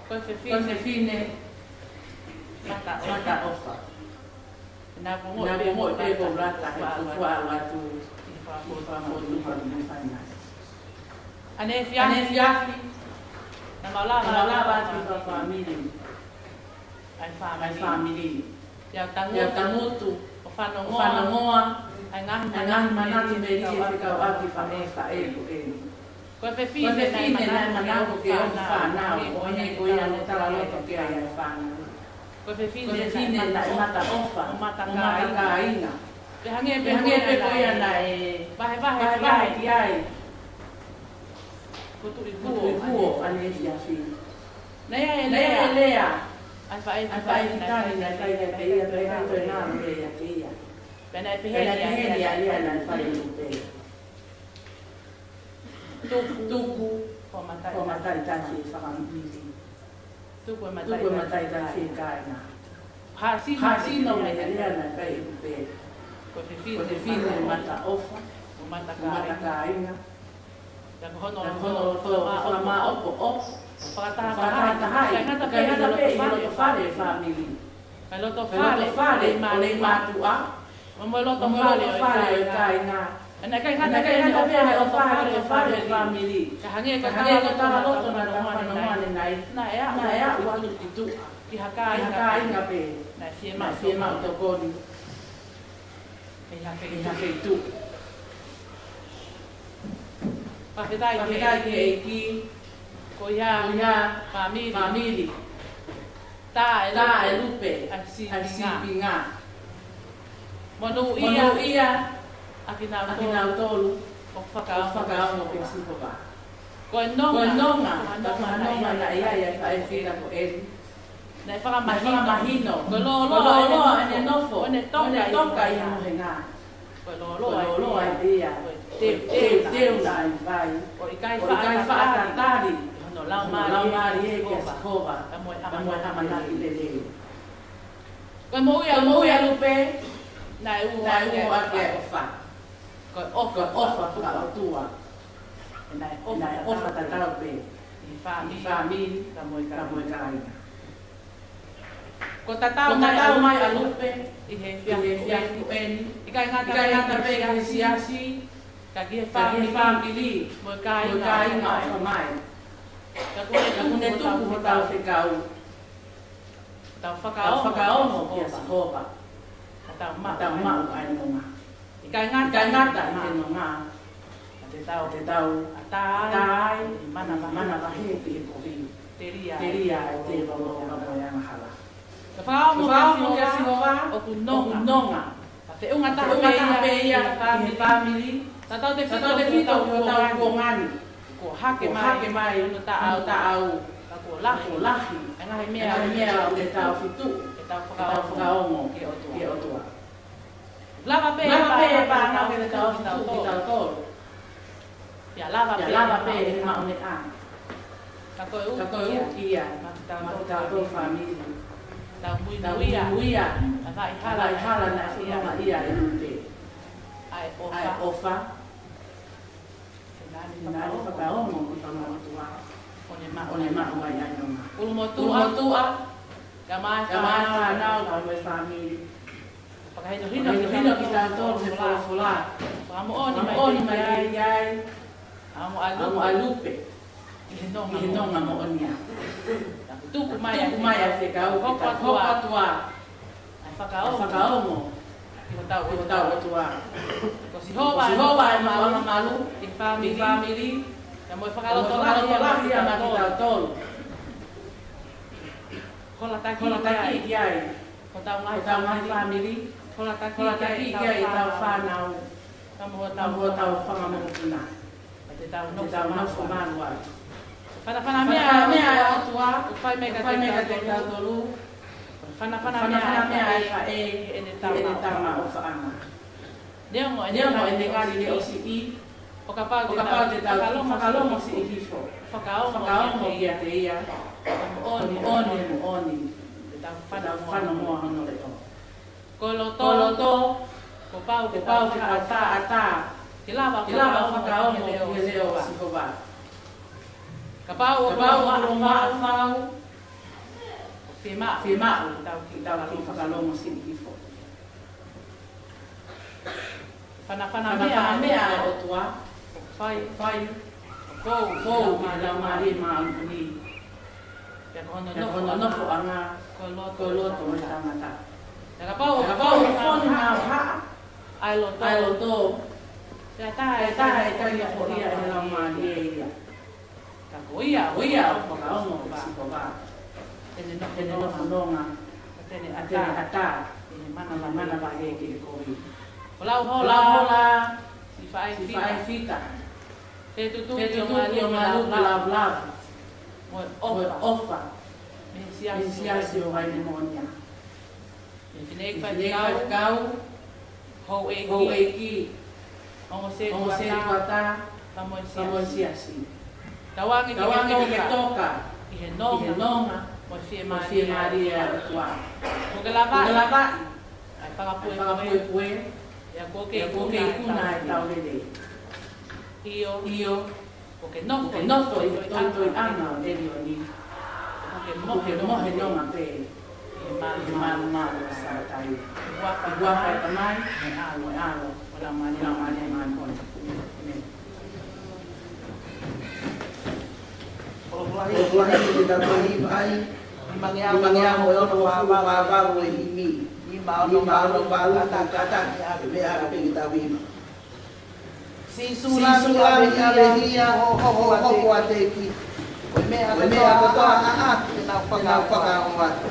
ko se fine mata ofa na mo pe ko rata ko ala tu fa mo tu pa mo fai ane fiafi na malava tu family ai family ya tangutu o fano ngoa ai ngah manati meri e ka wa ki fa ko fe fine na manako ke o fa na o ne ko ya ne tala lo ke ya fa ko fe fine na mata ofa mata ka ina pe hange pe ko ya na e bahe ki ai kutu kuo ane ya fi lea ai fai vitani na kai na pe ya pe to na me ya ke ya pena pe ya na fai pe tuku ko matai ta ki fa mi tuku matai ta ki kai na hasi no me ya na kai pe ko te fine mata ofa mata kai na dan hono ma opo Fata fare family. Kalau to fare matua. Memolo to fare kai na. Ana kai fare family. Kahange ka tala lo to na nai. Na ya wa tu. Hakai na pe. Na fiema to body. Ia fe tu. Paketai ki Koya family ta lupe asi pinga monu ia akina tolu o fakao no pensivo ba ko nonga na ia fa fila ko el na faka mahino ko lo ane nofo ane toka ia no henga ko lo ia te na vai o ikai fa tari no lau mari e ke skova amo amana ilele ko mo ia lupe na u ake ofa ko ofa ka tua na ofa tatau pe family kamo kai ko tatau mai alupe ihe fia ku en ikai ngata pe ka siasi kagi family mo kai mai Kakune tuku tau ficau. Tau fakao mo kia sahoba. Tau ma ai no ma. Ikai ngata no ma. Te tau. Tai. mana bahe te kofi teria te balo balo ya mahala Whakao mo kia singoa o ku nonga. Te unga tape ia family. Tatau te whito o tau kuongani. Ko hake mai no ta au. Ka ko lahi. Anga he mea o te tau whitu. Te tau whakaongo ki o tua. Lava pe pa na o te tau whitu ki tau tolu. Pia lava pe ma o ne a. Ka koe uki ia. Ma tau family. Tau muia. Ai hala na ia e nute. Ai ofa. Nani whakaongo ki whamatua. One ma mai ai nonga. Ulumotua. Ka mai whanau ka mai whamiri. Hino ki tātou he whalafola. Whamaoni mai ai. Amo alupe. He nonga mo onia. Tuku mai a te kau hopatua. Ai whakaongo. Ko tau atua. Ko si hoa e malu. I family. Ka moi whakalotolahi a maki tau tolu. Kola taki ki ai. Ko tau ngai family. Kola taki ki ai tau whanau. Ka moa tau whangamokuna. Te tau nofu manua. Whana mea atua, whai mega te kau tolu. Whana mea e ene tama o whaanga. Neongo ene ngari le o si I. O ka pau te tau whakalongo si I hifo. Whakaongo ia te ia. Oni. Te tau whana moa hono le o. Koloto. Ko pau te ata. Ki lava whakaongo ki leo si hova. Kapau mau Fimau tau ki whakalongo si hifo. Whana mea o tua. Whai. Kou mari mauni. Pia kono nofo anga. Koloto me tangata. Kapau koni ha. Ai loto. Pia tae kaya horia e la mari e ia. Oia, whakaongo si kowa. Tene no whanonga. Tene ata. Tene mana bahe ki kowi. Hola. Si whae fita. Te tutu o malu lav. Moe ofa. Me siasi o hai nemonia. Me finek whai kau. Hou e ki. Ongo se tuata. Pamoe siasi. Tawangi ke toka. Ihe nonga. Mo fie maria tua. Ko ke lava. Ai pagapue. Ya ko ke kuna e taurele. Io. Ko ke nofo i tonto i ana o deli o ni. Ko ke mohe nonga pe. E malu sa tai. Guafa e tamai. E alo. Wala mani kona. Olahi te tatoi ai mangeaho e ono wāwaru e imi. Ima ono wālu kata me ara pegi tawima. Sisula hia hoko ate ki. Koe mea katoa te nau whakaongo atu.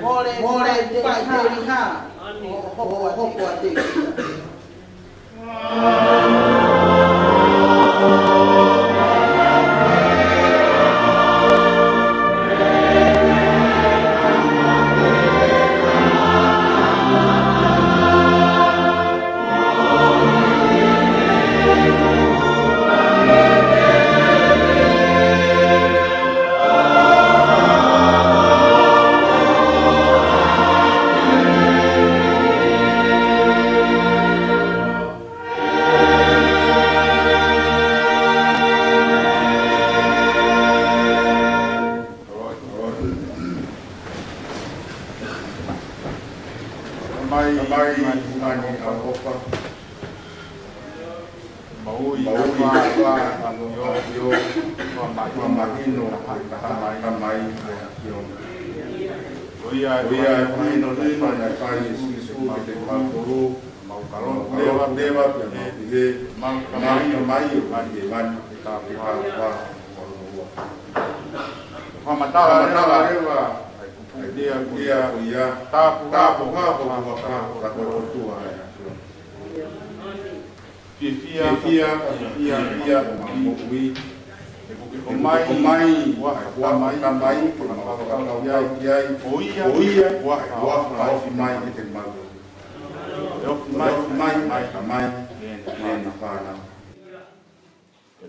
More te ha. Ho te.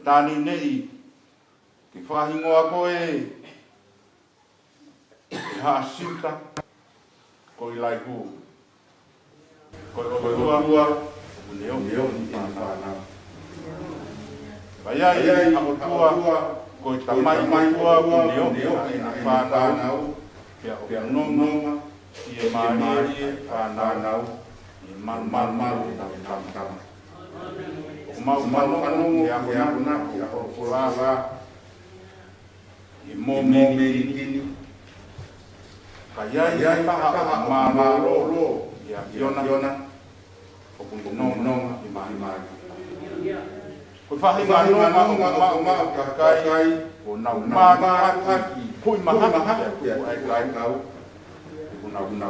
Tani nei ki whahingoa koe ha sinta ko i lai hu ko ua leo ni whana vai ai a tua ko i tamai tua leo ni whana pia nonga i e maari whana i man tam mau ya kuna ya kurava i momeni kaya pa mamalo ya yona ko no i mai ko fa ma kai ko na ma ki ko ma ya ai kau ko na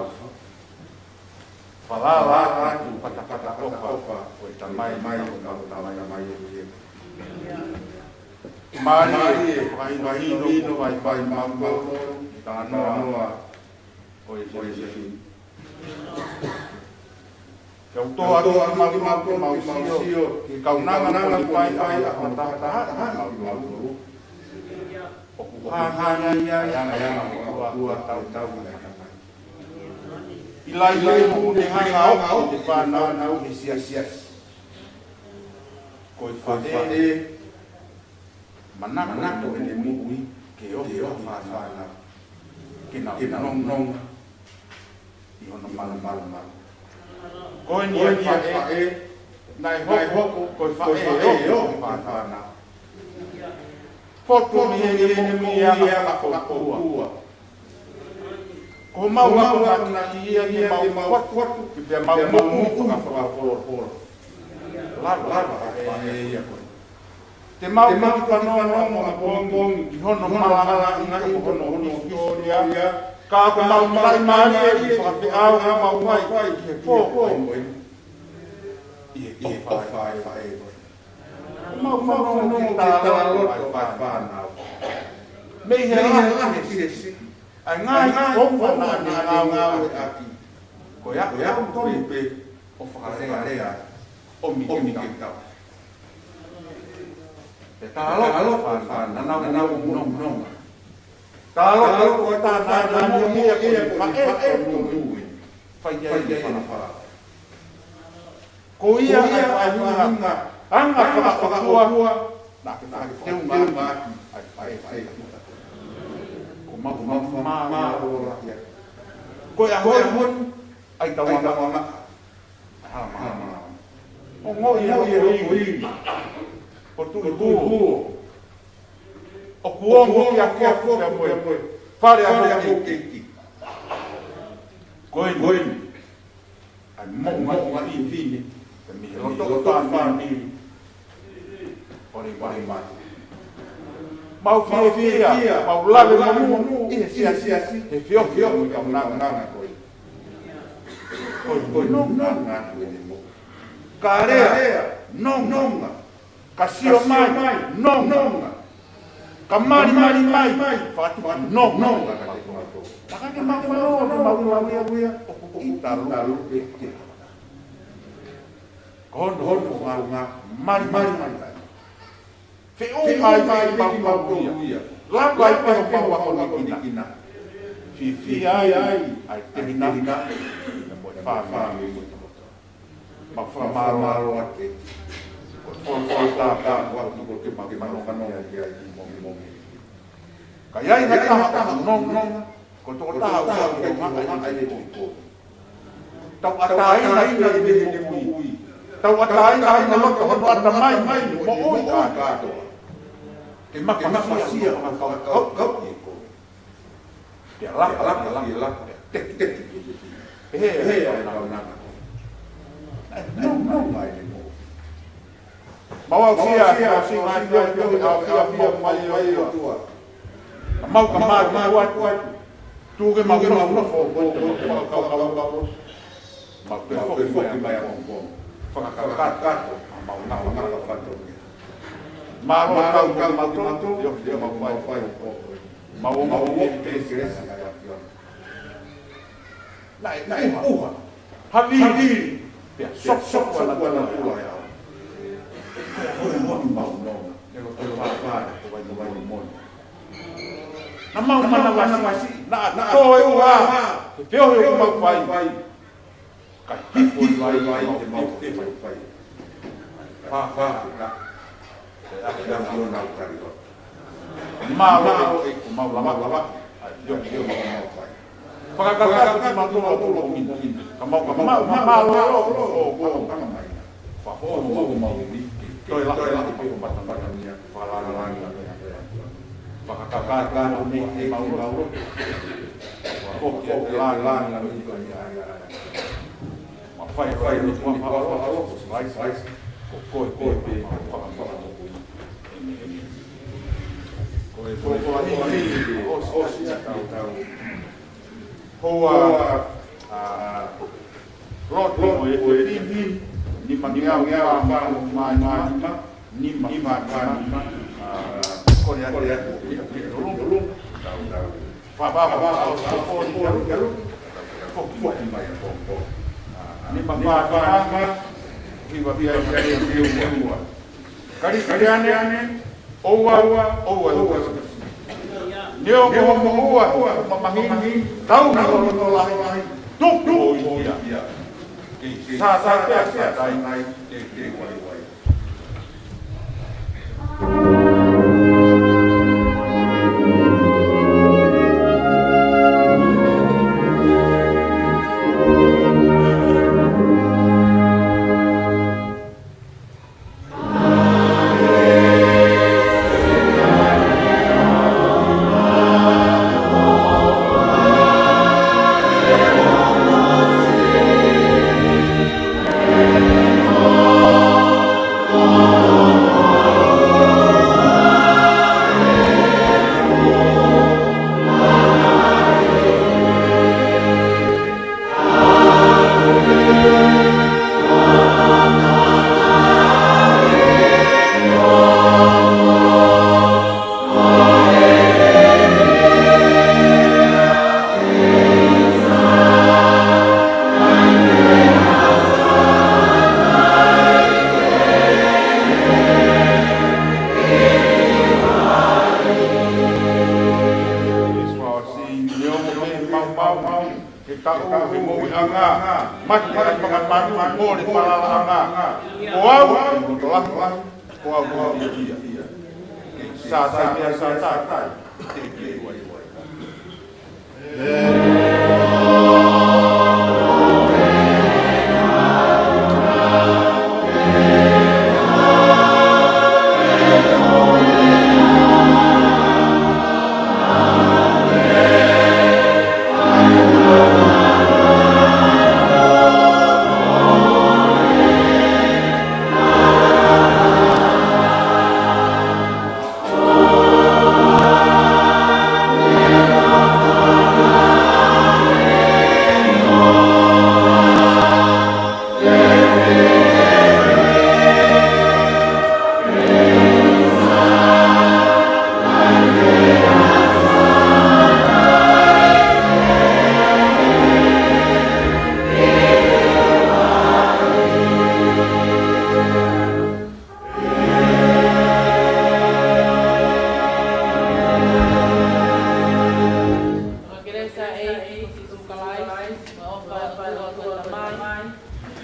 Falava tu patapata ofa o tamai tamai mani vai mambo tanoa o ese que auto mausio que kaunanga pai a contata o ya tau Ilai mu de hanga o de pana na o sias. Ko fate mana ko de mu ke o fa ke na non i ono mal. Ko ni fa nai ho ko fa o fa na. Foto mi ya ko ko mau na ia mau wat ki pe mau ka for la ia ko te mau ka no pong ki hono mala na i hono historia ka ko mau mai i fa pe au mau vai ki po i fa mau no ta lo pa na me he Ngai o na ngau aki. Ko ya ko pe o whakarea o mi ka. Te talo whana nau nong. Talo ko ta ni pa e Fai whana. Ko ia ai whanga. Anga whakahua. Na ke te unga ai ma ko ya ho ai ta wa ma o ngo i o tu o kuongo ya ko fare a ki ko ai mo i fini mi lo to fa ni ori ma mau fia mau lave mamu e sia e fio ka nganga ko no nganga karea no ka sio mai no ka mari mai fatu no takane ma no o itaru kon nga mari fe o mai ba la vai pa ko kina fi ai terina mo fa maro ate ko ta wa ko ke ma no mo kaya hata no ko to ta wa ko ma ai ko tau atai ai ni mui tau atai ai na lo ko ta mai mo o ka to ke mafasia kau dia lak tek no bawa sia mau kamar kuat tu ke mau no fo mau yo dia mau hadir sok wala ya mau mana wasi na toy wa feo yo mau fai ka hipo vai mau fai fa ada mau na kari mau lama yo mau fai pagkakata matulog min kamaw fa mau toy la ko batang niya para pagkakata ni mau ko la fai ni ko hoa rot o tin ni mangia ni ma korea lulung fa ni ma hiwa kari owa Neo mo mamahin tau no lahi tuk ya sa dai wai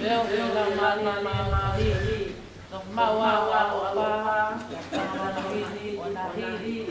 Leo la mali no mawa wa wanahili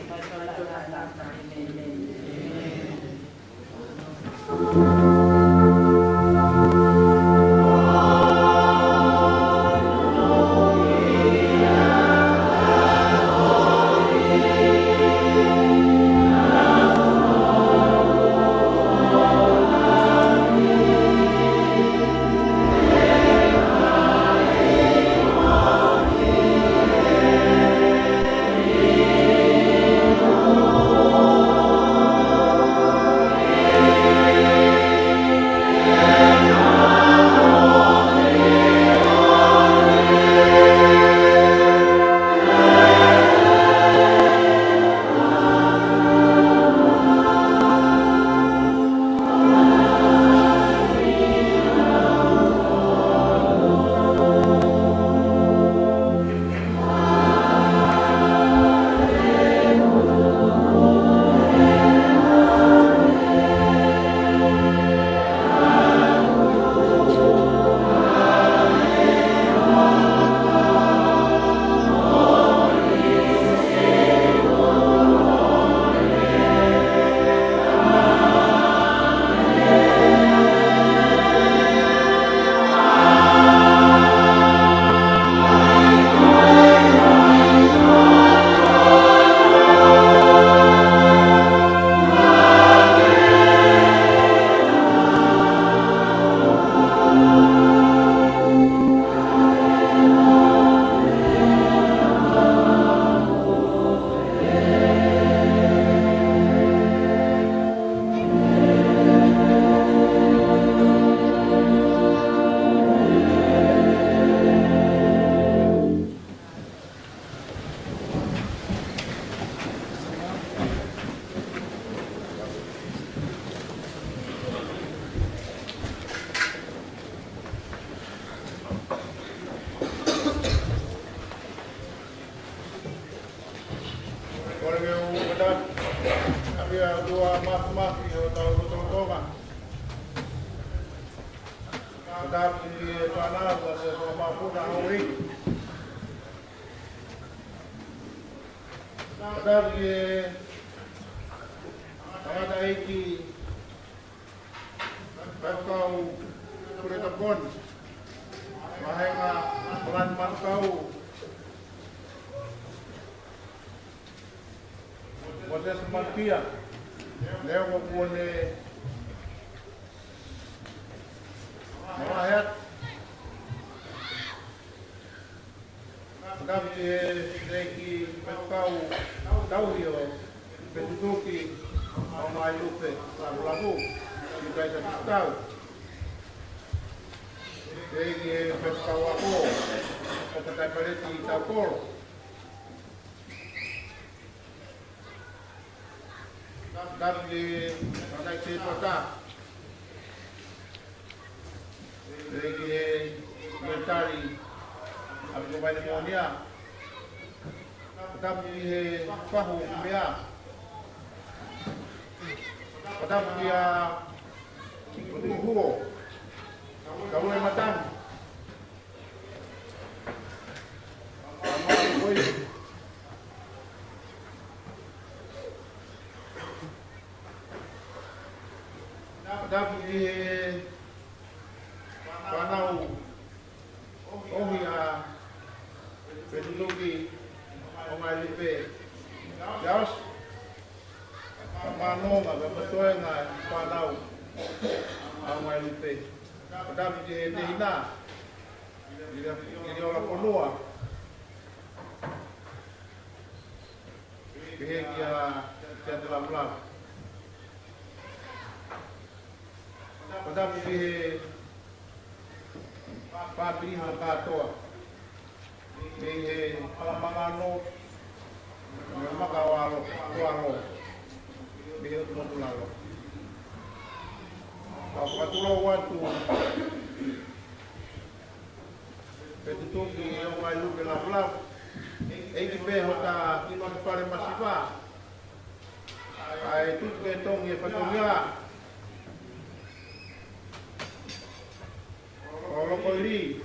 koiri.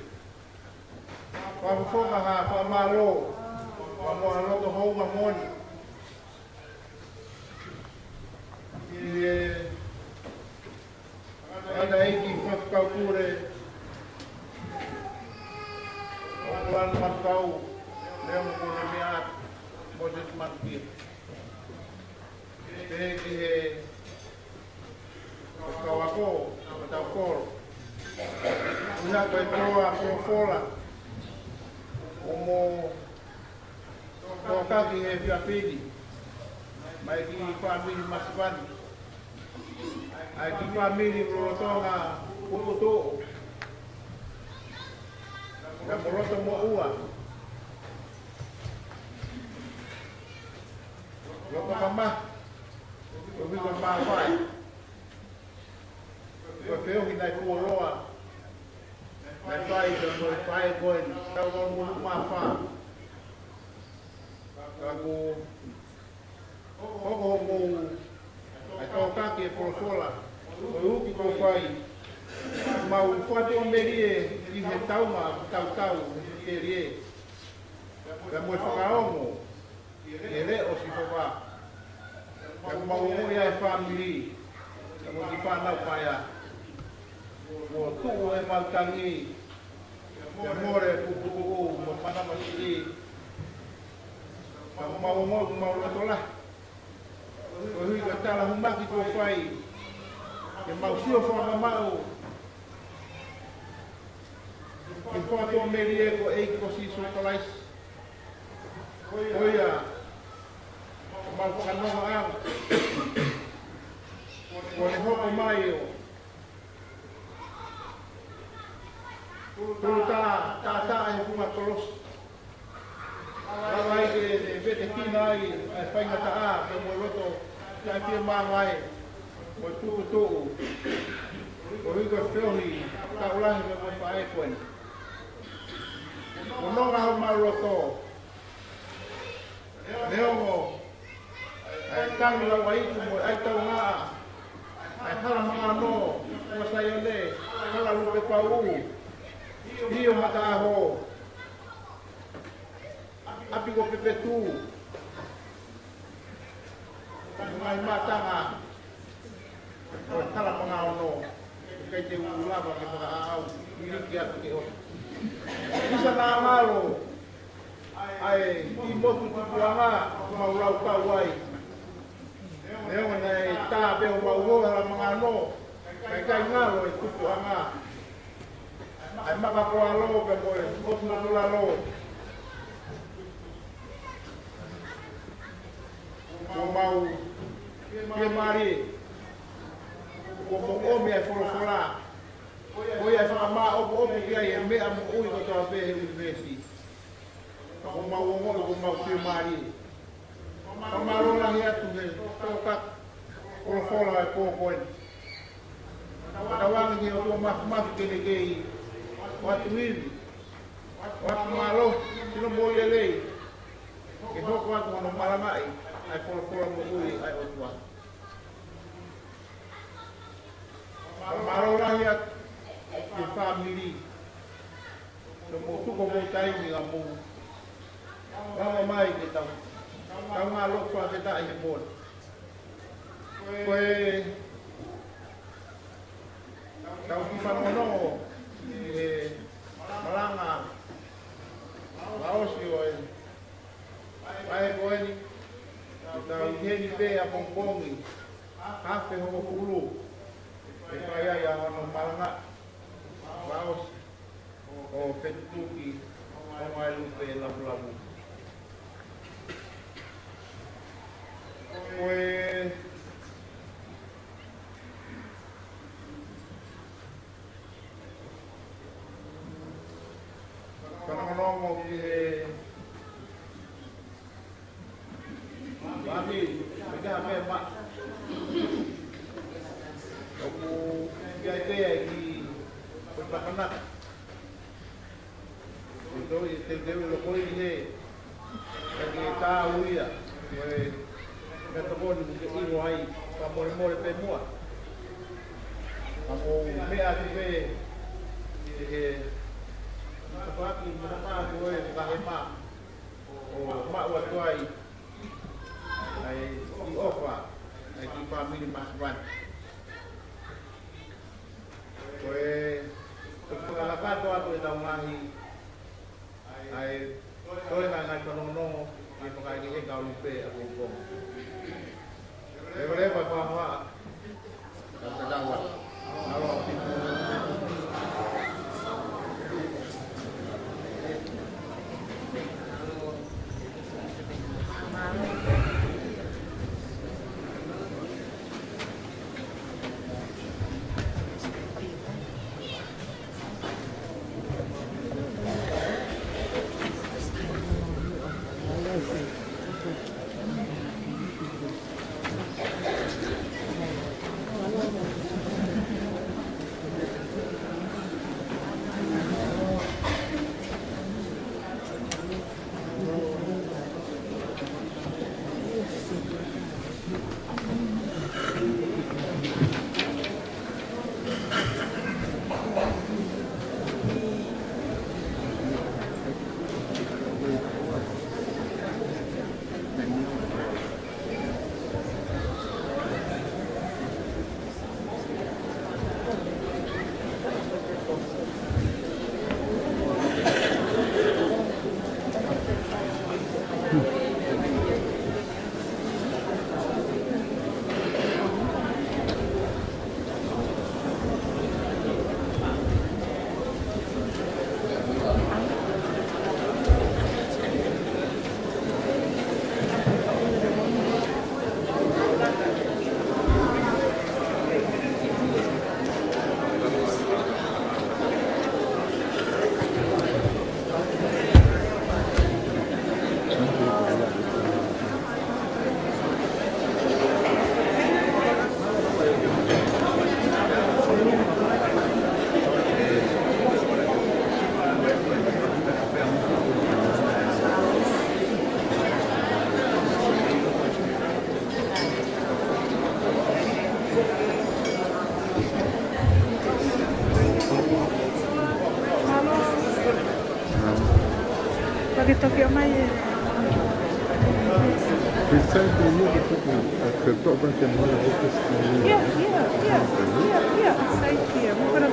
Whafoka ha whamaro. Whamoa roto hounga moni. Ada eiki whakau kure. Oran matau. Leo kone meat. Moses matkir. Teki he. Whakau ako. Matau koro. Una koe toa profola. Omo. Tokaki he whiapiri. Mai ki family maswani. Ai ki family rotonga kukuto. Na moroto mo ua. Loko mama. Obi ko ma vai. Ko feo ki nai kuoloa. Nai fai ko mo fai koen. Tau ko mo ma fa. Kaku Hoko mo ai tau kake e porofola. O uki ko whai. Mau whatu o merie i he tauma tau e rie. Ka mo e whakaongo. E re o si whaka. Ka mau o ia e whamiri. Ka mo ki whanau paia. Mo tuu e mautangi. Ka more pupuku mo whanamasi. Ka mau mau latola. Ko hui ka tala humaki ko whai. Ke mau sio whakamau. Ke whato merie ko eiki ko si sokalais. Oia. Ko mau whakanonga ang. Ko ne hoko mai o. Tulu tā e hunga kolos. Rawai ke vete kina ai ai whainga taa ke mo roto kia kia māngai mo tuku tuu. Ko hui ko whiohi ka ulahi me mo whae koen. Ko nonga hau ma roto. Neongo ai tangi lau aitu mo ai tau ngā. Ai hala mga no mo sayone hala lupe pau. Hio mata aho. Api ko pepe tu. Ngai matanga. O tala mga ono. Kay te ulaba ke mga au. Iriki atu ke o. Isa na amalo. Ai i motu tupuanga. Maurau kawai. Neo na e ta peo mauroha mga ano. Kay ngalo e tupuanga. Ai makakoa lo pe moe. Motu nula lo. Ko mau ke mari ko mo me forofola ko ia fa ma o ke ia me am ui ko to be university ko mau ko mau ke mari ko mau la ia tu be to ka forofola e ko ko ta wang ki o ma ke ne ke wa tu ni wa malo sino mo le ke ho ko no malamai ai fora mo ui ai o tua. Maro rahi a ke family. No mo tuko mo tai ni a mo. Rama mai ke tau. Tau ngā lokwa te tai he pōn. Koe tau ki whanono e malanga. Laosi o e. Ai koe ni. Tau heni pe a pongpongi. Hafe ho kulu. E kaya ya ono malanga. Laos. O petuki. O mai lupe labu-labu. Koe kanongo ki he Mami, mega me ma. Oku kia te ki pepakana. Ito te deu lo koi he. Ki ta uia. Koe ka boni ke iro ai ka more pe mua. Amo me a te Kapati mana koe kahe ma o ma wa tuai ai I ofa ai ki family masban koe pengalaman tu aku dah mengahi ai koe ngai kono I pakai ni kau lupa aku pun lepas apa dan terjawab kalau Tokyo mai. Pensai dulu itu kerja macam mana fokus. Yeah. Saya here. We're gonna